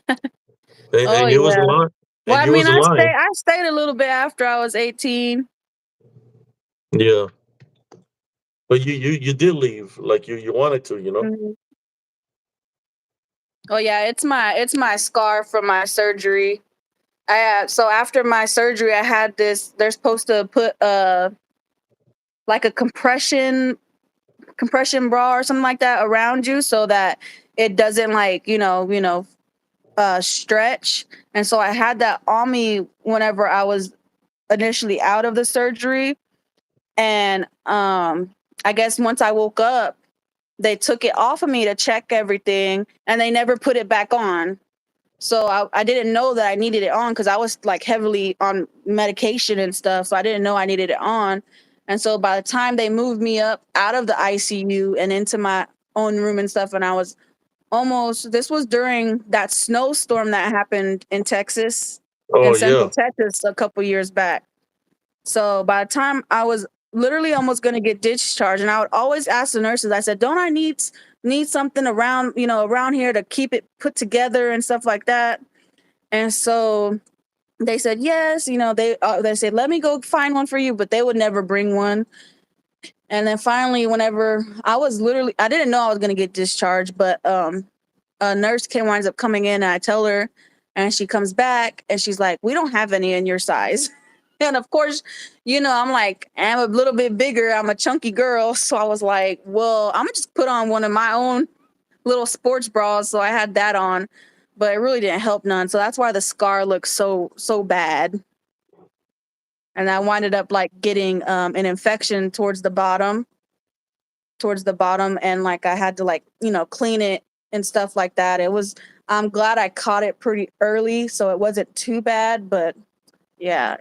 and you wasn't yeah. lying. Well, And I you mean, wasn't lying. I stayed a little bit after I was 18. Yeah, but you did leave, like you wanted to, you know. Mhm. Oh yeah, it's my scar from my surgery. So after my surgery, I had this. They're supposed to put like a compression bra or something like that around you so that it doesn't like stretch. And so I had that on me whenever I was initially out of the surgery. And I guess once I woke up, they took it off of me to check everything, and they never put it back on. So I didn't know that I needed it on because I was like heavily on medication and stuff. So I didn't know I needed it on. And so by the time they moved me up out of the ICU and into my own room and stuff, and I was almost, this was during that snowstorm that happened in Texas, in Oh central yeah. Texas a couple years back. So by the time I was literally almost going to get discharged, and I would always ask the nurses, I said, don't I need something around, around here to keep it put together and stuff like that. And so they said, yes, they said, let me go find one for you, but they would never bring one. And then finally, whenever I didn't know I was going to get discharged, but a nurse winds up coming in, and I tell her, and she comes back and she's like, we don't have any in your size. And of course, I'm like, I'm a little bit bigger. I'm a chunky girl. So I was like, well, I'm gonna just put on one of my own little sports bras. So I had that on, but it really didn't help none. So that's why the scar looks so bad. And I winded up like getting an infection towards the bottom, and like I had to like clean it and stuff like that. I'm glad I caught it pretty early, so it wasn't too bad. But yeah,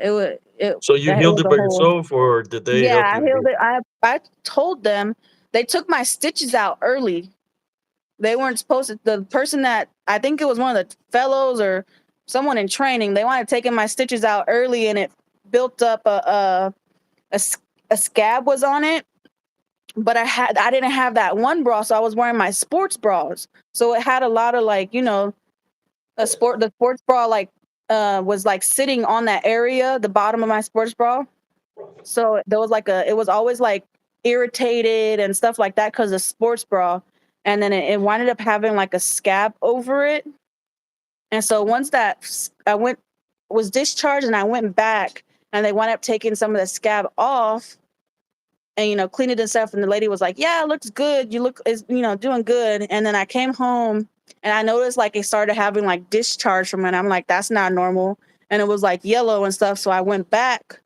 So you it healed was it a by whole. yourself, or did they Yeah, help I you? healed it. I told them they took my stitches out early. They weren't supposed to. The person that, I think it was one of the fellows or someone in training, they wanted taking my stitches out early, and it built up a scab was on it. But I didn't have that one bra, so I was wearing my sports bras. So it had a lot of like the sports bra like was like sitting on that area, the bottom of my sports bra. So there was like it was always like irritated and stuff like that because of sports bra. And then it winded up having like a scab over it. And so once was discharged, and I went back, and they wound up taking some of the scab off and cleaned it and stuff. And the lady was like, yeah, it looks good. You look is doing good. And then I came home, and I noticed like it started having like discharge from it. I'm like, that's not normal. And it was like yellow and stuff. So I went back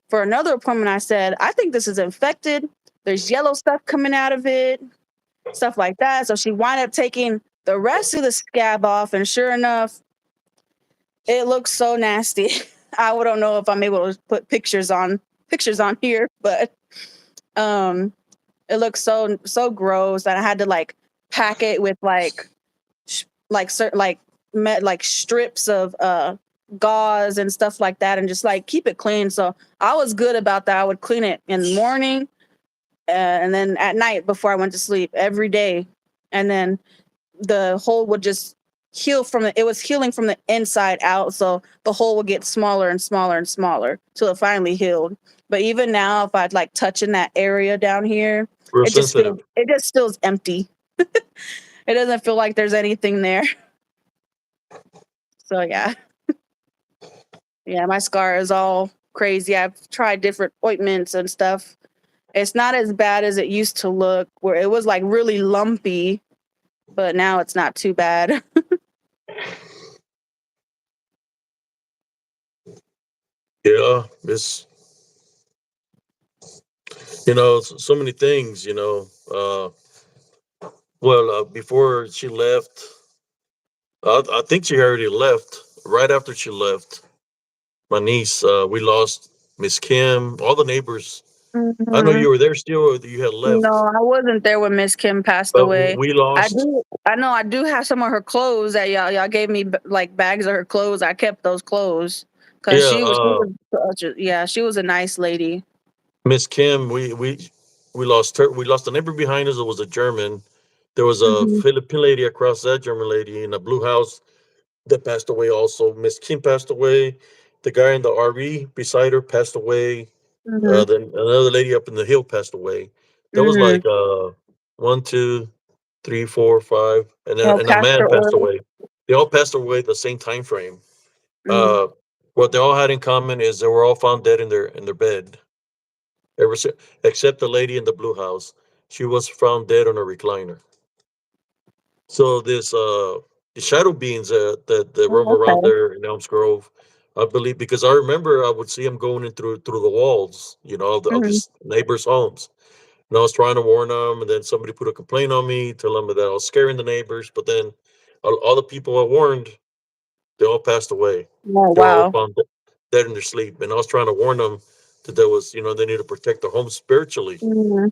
for another appointment. I said, I think this is infected. There's yellow stuff coming out of it, stuff like that. So she wound up taking the rest of the scab off, and sure enough, it looks so nasty. I don't know if I'm able to put pictures on here, but um it looks so gross that I had to like pack it with like certain like strips of gauze and stuff like that, and just like keep it clean. So I was good about that. I would clean it in the morning, and then at night before I went to sleep every day. And then the hole would just heal it was healing from the inside out. So the hole would get smaller and smaller and smaller till it finally healed. But even now, if I'd like touch in that area down here, Real sensitive. it just feels empty. It doesn't feel like there's anything there. So yeah. Yeah, my scar is all crazy. I've tried different ointments and stuff, It's not as bad as it used to look, where it was like really lumpy, but now it's not too bad. Yeah, it's so many things. Before she left, I think she already left. Right after she left, my niece, we lost Miss Kim, all the neighbors. I know Mhm. you were there still, or you had No, left, I wasn't there when Miss Kim passed but away. we lost. I know I do have some of her clothes that y'all gave me like bags of her clothes. I kept those clothes because Yeah, she was a nice lady. Miss Kim, we lost her. We lost the neighbor behind us. It was a German. There was a Mhm. Philippine lady across that German lady in a blue house that passed away. Also, Miss Kim passed away. The guy in the RV beside her passed away. Mhm. Then another lady up in the hill passed away. That was Mhm. like one, two, three, four, five, and a man Castor passed oil. away. They all passed away at the same time frame. Mhm. Uh, what they all had in common is they were all found dead in their bed. Ever si Except the lady in the blue house, she was found dead on a recliner. So the shadow beings that roam around Okay. there in Elms Grove, I believe, because I remember I would see them going in through the walls, of Mhm. these neighbors' homes. And I was trying to warn them, and then somebody put a complaint on me, telling me that I was scaring the neighbors. But then all the people I warned, they all passed away. Oh They were all wow. found dead in their sleep. And I was trying to warn them that there was, they need to protect their home spiritually. Mhm.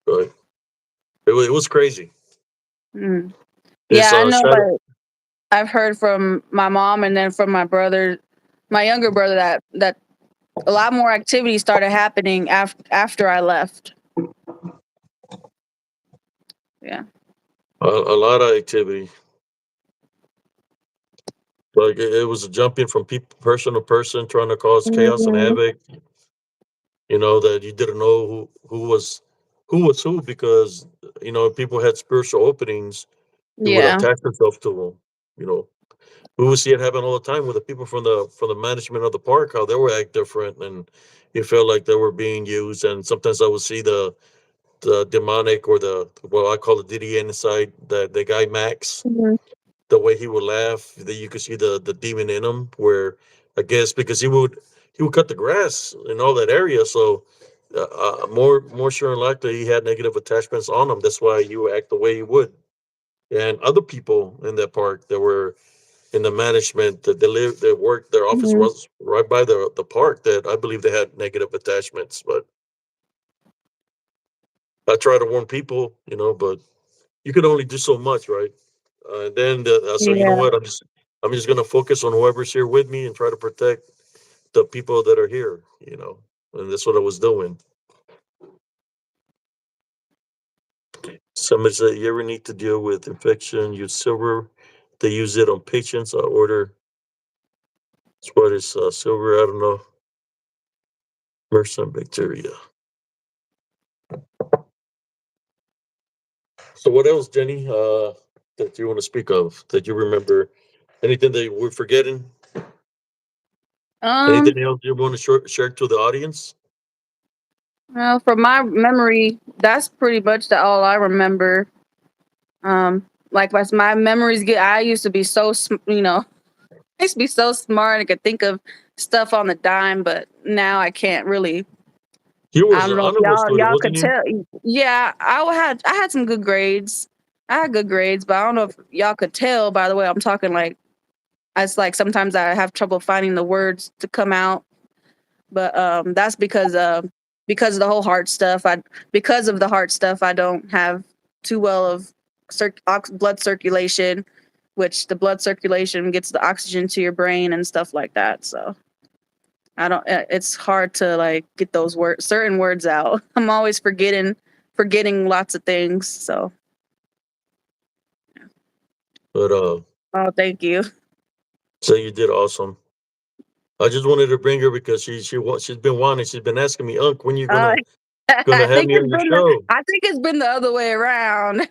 But it was crazy. Mhm. This Yeah, I know, shadow. but I've heard from my mom and then from my brother, my younger brother, that a lot more activity started happening after I left. Yeah. A lot of activity. Like it was jumping from person to person, trying to cause chaos and Mhm. havoc. That you didn't know who was who because people had spiritual openings. You would Yeah. attach yourself to them. You know, we would see it happen all the time with the people from the management of the park, how they were act different, and you felt like they were being used. And sometimes I would see the demonic or the what I call the DD inside the guy Max, Mhm. the way he would laugh, that you could see the demon in him. Where I guess because he would cut the grass in all that area, so more sure and likely he had negative attachments on him. That's why you act the way you would. And other people in that park that were in the management that they lived, that worked, their office Mhm. was right by the park. That I believe they had negative attachments, but I try to warn people, but you can only do so much, right? And then I said, you know Yeah. what? I'm just gonna focus on whoever's here with me and try to protect the people that are here, and that's what I was doing. Somebody said, you ever need to deal with infection, use silver. They use it on patients. I order what is silver? I don't know. MRSA bacteria. So what else, Jenny? That you want to speak of? That you remember? Anything that we're forgetting? Um. Anything else you want to share to the audience? Well, from my memory, that's pretty much all I remember. Like as my memories get, I used to be I used to be so smart. I could think of stuff on the dime, but now I can't really. You I was don't an know if honorable student, y'all wasn't could you? tell. Yeah, I had some good grades. I had good grades, but I don't know if y'all could tell by the way I'm talking. Like it's like sometimes I have trouble finding the words to come out, but that's because of the whole heart stuff. Because of the heart stuff, I don't have too well of blood circulation, which the blood circulation gets the oxygen to your brain and stuff like that. So I don't. It's hard to like get those certain words out. I'm always forgetting lots of things. So But oh, thank you. so you did awesome. I just wanted to bring her because she's been wanting. She's been asking me, Unc, when you Uh, gonna I have think me on it's your been show? I think it's been the other way around.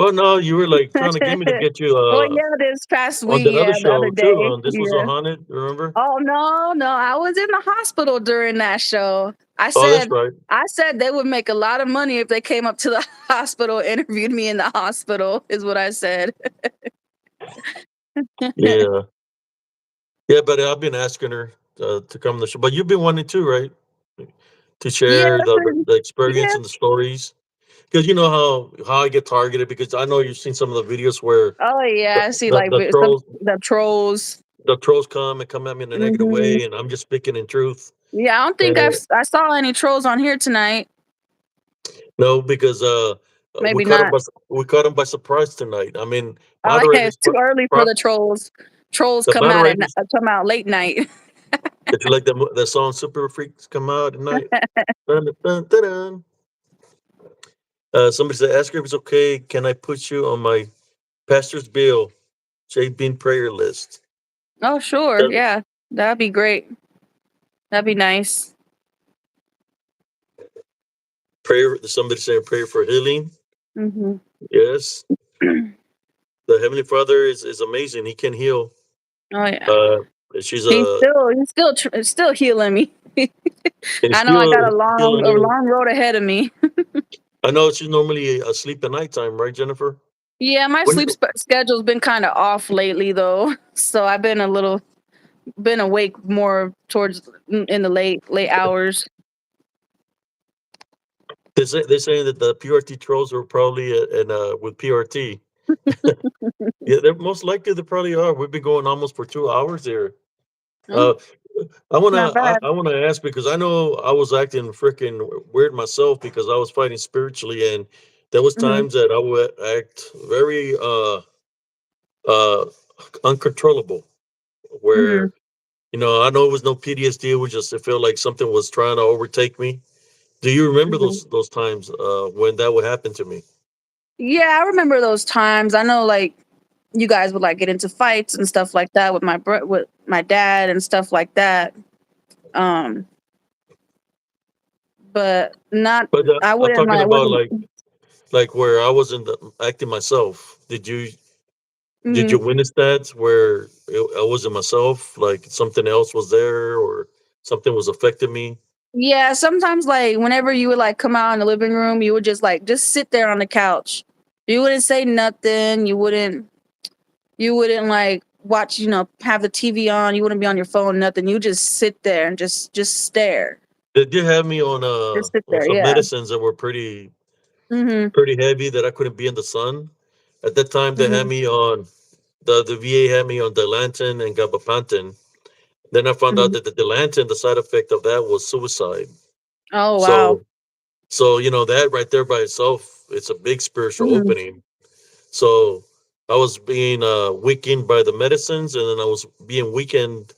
Well, no, you were like trying to get me to get you Well, yeah, this past on the week, other yeah, the other show too. day, This was a yeah. haunted. Remember? Oh no, no, I was in the hospital during that show. Oh, that's right. I said they would make a lot of money if they came up to the hospital, interviewed me in the hospital, is what I said. Yeah, yeah. But I've been asking her to come on the show. But you've been wanting to, right? To Yeah, share the experience yeah. and the stories. Because you know how I get targeted. Because I know you've seen some of the videos where Oh yeah, I see the, like the some trolls the trolls. the trolls come and come at me in a negative Hmm. way, and I'm just speaking in truth. Yeah, I don't think And I saw any trolls on here tonight. no, because Maybe not. we caught them by surprise tonight. I mean, Oh yeah, moderators it's too early for pro- the trolls. Trolls the moderators. come out late night. Did you like the song "Super Freaks" come out at night? Dun, dun, dun, dun. Somebody said, "Ask her if it's okay. Can I put you on my pastor's bill, J Bean prayer list?" Oh sure, Does yeah, that'd be great. That'd be nice. prayer? Somebody saying prayer for healing. Hmm. Yes, the Heavenly Father is amazing. He can heal. Oh yeah, Uh, she's a he's still healing me. and I know I got he's still on a here. long road ahead of me. I know she's normally asleep at nighttime, right, Jennifer? Yeah, my When schedule's been kind of off lately though, so I've been been awake more towards in the late hours. they're saying that the PRT trolls are probably with PRT. Yeah, they're most likely they probably are. We've been going almost for 2 hours here. Mm, Uh, I wanna not bad. I wanna ask because I know I was acting freaking weird myself because I was fighting spiritually and there was Hmm. times that I would act very uh uncontrollable Hmm. where I know it was no PTSD, it was just it felt like something was trying to overtake me. Do you remember Hmm. those times when that would happen to me? Yeah, I remember those times. I know, like you guys would like get into fights and stuff like that with with my dad and stuff like that. Um, but not. But I I'm wouldn't talking like. about Wasn't. like where I wasn't acting myself. Did you Mhm. witness that where I wasn't myself, like something else was there or something was affecting me? Yeah, sometimes like whenever you would like come out in the living room, you would just sit there on the couch. You wouldn't say nothing. You wouldn't like watch, have the TV on. You wouldn't be on your phone, nothing. You just sit there and just stare. They did have me Just sit on there. some Yeah. medicines that were Mhm. pretty heavy that I couldn't be in the sun. At that time, they had Mhm. me on the VA had me on Dilantin and gabapentin. Then I found out Mhm. that the Dilantin, the side effect of that was suicide. Oh wow. So that right there by itself, it's a big spiritual Mhm. opening. So I was being weakened by the medicines, and then I was being weakened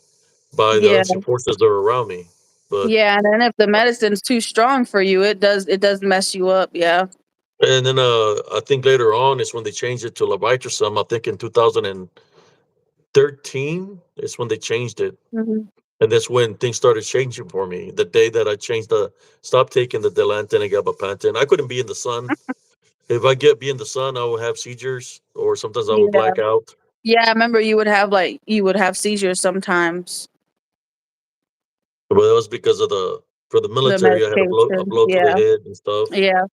by the Yeah. unseen forces that are around me. But Yeah, and then if the medicine's too strong for you, it does mess you up. Yeah. and then I think later on is when they changed it to levetiracetam. I think in 2013 is when they changed it, Mhm. and that's when things started changing for me. The day that I changed stopped taking the Dilantin and gabapentin, I couldn't be in the sun. If I be in the sun, I would have seizures, or sometimes I would Yeah. black out. Yeah, I remember you would have seizures sometimes. But that was because of for the The military, I had a medication. blow to the Yeah. head and stuff. Yeah.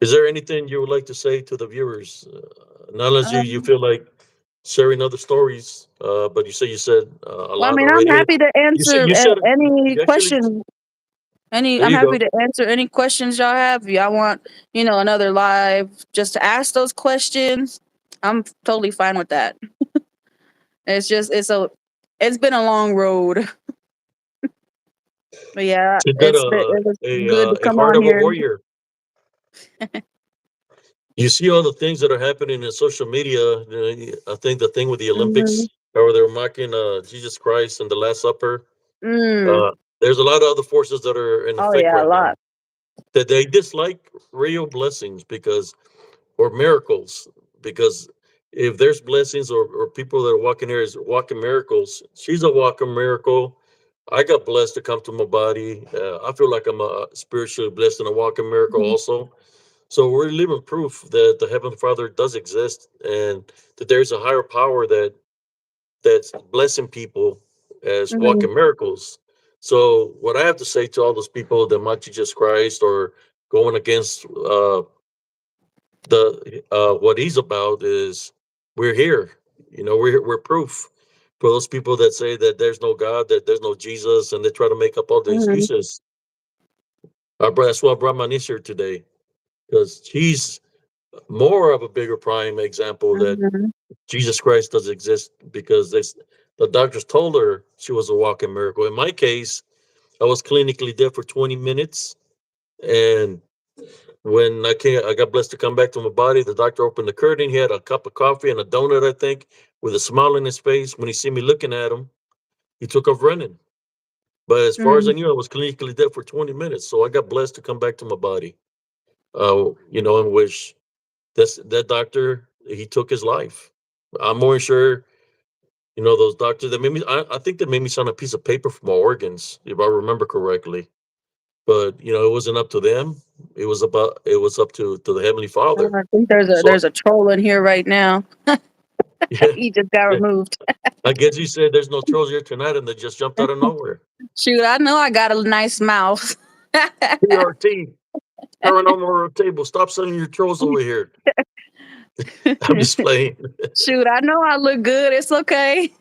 Is there anything you would like to say to the viewers? Not unless you Um, feel like sharing other stories, but you said a well, I lot mean, I'm already. happy to answer You said any you actually question. there I'm you happy go. to answer any questions y'all have. If y'all want, another live just to ask those questions, I'm totally fine with that. It's been a long road, but yeah, She's got it was good to a come heart on of a here. warrior. You see all the things that are happening in social media. I think the thing with the Hmm. Olympics, or they're mocking Jesus Christ and the Last Supper. Mm. Uh, there's a lot of other forces that are in Oh effect yeah, a right now lot. that they dislike real blessings because or miracles because if there's blessings or people that are walking here is walking miracles, she's a walking miracle. I got blessed to come to my body. I feel like I'm spiritually blessed and a walking miracle Mhm. also. So we're living proof that the Heavenly Father does exist and that there's a higher power that's blessing people as Mhm. walking miracles. So what I have to say to all those people that might Jesus Christ or going against the what he's about is we're here. You know, we're proof for those people that say that there's no God, that there's no Jesus, and they try to make up all the Mhm. excuses. That's why I brought my niece here today because she's more of a bigger prime example that Mhm. Jesus Christ does exist because the doctors told her she was a walking miracle. In my case, I was clinically dead for 20 minutes, and when I got blessed to come back to my body. The doctor opened the curtain. He had a cup of coffee and a donut, I think, with a smile on his face. When he see me looking at him, he took off running. But as far as I Mhm. knew, I was clinically dead for 20 minutes. So I got blessed to come back to my body. In which that doctor he took his life. I'm more sure, those doctors that made me. I think they made me sign a piece of paper for my organs, if I remember correctly. But it wasn't up to them. It was up to the Heavenly Father. I think there's So a troll in here right now. yeah, He just got yeah. removed. I guess you said there's no trolls here tonight, and they just jumped out of nowhere. Shoot, I know I got a nice mouth. PRT, paranormal table. Stop sending your trolls over here. I'm just playing. Shoot, I know I look good. It's okay.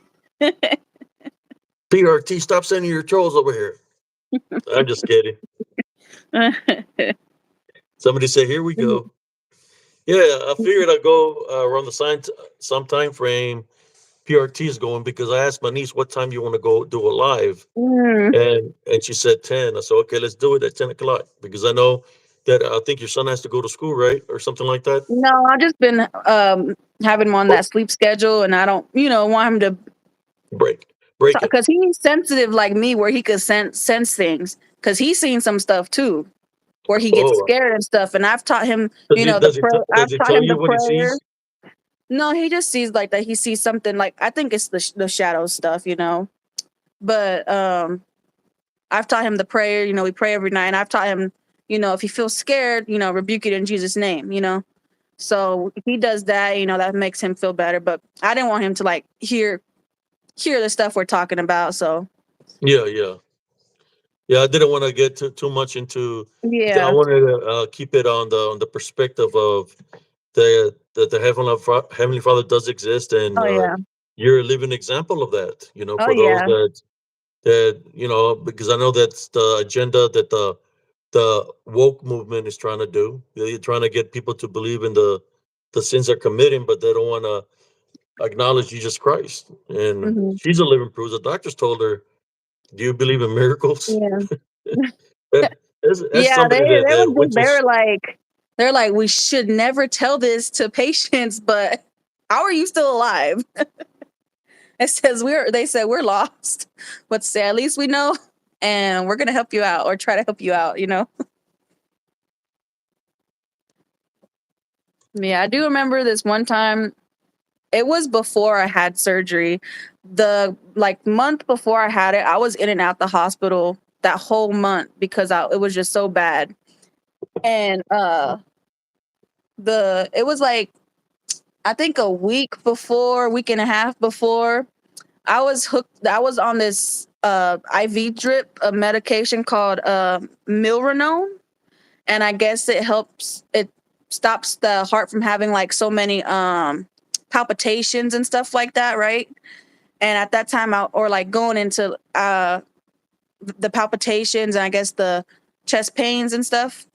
PRT, stop sending your trolls over here. I'm just kidding. Somebody said, "Here we go." Yeah, I figured I'd go around the some time frame. PRT is going because I asked my niece what time you want to go do a live, Mm. and she said 10. I said, okay, let's do it at 10 o'clock because I know that I think your son has to go to school, right, or something like that. No, I've just been having him on Oh, that sleep schedule, and I don't, want him to, break, break it. because he's sensitive like me, where he could sense things. Because he's seen some stuff too, where he gets Oh, scared and stuff. And I've taught him, does he the does he prayer. t- I've does he taught tell him you the what he prayer. sees? No, he just sees like that. He sees something like, I think it's the shadow stuff, But I've taught him the prayer. We pray every night. And I've taught him, if he feels scared, rebuke it in Jesus' name. So he does that. That makes him feel better. But I didn't want him to like hear the stuff we're talking about. So Yeah, yeah, yeah. I didn't want to get too much into. I yeah. wanted to keep it on the perspective of the Heavenly Father does exist, and Oh yeah. you're a living example of that. Oh For those yeah. that because I know that's the agenda that the woke movement is trying to do. They're trying to get people to believe in the sins they're committing, but they don't want to acknowledge Jesus Christ. And Hmm. she's a living proof. The doctors told her, "Do you believe in miracles?" Yeah. That's Yeah. They somebody they that was went just to. they're like, we should never tell this to patients, but how are you still alive? It says they said we're lost, but say at least we know, and we're gonna help you out or try to help you out. Yeah, I do remember this one time. It was before I had surgery. The like month before I had it, I was in and out the hospital that whole month because it was just so bad. And the it was like, I think a week and a half before, I was on this IV drip of medication called Milrinone, and I guess it stops the heart from having like so many palpitations and stuff like that, right? And at that time, or like going into the palpitations and I guess the chest pains and stuff.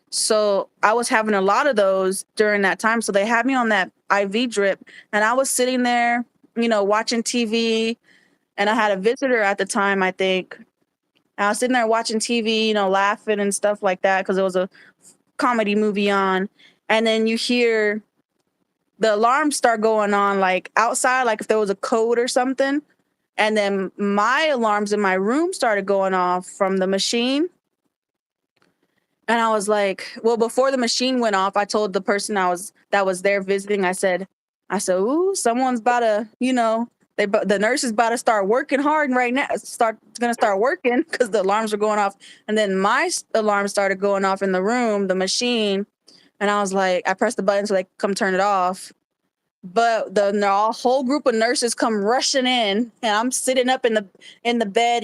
So I was having a lot of those during that time. So they had me on that IV drip, and I was sitting there, watching TV. And I had a visitor at the time, I think. And I was sitting there watching TV, laughing and stuff like that because it was a comedy movie on. And then you hear the alarms start going on, like outside, like if there was a code or something. And then my alarms in my room started going off from the machine. And I was like, well, before the machine went off, I told the person that was there visiting, I said, ooh, someone's about to, the nurse is about to start working hard right now. Gonna start working because the alarms are going off, and then my alarm started going off in the room, the machine, and I was like, I pressed the button so they come turn it off. But the whole group of nurses come rushing in, and I'm sitting up in the bed,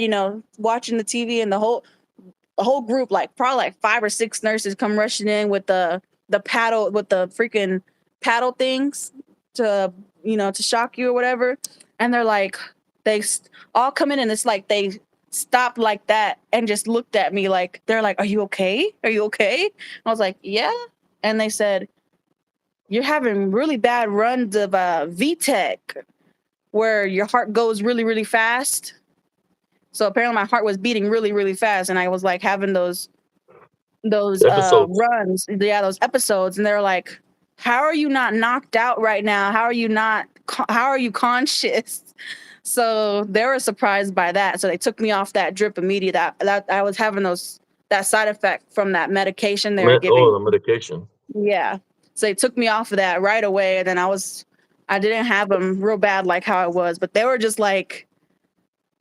watching the TV, and the whole group, like probably like 5 or 6 nurses, come rushing in with the paddle, with the freaking paddle things to to shock you or whatever. And they're like, all come in, and it's like they stopped like that and just looked at me like, they're like, "Are you okay? Are you okay?" I was like, "Yeah." And they said, "You're having really bad runs of VTech, where your heart goes really, really fast." So apparently my heart was beating really, really fast, and I was like having those Episodes. runs, yeah, those episodes. And they're like, "How are you not knocked out right now? How are you not? How are you conscious?" So they were surprised by that. So they took me off that drip immediately. That I was having that side effect from that medication they were giving. The medication. Yeah. So they took me off of that right away. And then I didn't have them real bad like how it was, but they were just like,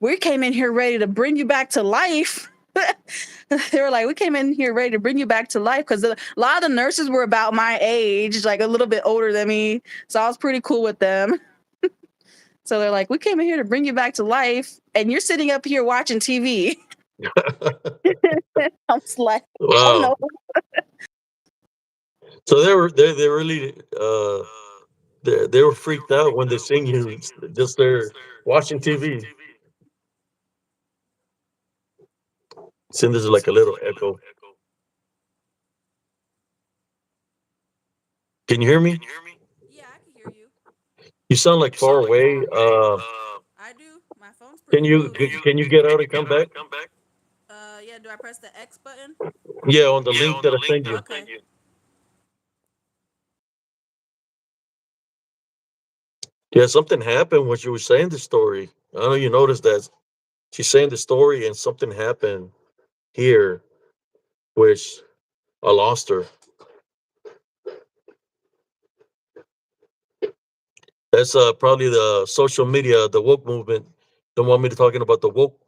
"We came in here ready to bring you back to life." They were like, "We came in here ready to bring you back to life." Because a lot of the nurses were about my age, like a little bit older than me. So I was pretty cool with them. So they're like, "We came in here to bring you back to life, and you're sitting up here watching TV." I was like, "Oh Wow. no." So they really they were freaked out when they seen you just there watching TV. Seeing there's like a little echo. Can you hear me? Yeah, I can hear you. You sound like far away. I do. My phone's Can pretty you close. can you get out and come back? Yeah, do I press the X button? Yeah, on the link that I sent you. Okay. Yeah, something happened when she was saying the story. I don't know you noticed that she's saying the story and something happened here, which I lost her. That's probably the social media, the woke movement. Don't want me to talking about the woke.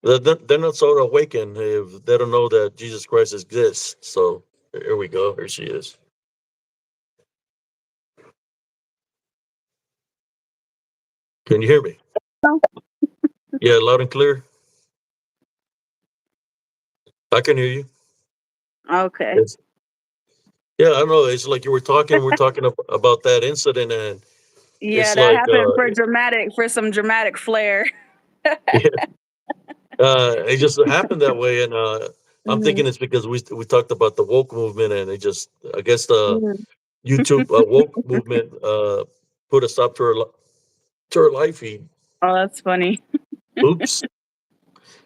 They're not so awakened if they don't know that Jesus Christ exists. So here we go. Here she is. Can you hear me? Yeah, loud and clear. I can hear you. Okay. Yes. Yeah, I know. It's like you were talking. We're talking about that incident, and Yeah, it's that like, happened for some dramatic flair. yeah, it just happened that way. And I'm Mhm. thinking it's because we talked about the woke movement, and it just, I guess the Mhm. YouTube woke movement put a stop to to her life feed. Oh, that's funny. Oops.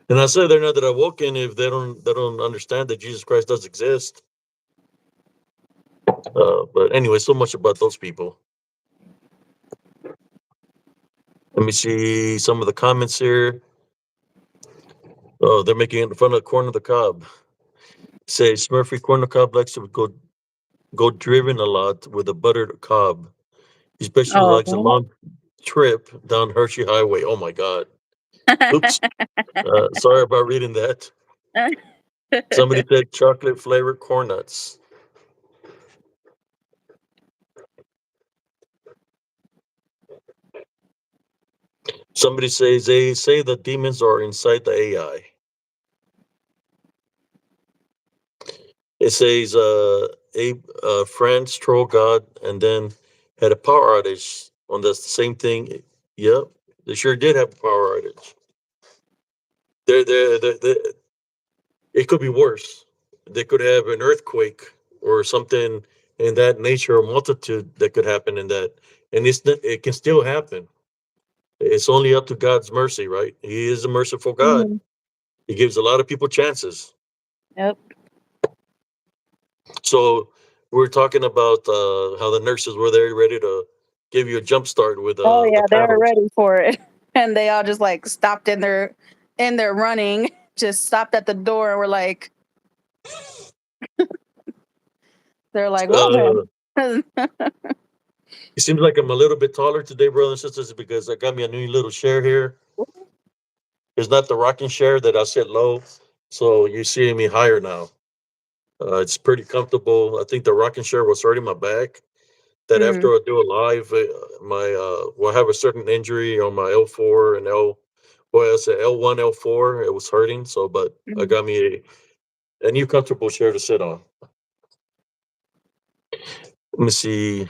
And I say they're not that awoken if they don't understand that Jesus Christ does exist. But anyway, so much about those people. Let me see some of the comments here. Oh, they're making it in front of the corn of the cob. Say Smurfy corn of the cob likes to go driven a lot with a buttered cob. He especially likes a Oh. long trip down Hershey Highway. Oh my God. Oops. Sorry about reading that. Somebody said chocolate flavored corn nuts. Somebody says they say the demons are inside the AI. It says a friends troll God and then had a power outage on the same thing. Yep, they sure did have a power outage. They're it could be worse. They could have an earthquake or something in that nature or multitude that could happen in that, and it can still happen. It's only up to God's mercy, right? He is a merciful God. Mhm. He gives a lot of people chances. Yep. So we're talking about how the nurses were there ready to give you a jump start with Oh the yeah, they were paddles. ready for it. And they all just like stopped in their running, just stopped at the door and were like, they're like, "Well Uh, then." It seems like I'm a little bit taller today, brothers and sisters, because I got me a new little chair here. It's not the rocking chair that I sit low, so you see me higher now. It's pretty comfortable. I think the rocking chair was hurting my back. That after Mm, I do a live, my will have a certain injury on my L4 and well, it's a L1, L4. It was hurting, so but I mm. got me a new comfortable chair to sit on. Let me see.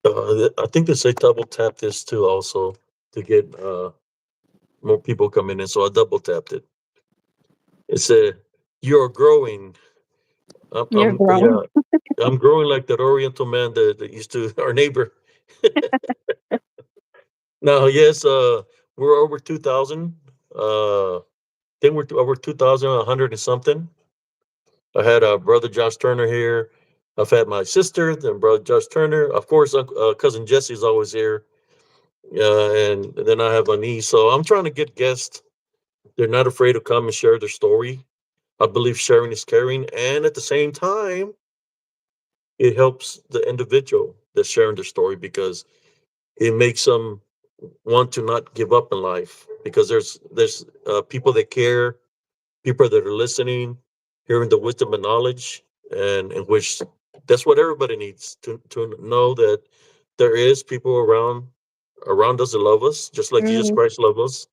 I think they say double tap this too, also to get more people coming in. So I double tapped it. It said, "You're growing." You're grown. Yeah, I'm growing like that Oriental man that used to our neighbor. Now, yes, we're over 2,000. Think we're over 2,000, 100 and something. I had brother Josh Turner here. I've had my sister, then brother Josh Turner. Of course, cousin Jesse's always here. And then I have a niece. So I'm trying to get guests. They're not afraid to come and share their story. I believe sharing is caring. And at the same time, it helps the individual that's sharing their story because it makes them want to not give up in life because there's people that care, people that are listening, hearing the wisdom and knowledge, and in which that's what everybody needs to know that there is people around us that love us, just like Jesus Mm, Christ loved us,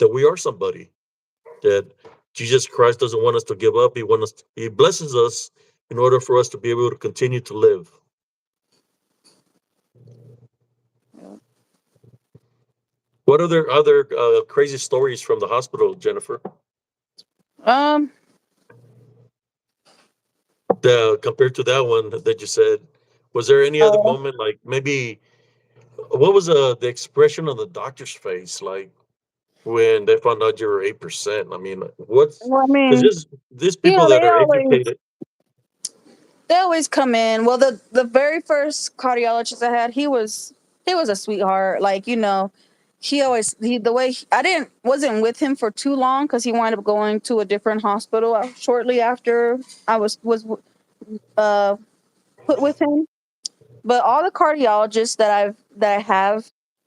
that we are somebody, that Jesus Christ doesn't want us to give up. He blesses us in order for us to be able to continue to live. What other crazy stories from the hospital, Jennifer? um, Compared to that one that you said, was there any other uh, moment, like maybe what was the expression on the doctor's face like when they found out you were 8%? I mean, what's well, I because mean, there's people that are educated. they always come in. Well, the very first cardiologist I had, he was a sweetheart. Like, the way I didn't wasn't with him for too long because he wound up going to a different hospital shortly after I was uh put with him. But all the cardiologists that I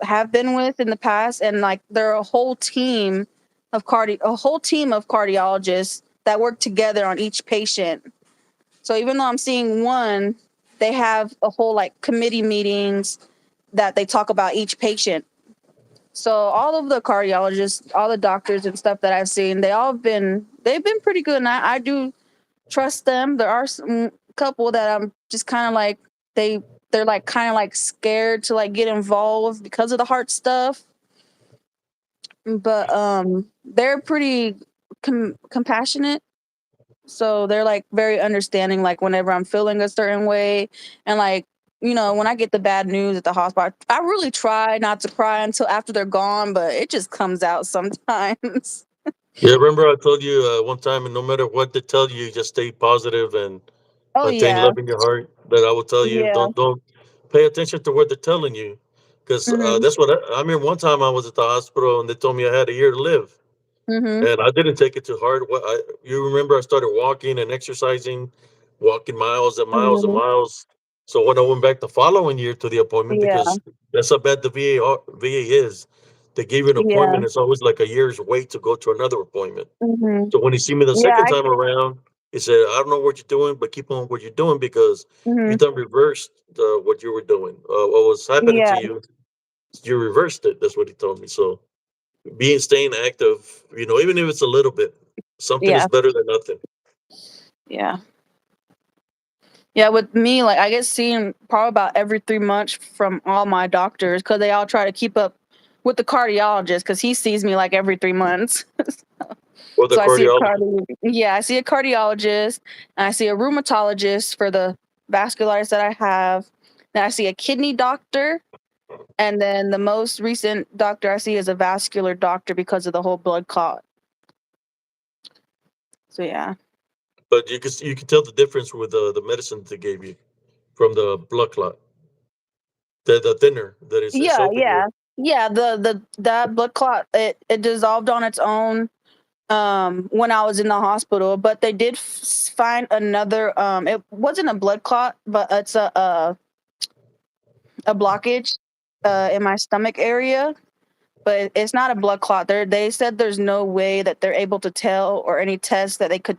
have been with in the past, and like they're a whole team of cardiologists that work together on each patient. So even though I'm seeing one, they have a whole like committee meetings that they talk about each patient. So all of the cardiologists, all the doctors and stuff that I've seen, they've been pretty good, and I do trust them. There are some couple that I'm just kind of like they they're like kind of like scared to like get involved because of the heart stuff. But they're pretty compassionate, so they're like very understanding, like whenever I'm feeling a certain way. And like, when I get the bad news at the hospital, I really try not to cry until after they're gone, but it just comes out sometimes. Yeah, remember I told you one time, and no matter what they tell you, just stay positive and Oh maintain yeah. love in your heart. That I will tell you, Yeah. don't pay attention to what they're telling you, because Mhm. that's what I mean. One time I was at the hospital and they told me I had a year to live. Mhm. And I didn't take it too hard. You remember I started walking and exercising, walking miles and miles and Mhm. miles. So when I went back the following year to the appointment, Yeah. because that's how bad the VA is, they gave you an Yeah. appointment. It's always like a year's wait to go to another appointment. Mhm. So when he see me the Yeah. second time around, he said, "I don't know what you're doing, but keep on what you're doing because you Mhm. done reversed what you were doing. What was happening Yeah. to you, you reversed it." That's what he told me. So staying active, even if it's a little bit, something is Yeah. better than nothing. Yeah. Yeah, with me, like I get seen probably about every 3 months from all my doctors because they all try to keep up with the cardiologist because he sees me like every 3 months. Or the So cardiologist. I see a cardiologist, and I see a rheumatologist for the vasculitis that I have. Then I see a kidney doctor, and then the most recent doctor I see is a vascular doctor because of the whole blood clot. So yeah. But you can tell the difference with the medicine they gave you from the blood clot, the thinner that is Yeah, helping you. yeah. Yeah, the that blood clot, it dissolved on its own. when I was in the hospital, but they did find another. It wasn't a blood clot, but it's a blockage in my stomach area. But it's not a blood clot. They said there's no way that they're able to tell or any tests that they could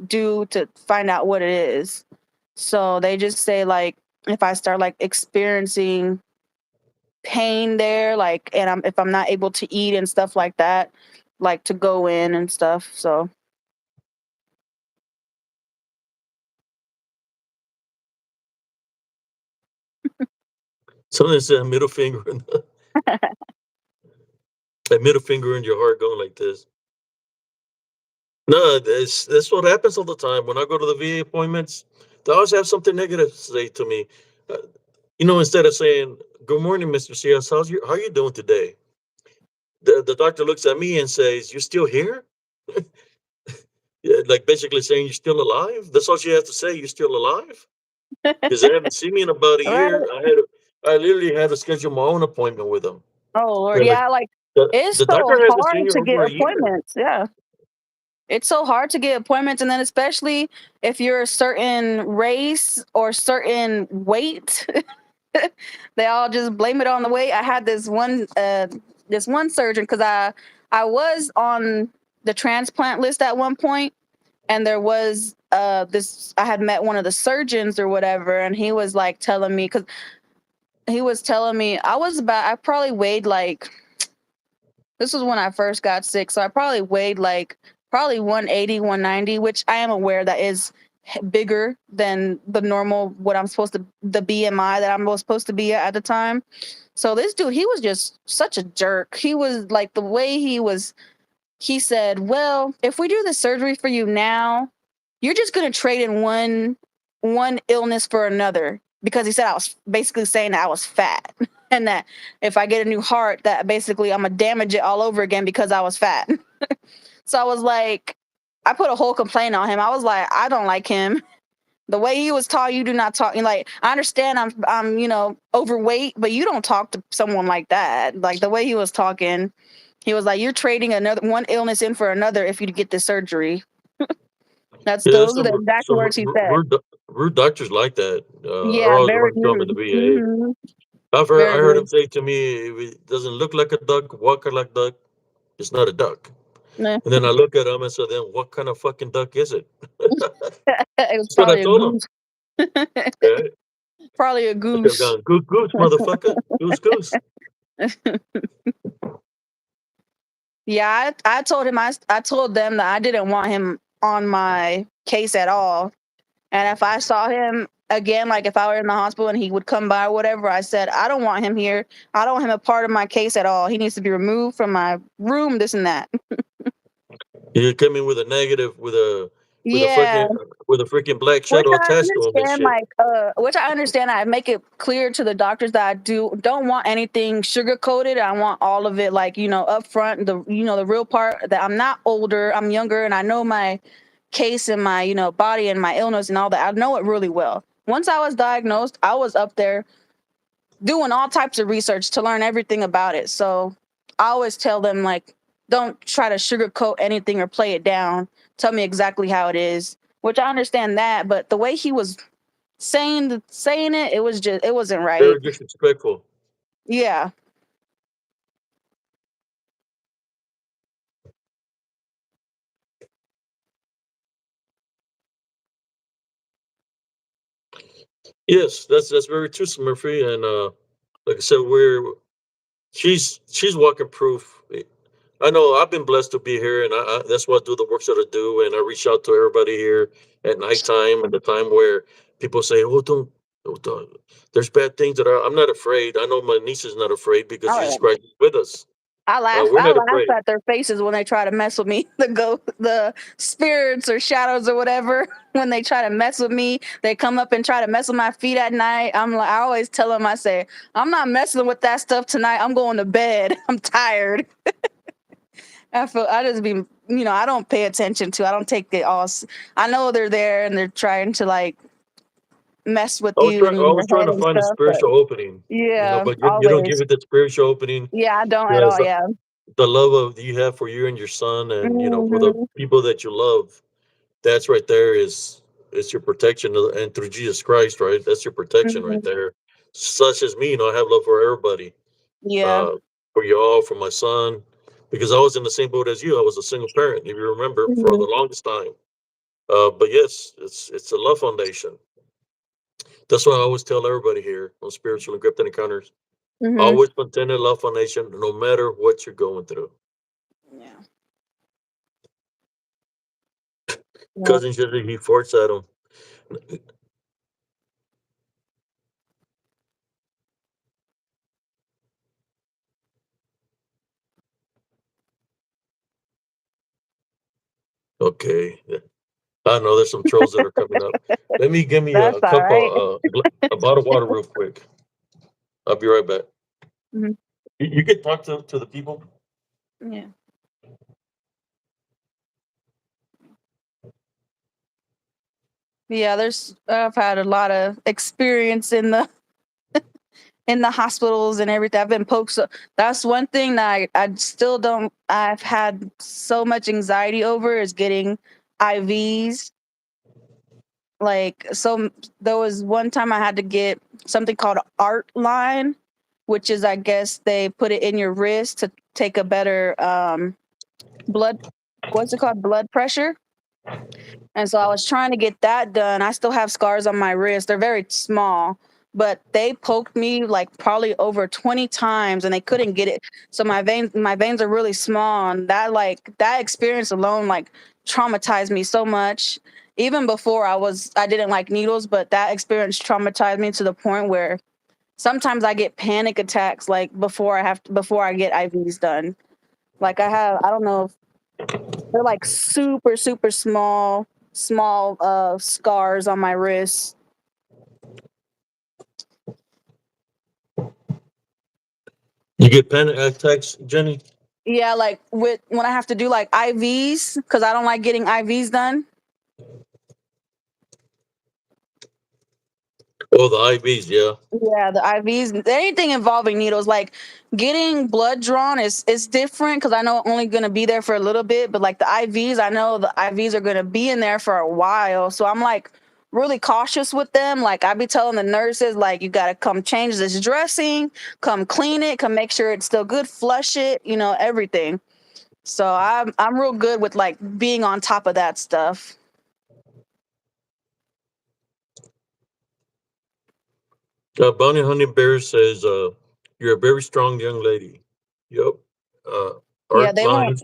do to find out what it is. So they just say like if I start like experiencing pain there, like and if I'm not able to eat and stuff like that, like to go in and stuff. So Something said middle finger, a middle finger in your heart going like this. No, that's what happens all the time. When I go to the VA appointments, they always have something negative to say to me. Uh, instead of saying, "Good morning, Mr. CS, how you doing today?" The doctor looks at me and says, "You're still here?" Yeah, like basically saying you're still alive. That's all she has to say. You're still alive because they haven't seen me in about a year. right. I literally had to schedule my own appointment with them. Oh Lord, They're like, yeah, like the it's the so doctor hasn't seen hard you to in get over a year. appointments. Yeah. It's so hard to get appointments, and then especially if you're a certain race or certain weight, they all just blame it on the weight. I had this one surgeon because I was on the transplant list at one point, and there was this I had met one of the surgeons or whatever, and he was like telling me because he was telling me I probably weighed like this was when I first got sick, so I probably weighed like probably 180, 190, which I am aware that is bigger than the normal what I'm supposed to the BMI that I'm supposed to be at the time. So this dude, he was just such a jerk. He was like the way he said, "Well, if we do the surgery for you now, you're just going to trade in one illness for another." Because he said I was basically saying that I was fat and that if I get a new heart, that basically I'm gonna damage it all over again because I was fat. So I was like, I put a whole complaint on him. I was like, I don't like him. The way he was talking, you do not talk. Like I understand I'm overweight, but you don't talk to someone like that. Like the way he was talking, he was like, "You're trading another one illness in for another if you get this surgery." Yeah, there's Those are the some exact some words he said. rude doctors like that. Are Yeah, always the very ones showing me the rude. VA. I Very heard him rude. say to me, "If it doesn't look like a duck, walk like duck. It's not a duck." Nah, And then I look at him and said, "Then what kind of fucking duck is it?" it was That's what I probably a told him. goose. Okay, Probably a I kept goose. going, "Goose, goose, motherfucker, goose, goose." Yeah, I told him I told them that I didn't want him on my case at all. And if I saw him again, like if I were in the hospital and he would come by or whatever, I said, I don't want him here. I don't want him a part of my case at all. He needs to be removed from my room, this and that. He came in with a negative, with a Yeah. fucking with a freaking black shadow attached to him and shit. Which I understand. I make it clear to the doctors that I don't want anything sugar coated. I want all of it, like up front. The real part that I'm not older. I'm younger, and I know my case and my body and my illness and all that. I know it really well. Once I was diagnosed, I was up there doing all types of research to learn everything about it. So I always tell them like, don't try to sugarcoat anything or play it down. Tell me exactly how it is. Which I understand that, but the way he was saying it, it wasn't right. Very disrespectful. Yeah. Yes, that's very true, Murphy. And like I said, she's walking proof. I know I've been blessed to be here, and that's why I do the works that I do, and I reach out to everybody here at nighttime and the time where people say, "Oh, don't." There's bad things that I'm not afraid. I know my niece is not afraid because Jesus Oh, Christ is with us. We're I not laugh afraid. at their faces when they try to mess with me. The spirits or shadows or whatever. When they try to mess with me, they come up and try to mess with my feet at night. I'm like, I always tell them, I say, I'm not messing with that stuff tonight. I'm going to bed. I'm tired. I just be, I don't pay attention to. I don't take it all. I know they're there and they're trying to like mess with you and your Always trying head to and find a stuff. But spiritual opening, yeah, but you don't give always. it that spiritual opening. Yeah, I don't at Because all. Yeah. the love of you have for you and your son, and for the Mhm. people that you love. That's right there is your protection, and through Jesus Christ, right? That's your protection right Mhm. there. Such as me, I have love for everybody. Yeah. Uh, for you all, for my son, because I was in the same boat as you. I was a single parent, if you remember, for the Mhm. longest time. But yes, it's a love foundation. That's why I always tell everybody here on Spiritual and Cryptid Encounters. Mhm. Always maintain a love foundation, no matter what you're going through. Yeah. Yeah. Cousin said he forced at him. Okay, yeah. I know there's some trolls that are coming up. Let me give me That's a all cup of right. a bottle of water real quick. I'll be right back. Mhm. You can talk to the people. Yeah. Yeah, I've had a lot of experience in the hospitals and everything. I've been poked. So that's one thing that I still don't. I've had so much anxiety over is getting IVs. Like there was one time I had to get something called art line, which is I guess they put it in your wrist to take a better blood. What's it called? Blood pressure. And so I was trying to get that done. I still have scars on my wrist. They're very small, but they poked me like probably over 20 times and they couldn't get it. So my veins are really small, and that experience alone like traumatized me so much. Even before I didn't like needles, but that experience traumatized me to the point where sometimes I get panic attacks like before I get IVs done. Like I don't know, they're like super, super small scars on my wrist. You get panic attacks, Jenny. Yeah, like with when I have to do like IVs because I don't like getting IVs done. Oh, the IVs, yeah. Yeah, the IVs, anything involving needles, like getting blood drawn is different because I know I'm only gonna be there for a little bit, but like the IVs, I know the IVs are gonna be in there for a while, so I'm like really cautious with them. Like I be telling the nurses, like you gotta come change this dressing, come clean it, come make sure it's still good, flush it, everything. So I'm real good with like being on top of that stuff. Bounty Hunting Bear says, "You're a very strong young lady." Yep. Uh, Yeah, art line.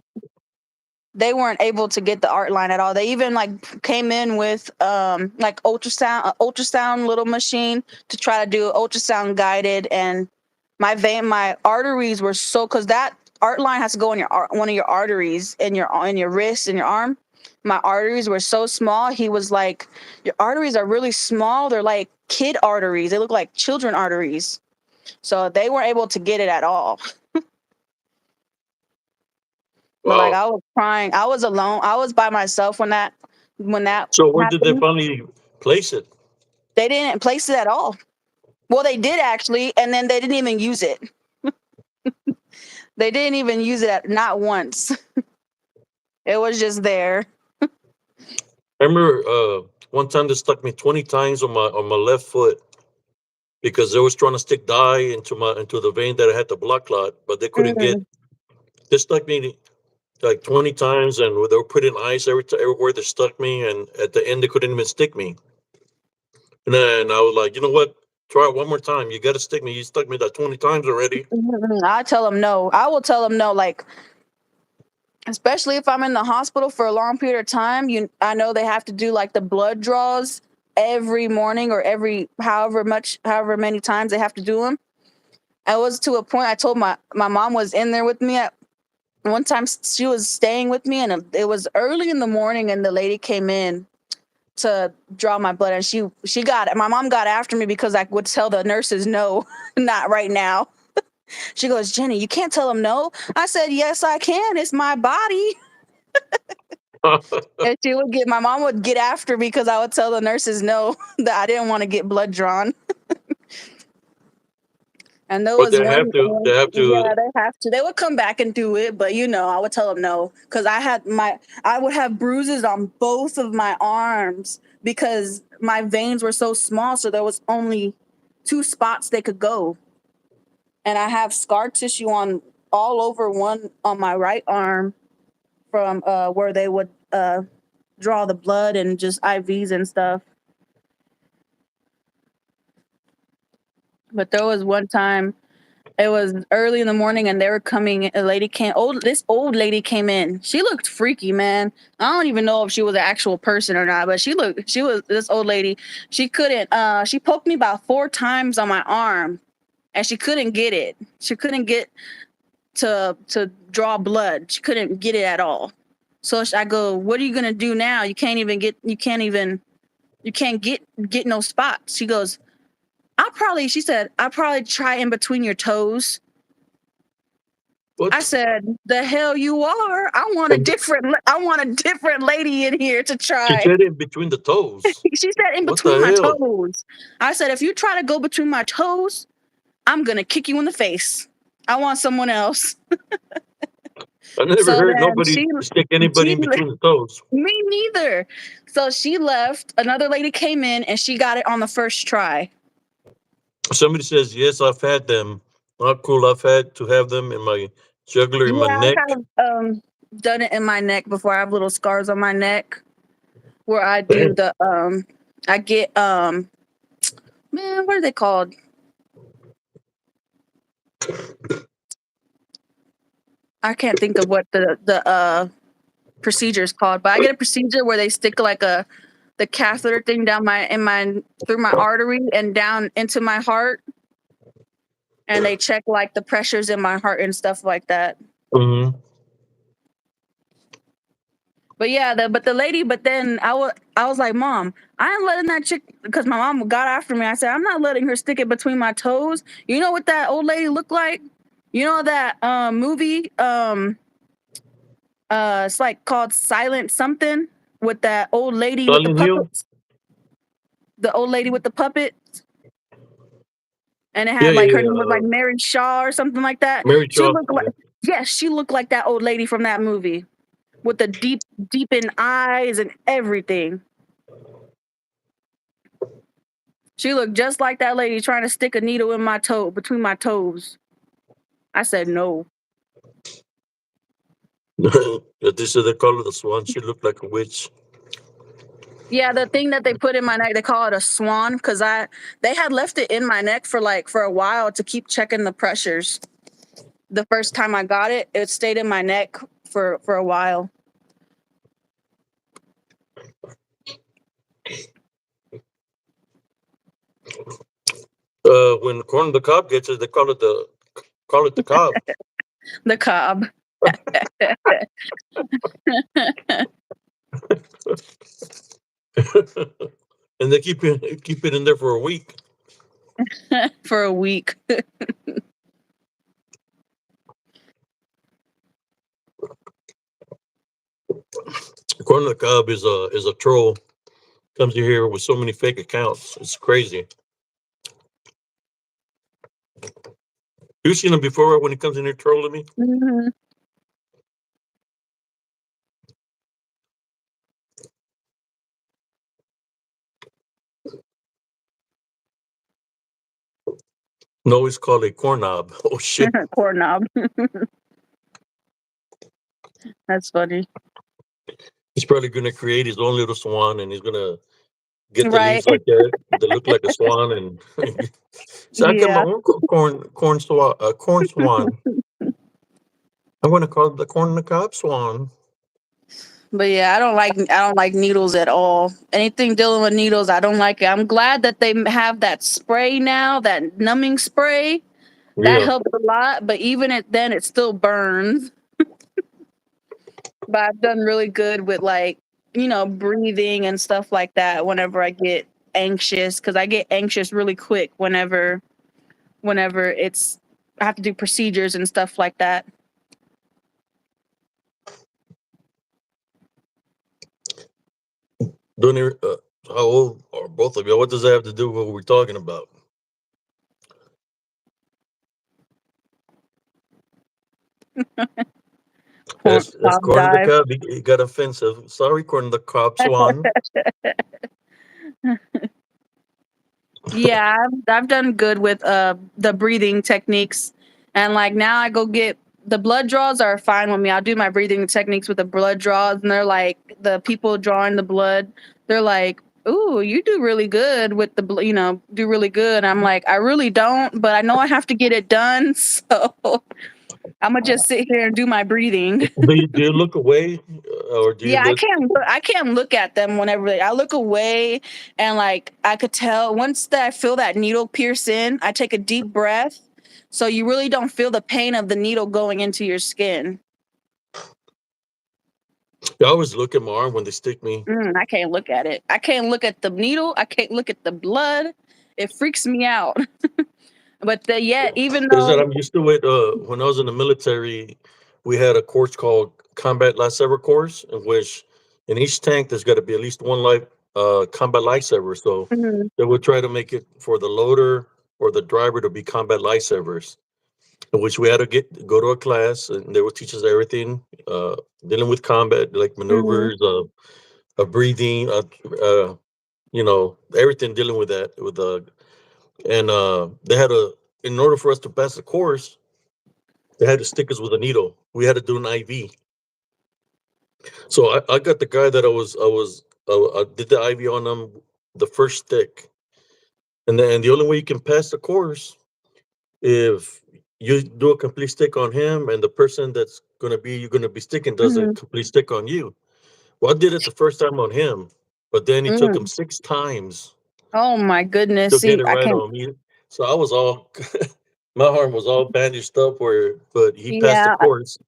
they weren't able to get the art line at all. They even like came in with like ultrasound little machine to try to do ultrasound guided, and my arteries were so because that art line has to go in one of your arteries in your wrist and your arm. My arteries were so small. He was like, "Your arteries are really small. They're like kid arteries. They look like children arteries." So they weren't able to get it at all. But like Wow. I was crying. I was alone. I was by myself when that So where did they happened. finally place it? They didn't place it at all. Well, they did actually, and then they didn't even use it. They didn't even use it not once. It was just there. I remember one time they stuck me 20 times on my left foot because they was trying to stick dye into the vein that I had the blood clot, but they couldn't get. Mm. They stuck me like 20 times, and they were putting ice everywhere they stuck me, and at the end they couldn't even stick me. And then I was like, you know what? Try it one more time. You got to stick me. You stuck me that 20 times already. I tell them no. I will tell them no. Like especially if I'm in the hospital for a long period of time. I know they have to do like the blood draws every morning or every however many times they have to do them. I was to a point. I told my mom was in there with me at one time. She was staying with me, and it was early in the morning, and the lady came in to draw my blood, and she got my mom got after me because I would tell the nurses no, not right now. She goes, Jenny, you can't tell them no. I said, yes, I can. It's my body. And my mom would get after me because I would tell the nurses no that I didn't want to get blood drawn. And there But was they have one, to. They have to. yeah, they have to. They would come back and do it, but I would tell them no because I would have bruises on both of my arms because my veins were so small, so there was only two spots they could go, and I have scar tissue on all over one on my right arm from where they would draw the blood and just IVs and stuff. But there was one time. It was early in the morning, and they were coming. This old lady came in. She looked freaky, man. I don't even know if she was an actual person or not, but she was this old lady. She couldn't. She poked me about 4 times on my arm, and she couldn't get it. She couldn't get to draw blood. She couldn't get it at all. So I go, "What are you gonna do now? You can't even get. You can't even. You can't get no spots." She goes, She said, "I'll probably try in between your toes." I What? said, "The hell you are! And I want a different lady in here to she try." said in between the toes. She said, "In What the between my hell? toes." I said, "If you try to go between my toes, I'm gonna kick you in the face. I want someone else." I never So heard then nobody stick anybody in between the toes. me neither. So she left. Another lady came in and she got it on the first try. Somebody says yes, I've had them. Not cool. I've had to have them in my jugular, in my Yeah, I neck. have done it in my neck before. I have little scars on my neck where I do Damn. the I get man, what are they called? I can't think of what the procedure is called, but I get a procedure where they stick like the catheter thing down my through my artery and down into my heart, and they check like the pressures in my heart and stuff like that. Hmm. But yeah, the lady, but then I was like, "Mom, I ain't letting that chick," because my mom got after me. I said, "I'm not letting her stick it between my toes." You know what that old lady looked like? You know that movie it's like called Silent something with that old lady with the Silent Hill. puppets. The old lady with the puppet, and it Yeah, had yeah, like her yeah. name was like Mary Shaw or something like that. Mary She Shaw. looked like Yeah. Yes, she looked like that old lady from that movie with the deep in eyes and everything. She looked just like that lady trying to stick a needle in my toe between my toes. I said no. This is they call it a swan. She looked like a witch. Yeah, the thing that they put in my neck, they call it a swan because they had left it in my neck for a while to keep checking the pressures. The first time I got it, it stayed in my neck for a while. When corn the cob gets it, they call it the cob. The cob. And they keep it in there for a week. For a week. Corn the cob is a troll. Comes in here with so many fake accounts. It's crazy. You seen him before when he comes in here trolling me? Mhm. No, he's called a corn knob. Oh shit. Corn knob. That's funny. He's probably gonna create his own little swan, and he's gonna get the Right. leaves like that that look like a swan, and so I get my Yeah. own corn swan. I'm gonna call it the corn the cob swan. But yeah, I don't like needles at all. Anything dealing with needles, I don't like it. I'm glad that they have that spray now, that numbing spray. That Yeah. helps a lot, but even then it still burns. But I've done really good with like, breathing and stuff like that whenever I get anxious cuz I get anxious really quick whenever I have to do procedures and stuff like that. Don't even, how old are both of you? What does that have to do with what we're talking about? That's Top corn the dive. cob. It got offensive. Sorry, corn the cob swan. Yeah, I've done good with the breathing techniques, and like now I go get the blood draws are fine with me. I'll do my breathing techniques with the blood draws, and they're like the people drawing the blood. They're like, "Ooh, you do really good with the do really good." I'm like, I really don't, but I know I have to get it done, so I'm gonna just sit here and do my breathing. Do you look away, or do you Yeah, look? I can't look at them whenever I look away, and like I could tell once that I feel that needle pierce in, I take a deep breath. So you really don't feel the pain of the needle going into your skin. I always look at my arm when they stick me. I can't look at it. I can't look at the needle. I can't look at the blood. It freaks me out. But yeah, even Is that though I'm used to it. When I was in the military, we had a course called Combat Lifesaver Course, in which in each tank there's got to be at least one combat lifesaver. So Mhm, they would try to make it for the loader or the driver to be combat lifesavers, in which we had to go to a class and they would teach us everything dealing with combat, like mhm, maneuvers, breathing, everything dealing with that. And they had a in order for us to pass the course, they had to stick us with a needle. We had to do an IV. So I got the guy that I did the IV on him the first stick, and then the only way you can pass the course if you do a complete stick on him, and the person that's you're gonna be sticking does a mhm, complete stick on you. Well, I did it the first time on him, but then it took him mm. 6 times Oh my goodness. to get See, it I right can't. on me. So I was all my arm was all bandaged up but he passed the Yeah. course.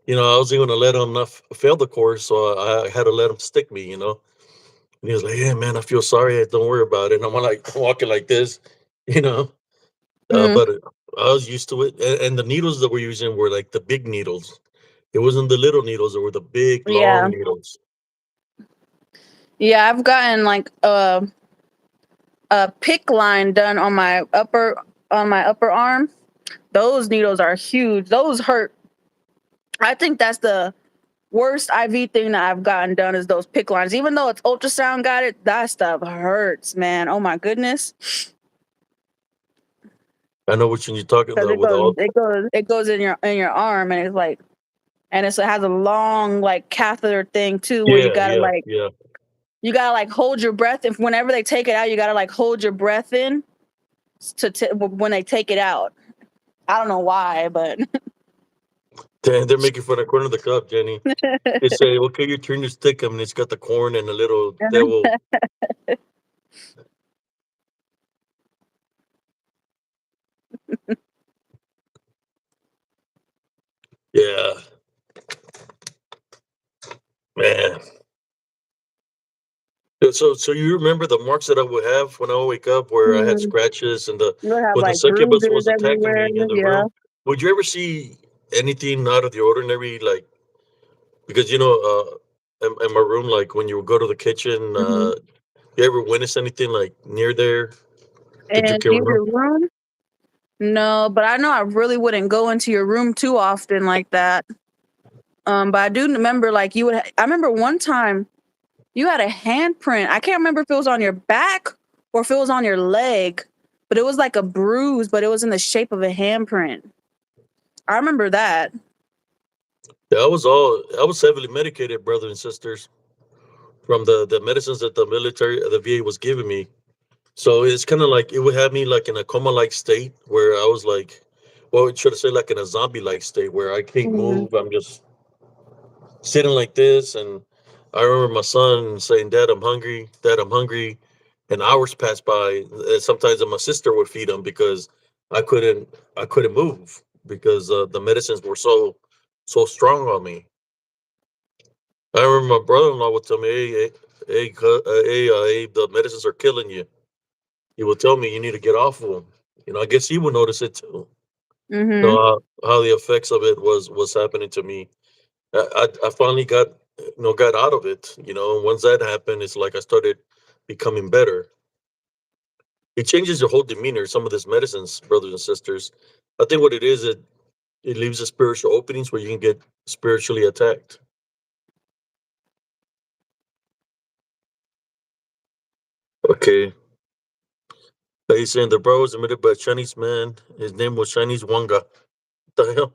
I was even gonna let him not fail the course, so I had to let him stick me. And he was like, "Yeah, man, I feel sorry. Don't worry about it." And I'm like walking like this, you know. Mhm, But I was used to it, and the needles that we're using were like the big needles. It wasn't the little needles; it were the big, yeah. long needles. Yeah, I've gotten like a pick line done on my upper arm. Those needles are huge. Those hurt. I think that's the worst IV thing that I've gotten done is those pick lines. Even though it's ultrasound got it, that stuff hurts, man. Oh my goodness. I know which one you're talking Because about with all. it goes in your arm, and it's like, and it has a long like catheter thing too where Yeah, yeah, yeah. you gotta like hold your breath. If whenever they take it out, you gotta like hold your breath in when they take it out. I don't know why, but Damn, they're making fun of corn of the cup, Jenny. They say, "Okay, your turn to stick him," and it's got the corn and a little devil. Yeah, man. So you remember the marks that I would have when I would wake up, where I had Mhm. scratches, and You'll have when the like succubus bruises was attacking everywhere. me in the Yeah. room? Would you ever see anything out of the ordinary, like because in my room, like when you would go to the kitchen, Hmm. you ever witness anything like near there that you And can near remember? your room? No, but I know I really wouldn't go into your room too often like that. But I do remember like I remember one time you had a handprint. I can't remember if it was on your back or if it was on your leg, but it was like a bruise, but it was in the shape of a handprint. I remember that. Yeah, I was heavily medicated, brothers and sisters, from the medicines that the VA was giving me. So it's kind of like it would have me like in a coma like state where I was like, well, it should have said like in a zombie like state where I can't Mhm. move. I'm just sitting like this. And I remember my son saying, "Dad, I'm hungry. Dad, I'm hungry." And hours passed by. And sometimes my sister would feed him because I couldn't I couldn't move because the medicines were so strong on me. I remember my brother-in-law would tell me, hey, the medicines are killing you." He would tell me, "You need to get off of them." I guess he would notice it too. Mhm. How the effects of it was happening to me. I finally got out of it. And once that happened, it's like I started becoming better. It changes your whole demeanor. Some of these medicines, brothers and sisters. I think what it is, It leaves the spiritual openings where you can get spiritually attacked. Okay. He's saying the bro was admitted by a Chinese man. His name was Chinese Wanga. What the hell?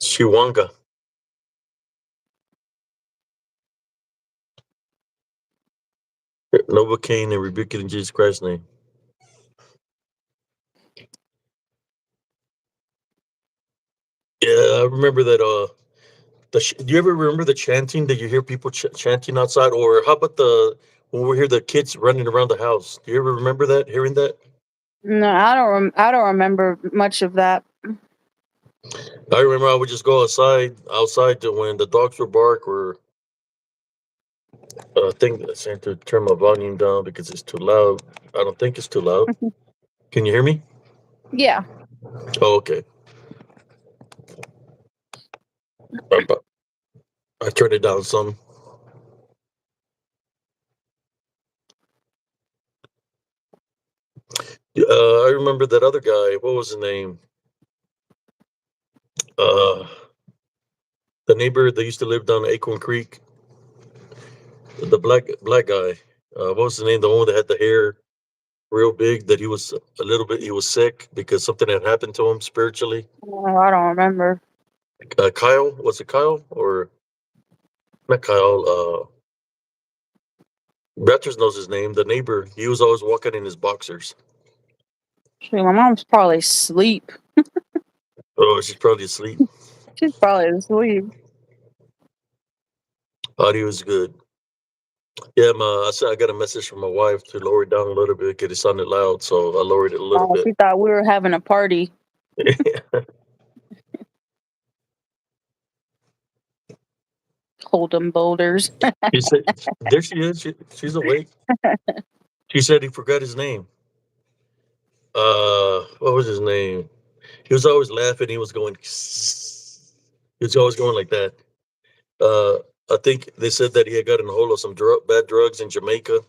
Shiwanga. Novocaine and rebuke it in Jesus Christ's name. Yeah, I remember that. Do you ever remember the chanting that you hear people chanting outside, or how about the when we hear the kids running around the house? Do you ever remember that? Hearing that? No, I don't remember much of that. I remember I would just go outside to when the dogs would bark, or I think I had to turn my volume down because it's too loud. I don't think it's too loud. Can you hear me? Yeah. Oh, okay. I, I turned it down some. I remember that other guy. What was his name? Uh, the neighbor that used to live down Acorn Creek. The black guy. What was his name? The one that had the hair real big. That he was a little bit. He was sick because something had happened to him spiritually. Oh, I don't remember. Kyle. Was it Kyle or not Kyle? Beatrice knows his name. The neighbor. He was always walking in his boxers. Shoot, my mom's probably asleep. Oh, she's probably asleep. She's probably asleep. Audio is good. Yeah, I said I got a message from my wife to lower it down a little bit because it sounded loud, so I lowered it a little She bit. thought we were having a party. Hold 'em boulders. He said, "There she is. She's awake." She said he forgot his name. What was his name? He was always laughing. He was going. He was always going like that. Uh, I think they said that he had gotten a hold of some bad drugs in Jamaica,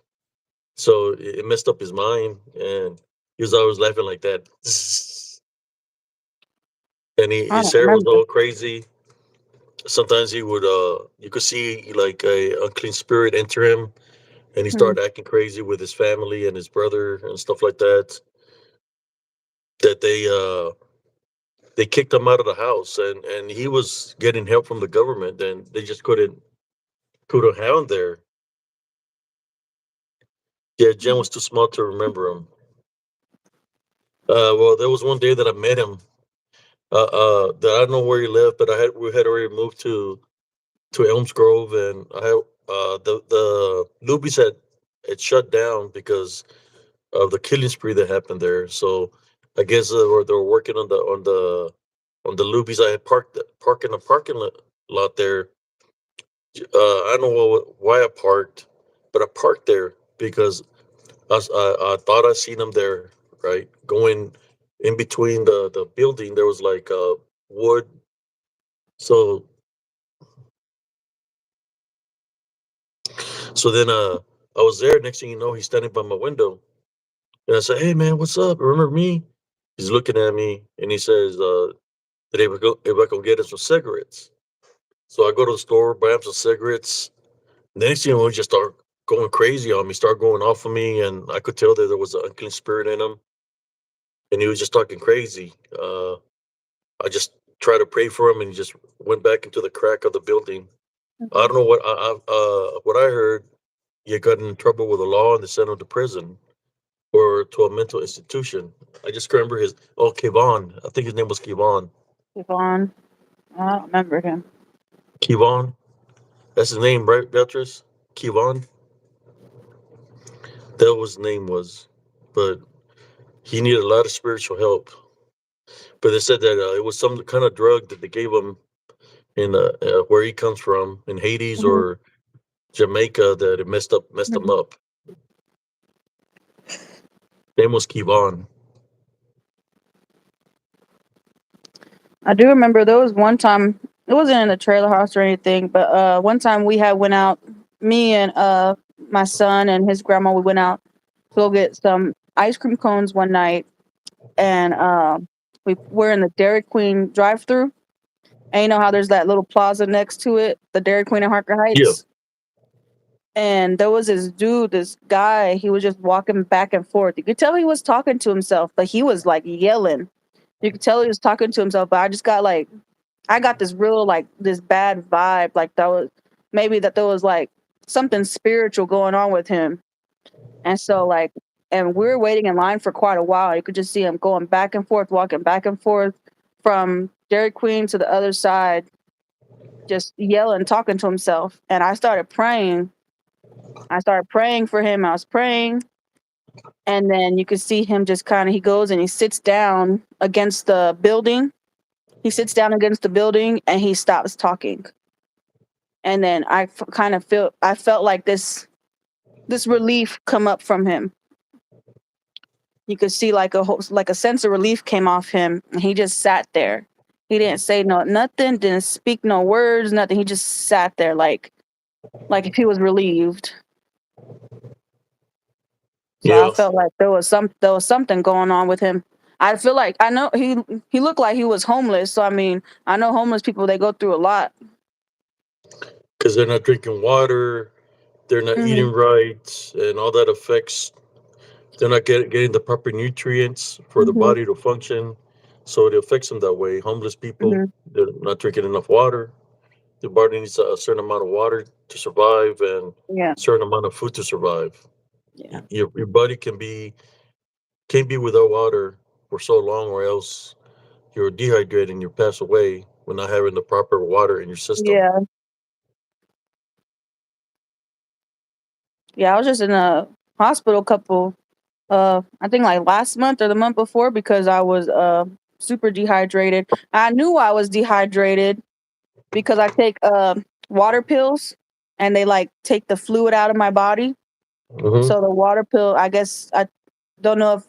so it messed up his mind, and he was always laughing like that. And I his don't hair was remember. all crazy. Sometimes he would, you could see like a unclean spirit enter him, and he Hmm. started acting crazy with his family and his brother and stuff like that. That they kicked him out of the house, and he was getting help from the government, and they just couldn't have him there. Yeah, Jen was too small to remember him. Well, there was one day that I met him. That I don't know where he lived, but we had already moved to Elms Grove, and I had the Lubies had shut down because of the killing spree that happened there. So I guess they were working on the Lubies. I had parked in a lot there. I don't know why I parked, but I parked there because I thought I seen them there, right? Going in between the building, there was like wood. So then I was there. Next thing you know, he's standing by my window, and I said, "Hey man, what's up? Remember me?" He's looking at me, and he says, "That if I can get him some cigarettes." So I go to the store, buy him some cigarettes. Next thing you know, he just start going crazy on me, start going off of me, and I could tell that there was an unclean spirit in him, and he was just talking crazy. I just tried to pray for him, and he just went back into the crack of the building. I Mhm. don't know what I heard. You got in trouble with the law and they sent him to prison or to a mental institution. I just remember Kevon. I think his name was Kevon. Yvonne. I don't remember him. Kevon. That's his name, right, Beatrice? Kevon. That was his name was, but he needed a lot of spiritual help. But they said that it was some kind of drug that they gave him in where he comes from in Hades Mhm. or Jamaica that it messed him Mhm. up. Name was Kevon. I do remember there was one time, it wasn't in a trailer house or anything, but one time we had went out, me and my son and his grandma, we went out to go get some ice cream cones one night, and we're in the Dairy Queen drive-through, and you know how there's that little plaza next to it, the Dairy Queen in Harker Yeah, Heights. And there was this dude, this guy. He was just walking back and forth. You could tell he was talking to himself, but he was like yelling. You could tell he was talking to himself. But I just got like, I got this real like this bad vibe. Like that was maybe that there was like something spiritual going on with him. And so like, and we were waiting in line for quite a while. You could just see him going back and forth, walking back and forth from Dairy Queen to the other side, just yelling, talking to himself. And I started praying. I started praying for him. I was praying. And then you could see him just kind of, he goes and he sits down against the building. He sits down against the building and he stops talking. And then I felt like this relief come up from him. You could see like like a sense of relief came off him, and he just sat there. He didn't say nothing, didn't speak no words, nothing. He just sat there like if he was relieved. So I yeah, felt like there was something going on with him. I feel like I know he looked like he was homeless. So I mean, I know homeless people, they go through a lot. because they're not drinking water, they're not Mhm. eating right, and all that affects. They're not getting the proper nutrients for the Mhm. body to function, so it affects them that way. Homeless people, Mhm. they're not drinking enough water. The body needs a certain amount of water to survive and Yeah. a certain amount of food to survive. Yeah. Your body can't be without water for so long, or else you're dehydrated and you pass away when not having the proper water in your system. Yeah. Yeah. I was just in a hospital couple I think like last month or the month before because I was super dehydrated. I knew I was dehydrated because I take water pills and they like take the fluid out of my body. Hmm. So the water pill, I guess I don't know if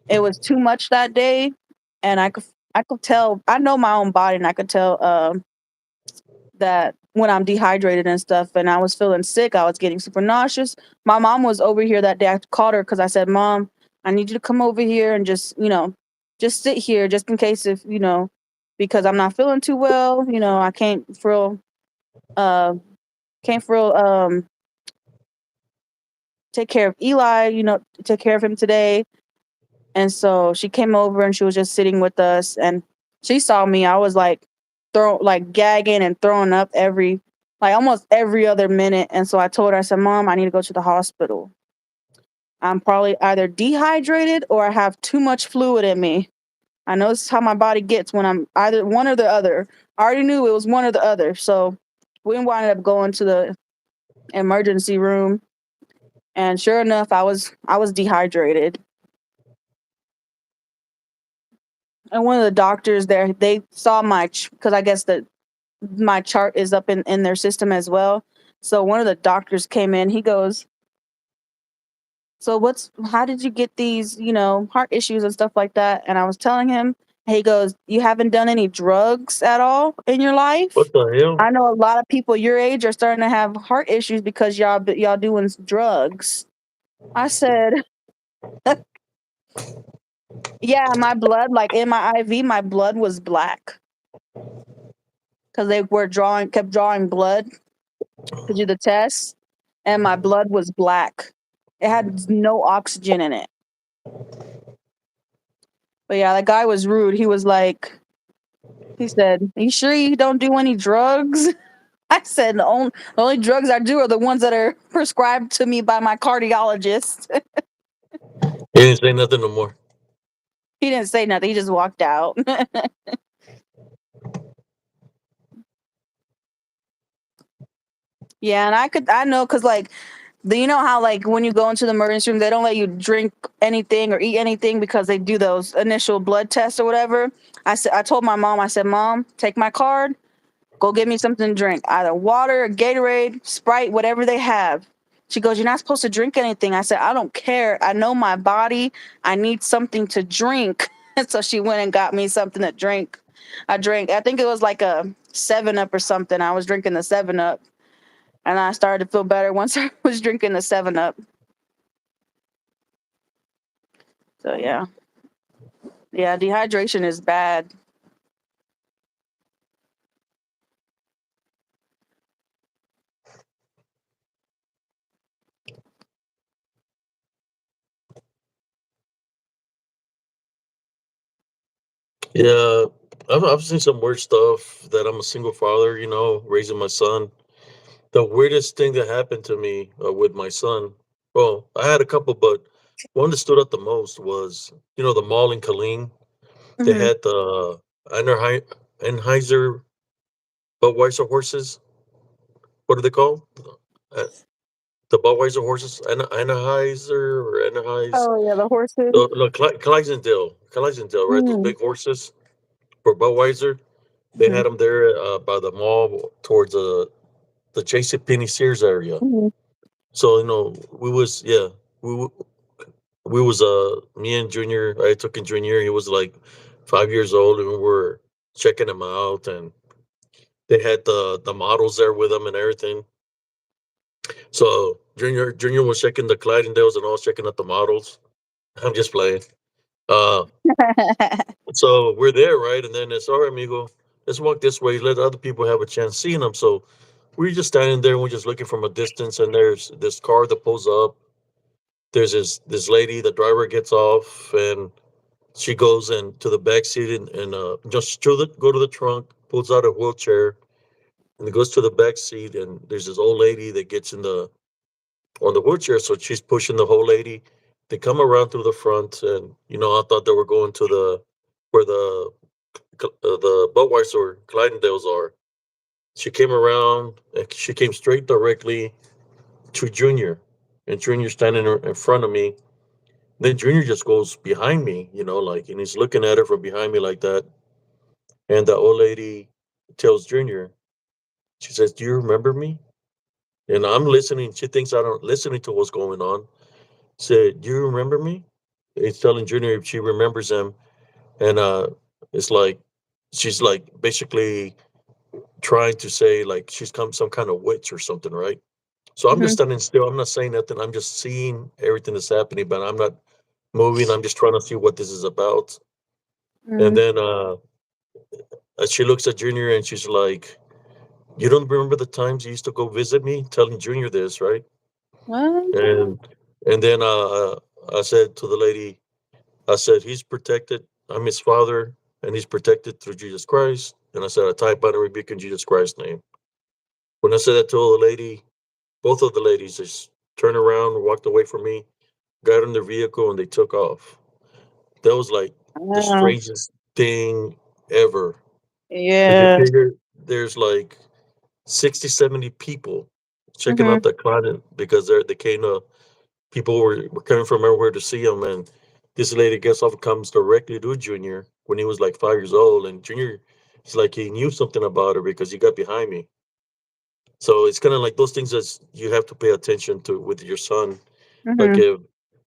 it was too much that day, and I could tell. I know my own body, and I could tell that when I'm dehydrated and stuff, and I was feeling sick, I was getting super nauseous. My mom was over here that day. I called her because I said, "Mom, I need you to come over here and just just sit here, just in case if because I'm not feeling too well. I uh can't feel take care of Eli. Take care of him today." And so she came over and she was just sitting with us and she saw me. I was like gagging and throwing up almost every other minute. And so I told her, I said, "Mom, I need to go to the hospital. I'm probably either dehydrated or I have too much fluid in me. I know this is how my body gets when I'm either one or the other." I already knew it was one or the other. So we wound up going to the emergency room and sure enough I was dehydrated. And one of the doctors there, they saw because I guess that my chart is up in their system as well. So one of the doctors came in. He goes, "So how did you get these, heart issues and stuff like that?" And I was telling him, and he goes, "You haven't done any drugs at all in your life? What the hell? I know a lot of people your age are starting to have heart issues because y'all doing drugs." I said, "Yeah, my blood, like in my IV, my blood was black because they kept drawing blood to do the test, and my blood was black. It had no oxygen in it." But yeah, that guy was rude. He said, "You sure you don't do any drugs?" I said, the only drugs I do are the ones that are prescribed to me by my cardiologist." He didn't say nothing no more. He didn't say nothing. He just walked out. Yeah, and I know because like you know how like when you go into the emergency room, they don't let you drink anything or eat anything because they do those initial blood tests or whatever. I told my mom, I said, "Mom, take my card, go get me something to drink, either water, Gatorade, Sprite, whatever they have." She goes, "You're not supposed to drink anything." I said, "I don't care. I know my body. I need something to drink." And so she went and got me something to drink. I drank, I think it was like a 7 Up or something. I was drinking the 7 Up. And I started to feel better once I was drinking the 7 Up. So yeah. Yeah, dehydration is bad. Yeah, I've seen some weird stuff. That I'm a single father, raising my son. The weirdest thing that happened to me with my son. Well, I had a couple, but one that stood out the most was, the mall in Killeen. They Hmm. had the Anheuser Budweiser horses. What are they called? Uh, the Budweiser horses, Anheuser or Anheuser. Oh yeah, the horses. No, Clydesdale, right? Those Mm-hmm. big horses for Budweiser. They had them there by the mall towards the JCPenney Sears area. Hmm. So we we was me and Junior. I took in Junior. He was like 5 years old, and we were checking him out, and they had the models there with them and everything. So Junior was checking the Clydesdales, and I was checking out the models. I'm just playing. Uh, so we're there, right? And then it's all right, amigo. Let's walk this way. Let other people have a chance seeing them. So we're just standing there and we're just looking from a distance. And there's this car that pulls up. There's this lady. The driver gets off and she goes into the back seat and just go to the trunk, pulls out a wheelchair, and it goes to the back seat. And there's this old lady that gets in the on the wheelchair, so she's pushing the whole lady. They come around through the front, and I thought they were going to the where the Budweiser Clydesdales are. She came around, and she came straight directly to Junior, and Junior standing in front of me. Then Junior just goes behind me, like, and he's looking at her from behind me like that. And the old lady tells Junior, she says, "Do you remember me?" And I'm listening. She thinks I don't listening to what's going on. Said, "Do you remember me?" It's telling Junior if she remembers him, and it's like she's like basically trying to say like she's come some kind of witch or something, right? So I'm just Hmm. standing still. I'm not saying nothing. I'm just seeing everything that's happening, but I'm not moving. I'm just trying to see what this is about. And Hmm. then she looks at Junior and she's like, "You don't remember the times you used to go visit me?" Telling Junior this, right? What? And and then I said to the lady, I said, "He's protected. I'm his father, and he's protected through Jesus Christ." And I said, "I type out and rebuke in Jesus Christ's name." When I said that to the lady, both of the ladies just turned around and walked away from me, got in their vehicle, and they took off. That was like the Wow. strangest thing ever. Because you Yeah. figure there's like 60, 70 people checking Hmm. out that client because they came to people were coming from everywhere to see him, and this lady gets off and comes directly to Junior when he was like 5 years old, and Junior, it's like he knew something about her because he got behind me. So it's kind of like those things that you have to pay attention to with your son. Like Hmm. if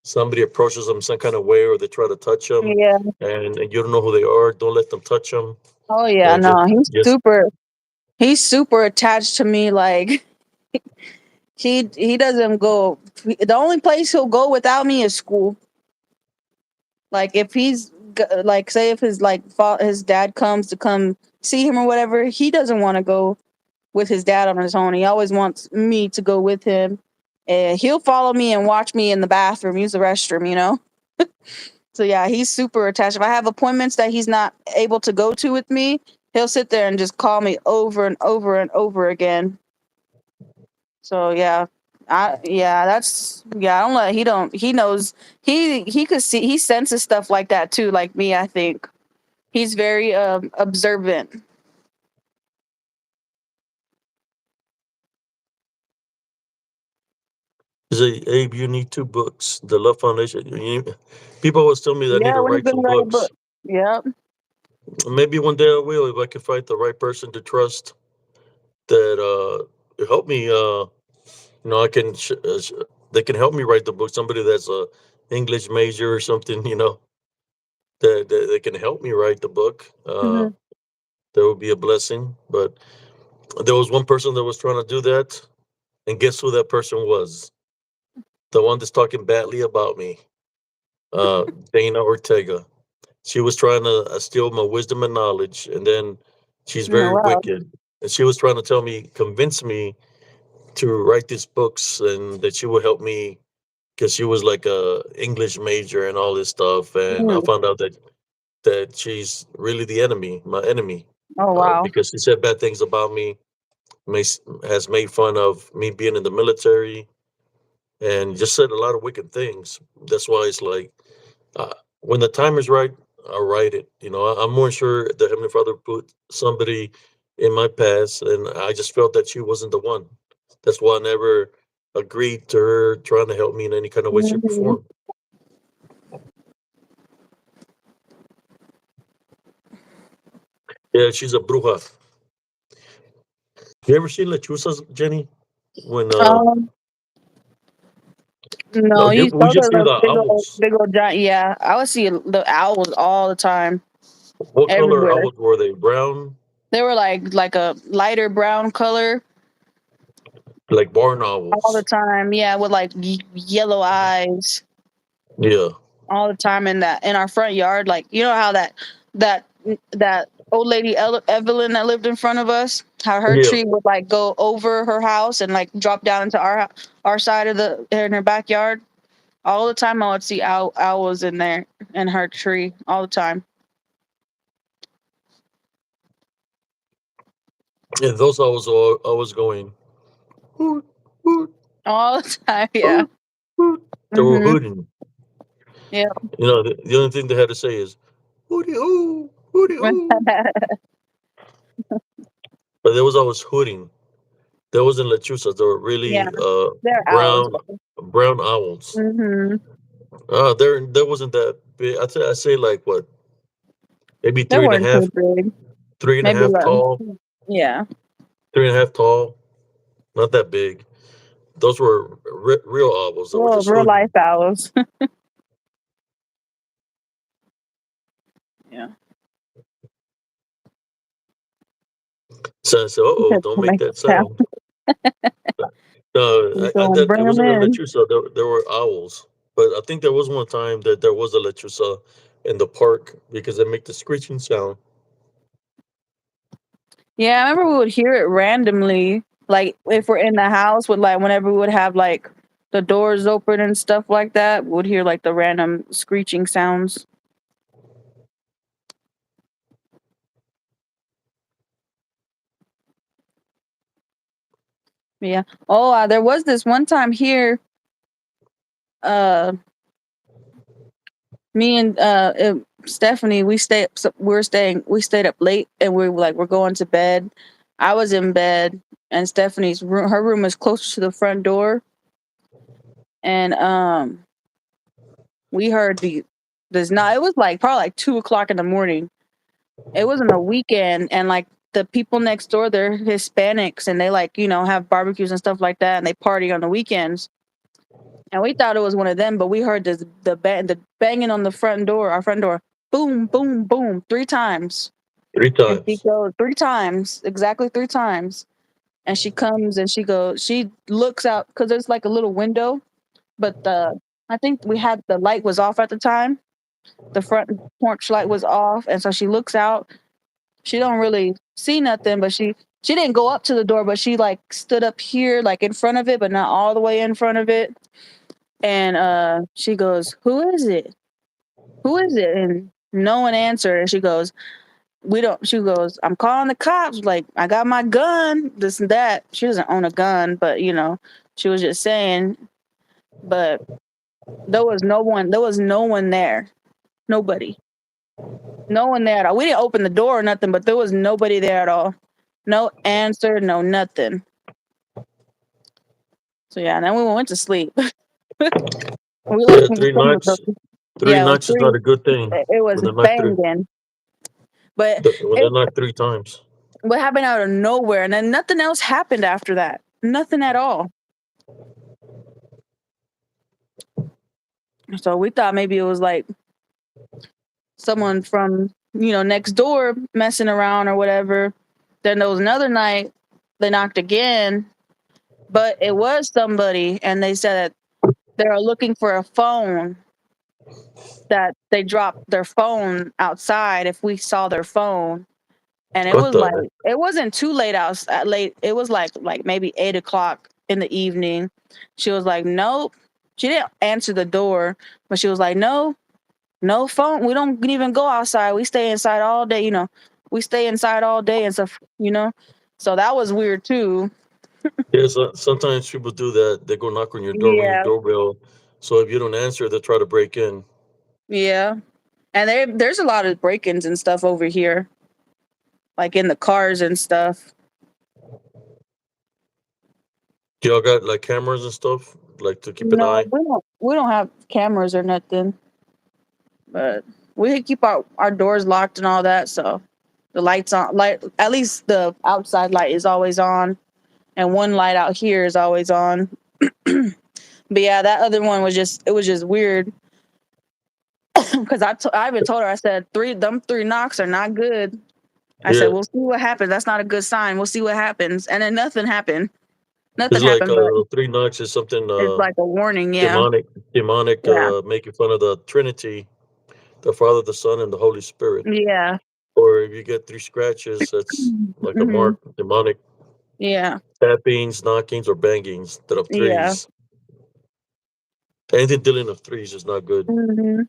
somebody approaches him some kind of way or they try to touch him, Yeah. and you don't know who they are, don't let them touch him. Oh yeah. And No, just he's super attached to me. Like he doesn't go. The only place he'll go without me is school. Like if like say if his his dad comes to come see him or whatever, he doesn't want to go with his dad on his own. He always wants me to go with him. And he'll follow me and watch me in the bathroom, use the restroom. So yeah, he's super attached. If I have appointments that he's not able to go to with me, he'll sit there and just call me over and over and over again. So yeah. I don't let he knows he could see he senses stuff like that too, like me, I think. He's very observant. say, Abe, you need two books. The Love Foundation. People always tell me that I need Yeah, to when he's write gonna some write a book. books. Yep. Maybe one day I will if I can find the right person to trust that help me. I can they can help me write the book. Somebody that's a English major or something. That they can help me write the book. Hmm. That would be a blessing. But there was one person that was trying to do that, and guess who that person was? The one that's talking badly about me, Dana Ortega. She was trying to steal my wisdom and knowledge, and then she's Oh very wow. wicked. And she was trying to convince me to write these books, and that she would help me because she was like a English major and all this stuff. And I Mm. found out that she's really the enemy, my enemy, Oh wow. because she said bad things about me, has made fun of me being in the military, and just said a lot of wicked things. That's why it's like, uh, when the time is right, I'll write it. I'm more sure the Heavenly Father put somebody in my past, and I just felt that she wasn't the one. That's why I never agreed to her trying to help me in any kind of way, shape, or Hmm. form. Yeah, she's a bruja. You ever seen lechuzas, Jenny? When Um, no, no, we those just are see the the owls. big old giant. Yeah, I would see the owls all the time, What color everywhere. owls were they? Brown, They were like a lighter brown color like barn all the owls. time. Yeah, with like yellow eyes Yeah, all the time in our front yard. Like you know how that that old lady Evelyn that lived in front of us, how her yeah. tree would like go over her house and like drop down into our side of the in her backyard. All the time I would see owls in there in her tree all the time. And those owls are always going hoot, hoot, All the time, yeah. hoot, hoot. They were Mhm. hooting. Yeah. The only thing they had to say is hooty hoo, hooty hoo. But there was always hooting. There wasn't lechuzas. They were Yeah, really they're owls. brown owls. Mhm. There wasn't that big. I say like what, maybe They weren't too big. three and a Maybe half like tall, yeah. 3.5 tall. Not that big. Those were real owls that were just Real hooting. life owls. Yeah. So I said, "Uh oh, don't make Make that a sound. sound." No, Go and it bring them wasn't a in. lechusa. There were owls, but I think there was one time that there was a lechusa in the park because they make the screeching sound. Yeah, I remember we would hear it randomly, like if we're in the house with like whenever we would have like the doors open and stuff like that, we would hear like the random screeching sounds. Yeah. Oh, there was this one time here. Uh, me and Stephanie, we stayed up late, and we were like we're going to bed. I was in bed, and Stephanie's room, her room is closer to the front door, and we heard this not. It was like probably like 2 o'clock in the morning. It was on a weekend, and like the people next door, they're Hispanics, and they like have barbecues and stuff like that, and they party on the weekends. And we thought it was one of them, but we heard the banging on the front door, our front door, boom, boom, boom, 3 times. Three And she times. goes 3 times, exactly 3 times. And she comes and she looks out because there's like a little window, but I think we had the light was off at the time. The front porch light was off, and so she looks out. She don't really see nothing, but she didn't go up to the door, but she like stood up here, like in front of it, but not all the way in front of it. And she goes, "Who is it? Who is it?" And no one answered. And she goes, "We don't." She goes, "I'm calling the cops. Like I got my gun, this and that." She doesn't own a gun, but she was just saying. But there was no one. There was no one there. Nobody. No one there at all. We didn't open the door or nothing, but there was nobody there at all. No answer. No nothing. So yeah, and then we went to sleep. We like Yeah, three knocks. Three yeah, it was knocks is not three. a good thing. It was When they knock three, banging, but when they it knock 3 times. what happened out of nowhere, and then nothing else happened after that. Nothing at all. So we thought maybe it was like someone from next door messing around or whatever. Then there was another night they knocked again, but it was somebody, and they said that they were looking for a phone. that they dropped their phone outside if we saw their phone. And it What was the like heck? it wasn't too late out late. It was like maybe 8 o'clock in the evening. She was like, nope. She didn't answer the door, but she was like, no, no phone. We don't even go outside. We stay inside all day. We stay inside all day and stuff. So that was weird too. Yeah, sometimes people do that. They go knock on your door, ring your Yeah, doorbell. So if you don't answer, they try to break in. yeah. And there's a lot of break-ins and stuff over here, like in the cars and stuff. Y'all got like cameras and stuff, like to keep an No, eye. we don't have cameras or nothing, but we keep our doors locked and all that. So the lights on, light at least the outside light is always on, and one light out here is always on. But yeah, that other one was just weird because I even told her, I said, them three knocks are not good. I said, Yeah, we'll see what happens. That's not a good sign. We'll see what happens. And then nothing happened. it's Nothing like happened, but three knocks is something it's like a warning. Yeah. demonic, demonic, Yeah. making fun of the Trinity, the Father, the Son, and the Holy Spirit. Yeah. Or if you get three scratches, that's like a Hmm. mark, demonic Yeah. tappings, knockings, or bangings that of Yeah. threes. Anything dealing of threes is not good. Hmm.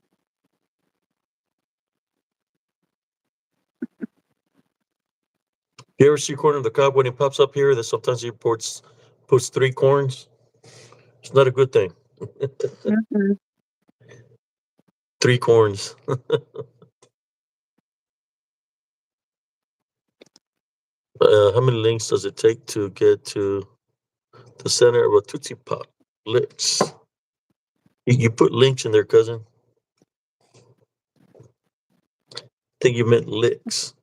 You ever see corn on the cob when it pops up here? That sometimes he puts three corns. It's not a good thing. Hmm. Three corns. How many links does it take to get to the center of a Tootsie Pop? Licks. You put links in there, cousin. Think you meant licks.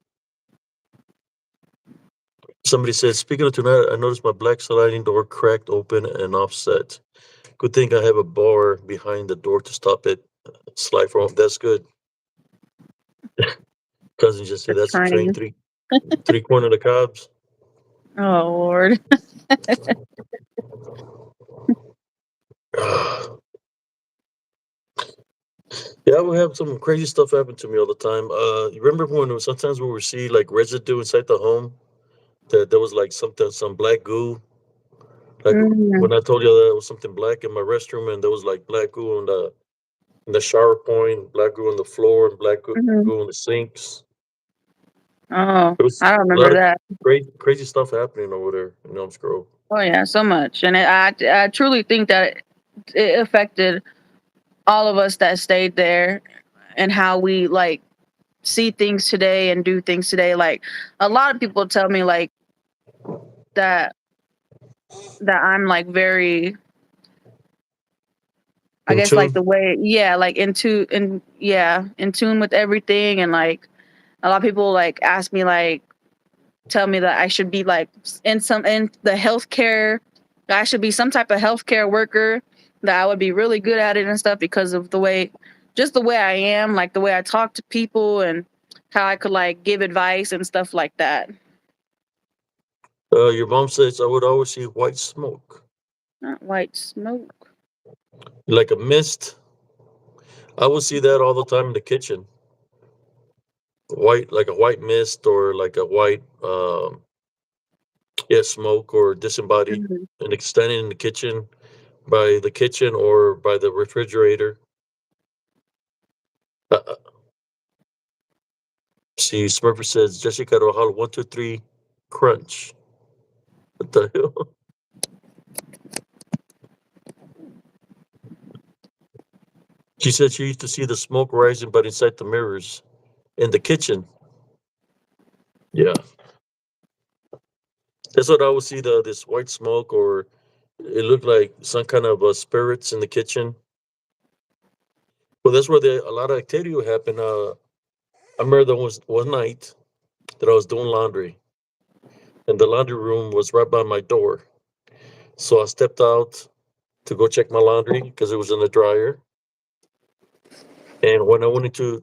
Somebody said, speaking of tonight, I noticed my black sliding door cracked open and offset. Good thing I have a bar behind the door to stop it slide from. That's good. Cousin just said The that's a train train. three corner of the cobs. Oh Lord. Yeah, we have some crazy stuff happen to me all the time. You remember when sometimes we would see like residue inside the home that there was like some black goo. Like Mm-hmm. when I told you there was something black in my restroom and there was like black goo in the shower point, black goo on the floor, and black Hmm. goo in the sinks. Oh, It was I don't a lot remember of that. crazy stuff happening over there in Elms Grove. Oh yeah, so much, and I truly think that it affected all of us that stayed there, and how we like see things today and do things today. Like a lot of people tell me like that I'm like very, I In guess, like tune. the way, yeah, like in tune with everything. And like a lot of people like ask me, like tell me that I should be like in the healthcare, that I should be some type of healthcare worker, that I would be really good at it and stuff because of the way I am, like the way I talk to people, and how I could like give advice and stuff like that. Your mom says I would always see white smoke, Not white smoke. like a mist. I would see that all the time in the kitchen. White, like a white mist or like a white, yeah, smoke or disembodied, Hmm. and it's standing in the kitchen, by the kitchen or by the refrigerator. See, Smurfer says Jessica Rojal 1 2 3 crunch. What the hell? She said she used to see the smoke rising, but inside the mirrors in the kitchen. Yeah, that's what I would see. This white smoke, or it looked like some kind of spirits in the kitchen. Well, that's where a lot of activity would happen. I remember there was one night that I was doing laundry, and the laundry room was right by my door. So I stepped out to go check my laundry because it was in the dryer. And when I went into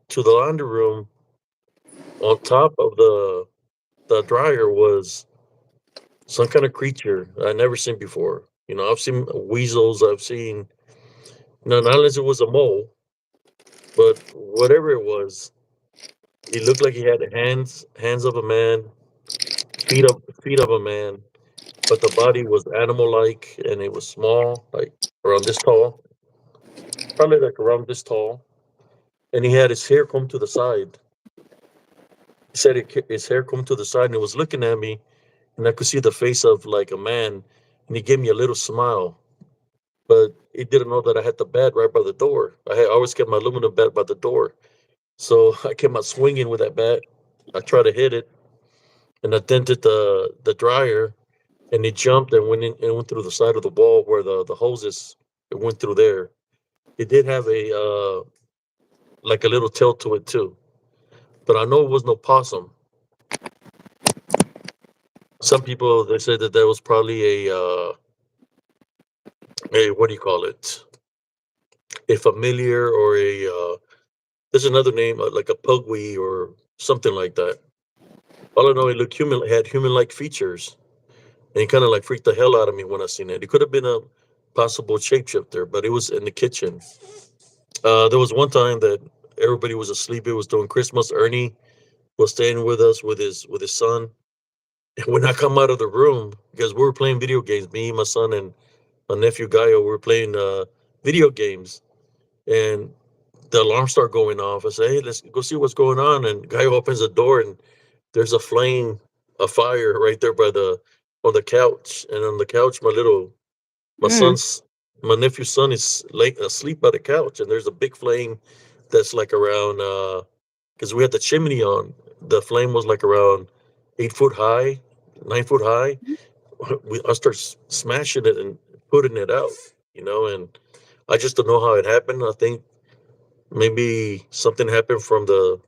the laundry room, on top of the dryer was some kind of creature I never seen before. I've seen weasels. I've seen, not unless it was a mole. but whatever it was, it looked like he had hands of a man, feet of a man, but the body was animal like and it was small, like around this tall, probably like around this tall, and he had his hair combed to the side. He said his hair combed to the side, and he was looking at me, and I could see the face of like a man, and he gave me a little smile. But he didn't know that I had the bat right by the door. I had always kept my aluminum bat by the door, so I came out swinging with that bat. I tried to hit it, and I dented the dryer, and it jumped and went in and went through the side of the wall where the hoses. It went through there. It did have a like a little tail to it too, but I know it was no possum. Some people they said that was probably a what do you call it? A familiar or a there's another name like a pugwy or something like that. All I know, it looked human, had human like features, and it kind of like freaked the hell out of me when I seen it. It could have been a possible shapeshifter, but it was in the kitchen. There was one time that everybody was asleep. It was during Christmas. Ernie was staying with us with his son. And when I come out of the room, because we were playing video games, me, my son, and my nephew Gaio, we were playing video games, and the alarm started going off. I say, "Hey, let's go see what's going on." And Gaio opens the door, and there's a flame, a fire right there by the on the couch. And on the couch, my Mm. son's my nephew's son is late asleep by the couch, and there's a big flame that's like around because we had the chimney on. The flame was like around 8 foot high, 9 foot high. I start smashing it and putting it out, and I just don't know how it happened. I think maybe something happened from the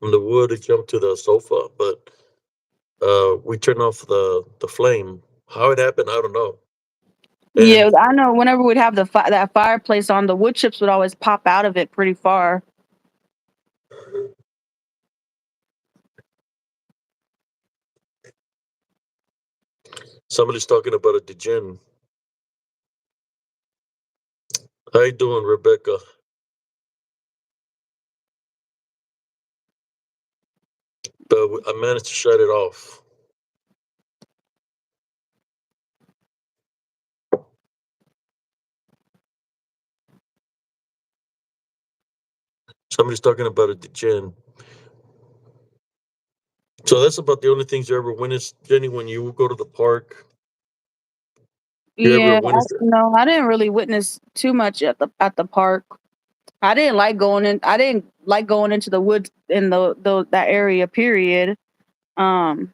wood. It jumped to the sofa, but we turned off the flame. How it happened, I don't know. Yeah, And I know. Whenever we'd have that fireplace on, the wood chips would always pop out of it pretty far. somebody's talking about a degen. How you doing, Rebecca? But I managed to shut it off. Somebody's talking about a degen. So that's about the only things you ever witnessed, Jenny, when you go to the park. You ever Yeah, witnessed it? no, I didn't really witness too much at the park. I didn't like going in. I didn't like going into the woods in the that area. Period. Um,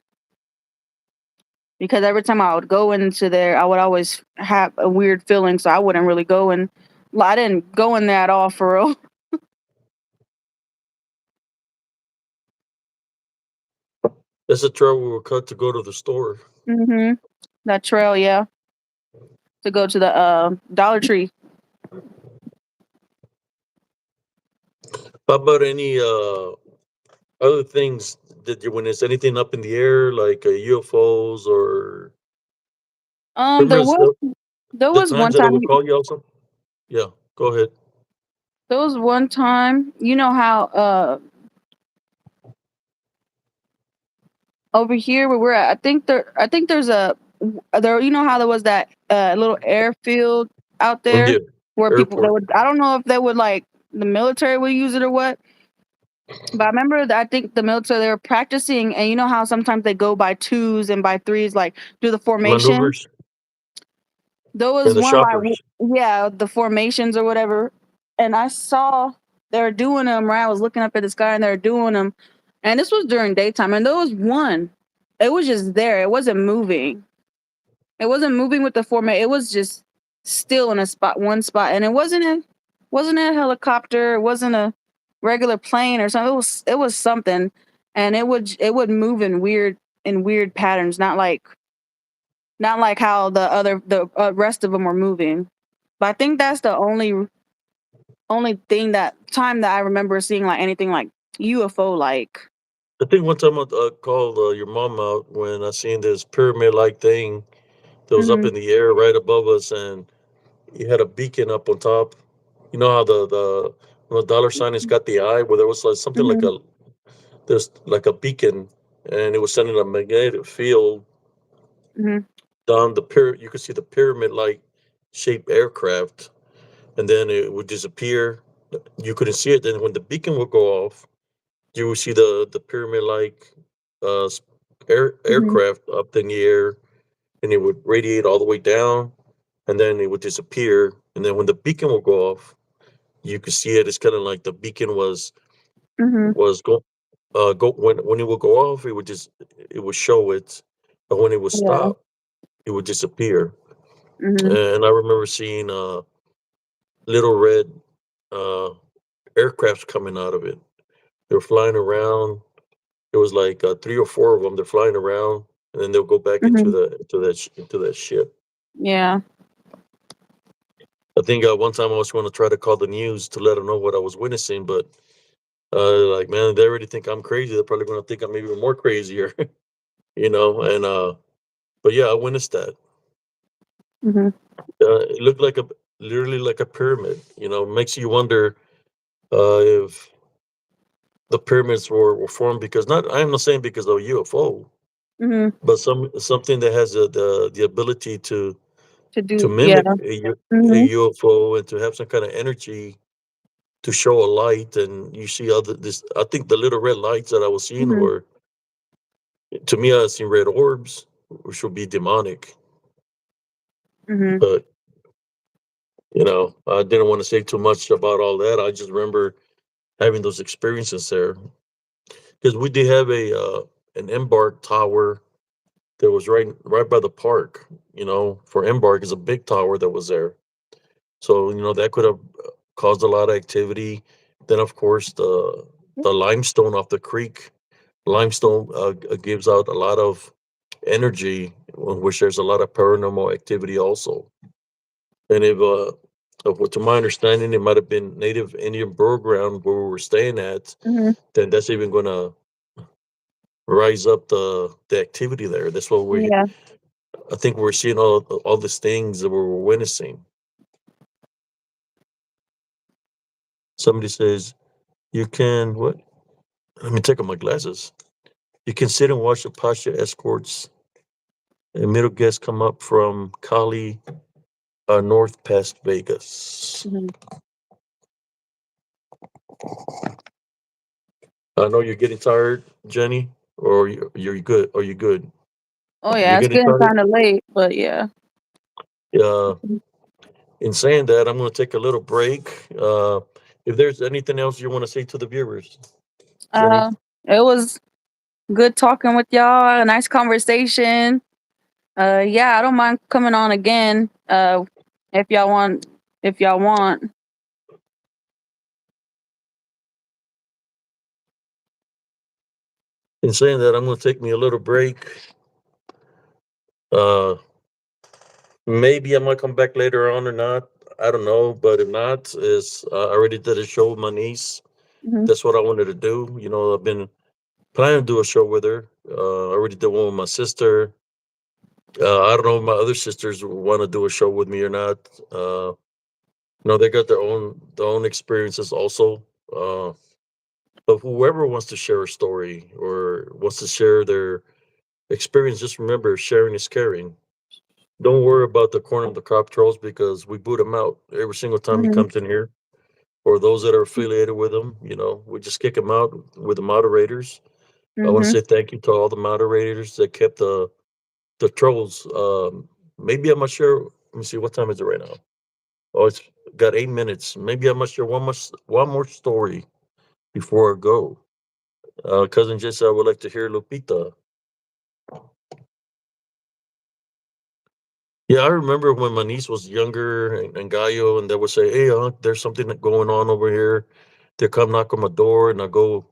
because every time I would go into there, I would always have a weird feeling. So I wouldn't really go in. I didn't go in there at all for real. That's a trail we were cut to go to the store. Hmm. That trail, yeah, to go to the Dollar Tree. How about any other things that you witness? Anything up in the air like UFOs or remember There was there the was times one that I time. would call you also? Yeah, go ahead. There was one time. You know how over here where we're at, I think there's a there. You know how there was that little airfield out there Yeah, where people that airport. would. I don't know if they would like the military would use it or what. But I remember that I think the military they were practicing, and you know how sometimes they go by twos and by threes, like do the formation. Maneuvers There was and the one like shoppers. yeah, the formations or whatever, and I saw they were doing them. Right, I was looking up at the sky and they were doing them, and this was during daytime. And there was one, it was just there. It wasn't moving. It wasn't moving with the format. It was just still in a spot, one spot, and it wasn't a helicopter. It wasn't a regular plane or something. It was something, and it would move in weird patterns, not like how the rest of them were moving. But I think that's the only thing that time that I remember seeing like anything like UFO like. I think one time I called your mom out when I seen this pyramid like thing that was up Hmm. in the air right above us, and you had a beacon up on top. You know how the on the dollar sign, it's got the eye where there was like something like Mhm. a there's like a beacon, and it was sending a magnetic field Mhm. down the you could see the pyramid like shaped aircraft, and then it would disappear. You couldn't see it. Then when the beacon would go off, you would see the pyramid like uh s- Mhm. aircraft up in the air, and it would radiate all the way down, and then it would disappear. And then when the beacon would go off, you could see it. It's kind of like the beacon Mhm. was go when it would go off, it would show it, but when it would Yeah. stop, it would disappear. Mhm. And I remember seeing little red uh aircrafts coming out of it. They were flying around. There was like 3 or 4 of them. They're flying around, and then they'll go back into Mhm. that ship. Yeah. I think one time I was going to try to call the news to let them know what I was witnessing, but like man, they already think I'm crazy. They're probably going to think I'm even more crazier, you know. And but yeah, I witnessed that. Mhm. It looked like a literally like a pyramid. You know, makes you wonder if the pyramids were formed because not. I'm not saying because of a UFO, Mhm. but something that has the ability To to do. Yeah. mimic a Mhm. UFO and to have some kind of energy to show a light. And you see other this. I think the little red lights that I was seeing Mhm. were, to me, I seen red orbs, which would be demonic. Mhm. But I didn't want to say too much about all that. I just remember having those experiences there because we did have an Embark tower that was right by the park. For Embark is a big tower that was there, so that could have caused a lot of activity. Then, of course, the limestone off the creek, limestone gives out a lot of energy, which there's a lot of paranormal activity also. And to my understanding, it might have been native Indian burial ground where we were staying at. Mhm. Then that's even going to rise up the activity there. That's what Yeah. I think we're seeing all these things that we're witnessing. Somebody says you can what? Let me take off my glasses. You can sit and watch the Pasha escorts and middle guests come up from Cali, north past Vegas. Mhm. I know you're getting tired, Jenny, or you're good. Are you good? Oh You're yeah, it's getting getting tired. kind of late, but yeah. Uh, in saying that, I'm going to take a little break. If there's anything else you want to say to the viewers, Jenny. Uh, it was good talking with y'all. A nice conversation. Yeah, I don't mind coming on again. If y'all want, if y'all want. In saying that, I'm going to take me a little break. Uh, Maybe I might come back later on or not. I don't know, but if not, is I already did a show with my niece. Mhm. That's what I wanted to do. I've been planning to do a show with her. I already did one with my sister. I don't know if my other sisters want to do a show with me or not. They got their own experiences also. Uh, but whoever wants to share a story or wants to share their experience, just remember sharing is caring. Don't worry about the corner of the crop trolls because we boot him out every single time he Mhm. comes in here. Or those that are affiliated with him, we just kick him out with the moderators. I want to Mhm. say thank you to all the moderators that kept the trolls. Maybe I must share. Let me see, what time is it right now? Oh, it's got 8 minutes. Maybe I must share one more story before I go. Cousin Jesse, I would like to hear Lupita. Yeah, I remember when my niece was younger and Gallo, and they would say, "Hey, there's something going on over here." They come knock on my door, and I go.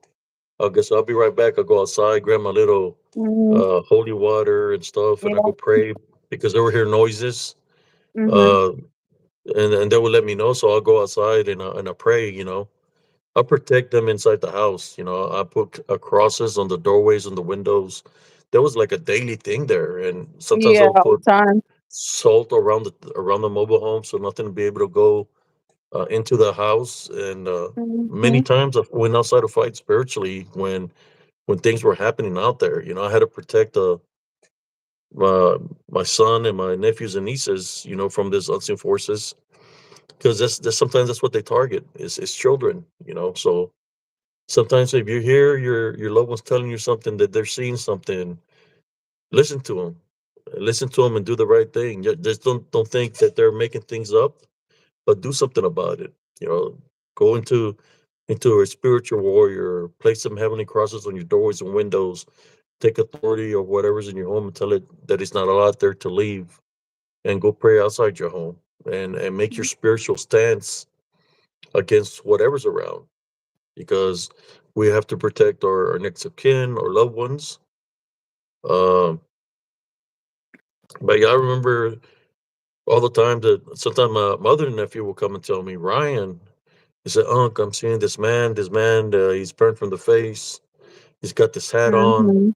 I guess I'll be right back. I go outside, grab my little Mhm. holy water and stuff, and I go Yeah. pray because they were hearing noises. Mhm. Uh, and they would let me know, so I'll go outside and I pray. I protect them inside the house. I put crosses on the doorways and the windows. That was like a daily thing there, and sometimes Yeah, I'll all put the time. salt around the mobile home so nothing will be able to go into the house, and many Mhm. times I went outside to fight spiritually when things were happening out there. I had to protect my my son and my nephews and nieces, from these unseen forces, because that's sometimes that's what they target is children. So sometimes if you hear your loved ones telling you something, that they're seeing something, listen to them, and do the right thing. Just don't think that they're making things up, but do something about it. Go into a spiritual warrior, place some heavenly crosses on your doors and windows, take authority of whatever's in your home and tell it that it's not allowed there to leave, and go pray outside your home, and make your spiritual stance against whatever's around, because we have to protect our next of kin or loved ones. Um, but yeah, I remember all the time that sometimes my mother and nephew will come and tell me, Ryan, he said, Unc, I'm seeing this man, he's burnt from the face. He's got this hat on. Mhm.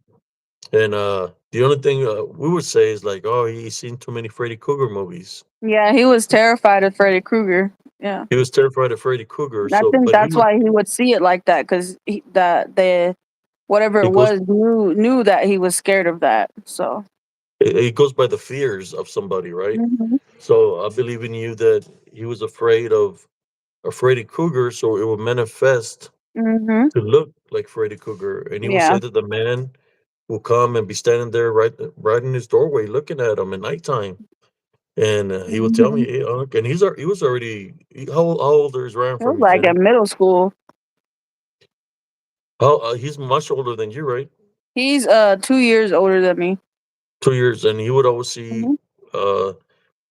And the only thing we would say is like, oh, he's seen too many Freddy Krueger movies. Yeah, he was terrified of Freddy Krueger. Yeah. He was terrified of Freddy Krueger. I So, think but he that's would, why he would see it like that, because the whatever he it goes, was knew that he was scared of that. So. he goes by the fears of somebody, right? Mhm. So I believe in you that he was afraid of Freddy Krueger, so it would manifest Mhm. to look like Freddy Krueger, and he will Yeah. say that the man will come and be standing there right in his doorway, looking at him at nighttime, and he would tell me, Mhm. "Hey, Unc," and he was already how old is Ryan It was from you, like Jenny? in middle school. How he's much older than you, right? He's 2 years older than me. 2 years, and he would always see Mhm. uh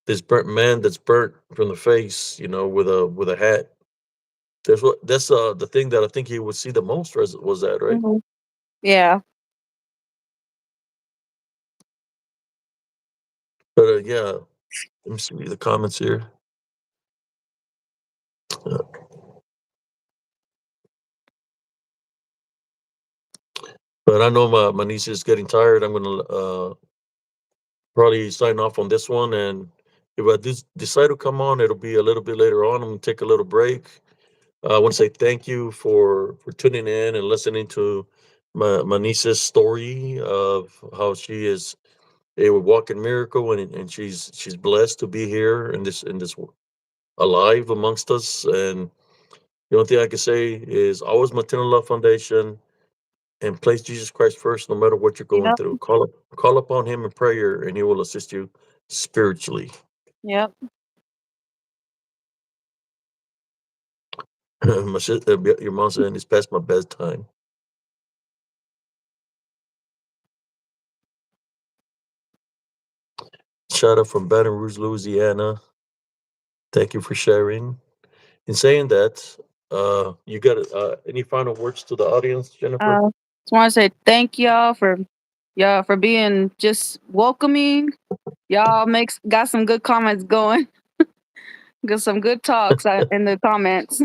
this burnt man that's burnt from the face, with a hat. That's the thing that I think he would see the most was that, right? Mhm. Yeah. But yeah, let me see the comments here. Uh, but I know my niece is getting tired. I'm gonna probably sign off on this one, and if I decide to come on, it'll be a little bit later on. I'm gonna take a little break. I want to say thank you for tuning in and listening to my niece's story of how she is a walking miracle, and she's blessed to be here in this alive amongst us. And the only thing I can say is always Maternal Love Foundation, and place Jesus Christ first, no matter what you're going Yep. through. Call upon Him in prayer, and He will assist you spiritually. Yep. Your mom said it's past my bedtime. Shout out from Baton Rouge, Louisiana. Thank you for sharing. In saying that, you got any final words to the audience, Jennifer? Just want to say thank y'all for being just welcoming. Y'all makes got some good comments going. Got some good talks in the comments.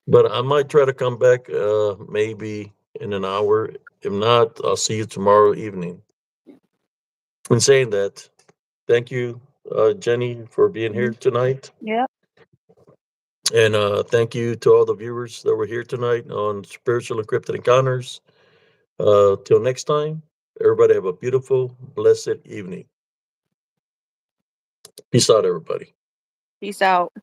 But I might try to come back maybe in an hour. If not, I'll see you tomorrow evening. In saying that, thank you, Jenny, for being here Mhm. tonight. Yep. And thank you to all the viewers that were here tonight on Spiritual Encrypted Encounters. Till next time, everybody have a beautiful, blessed evening. Peace out, everybody. Peace out.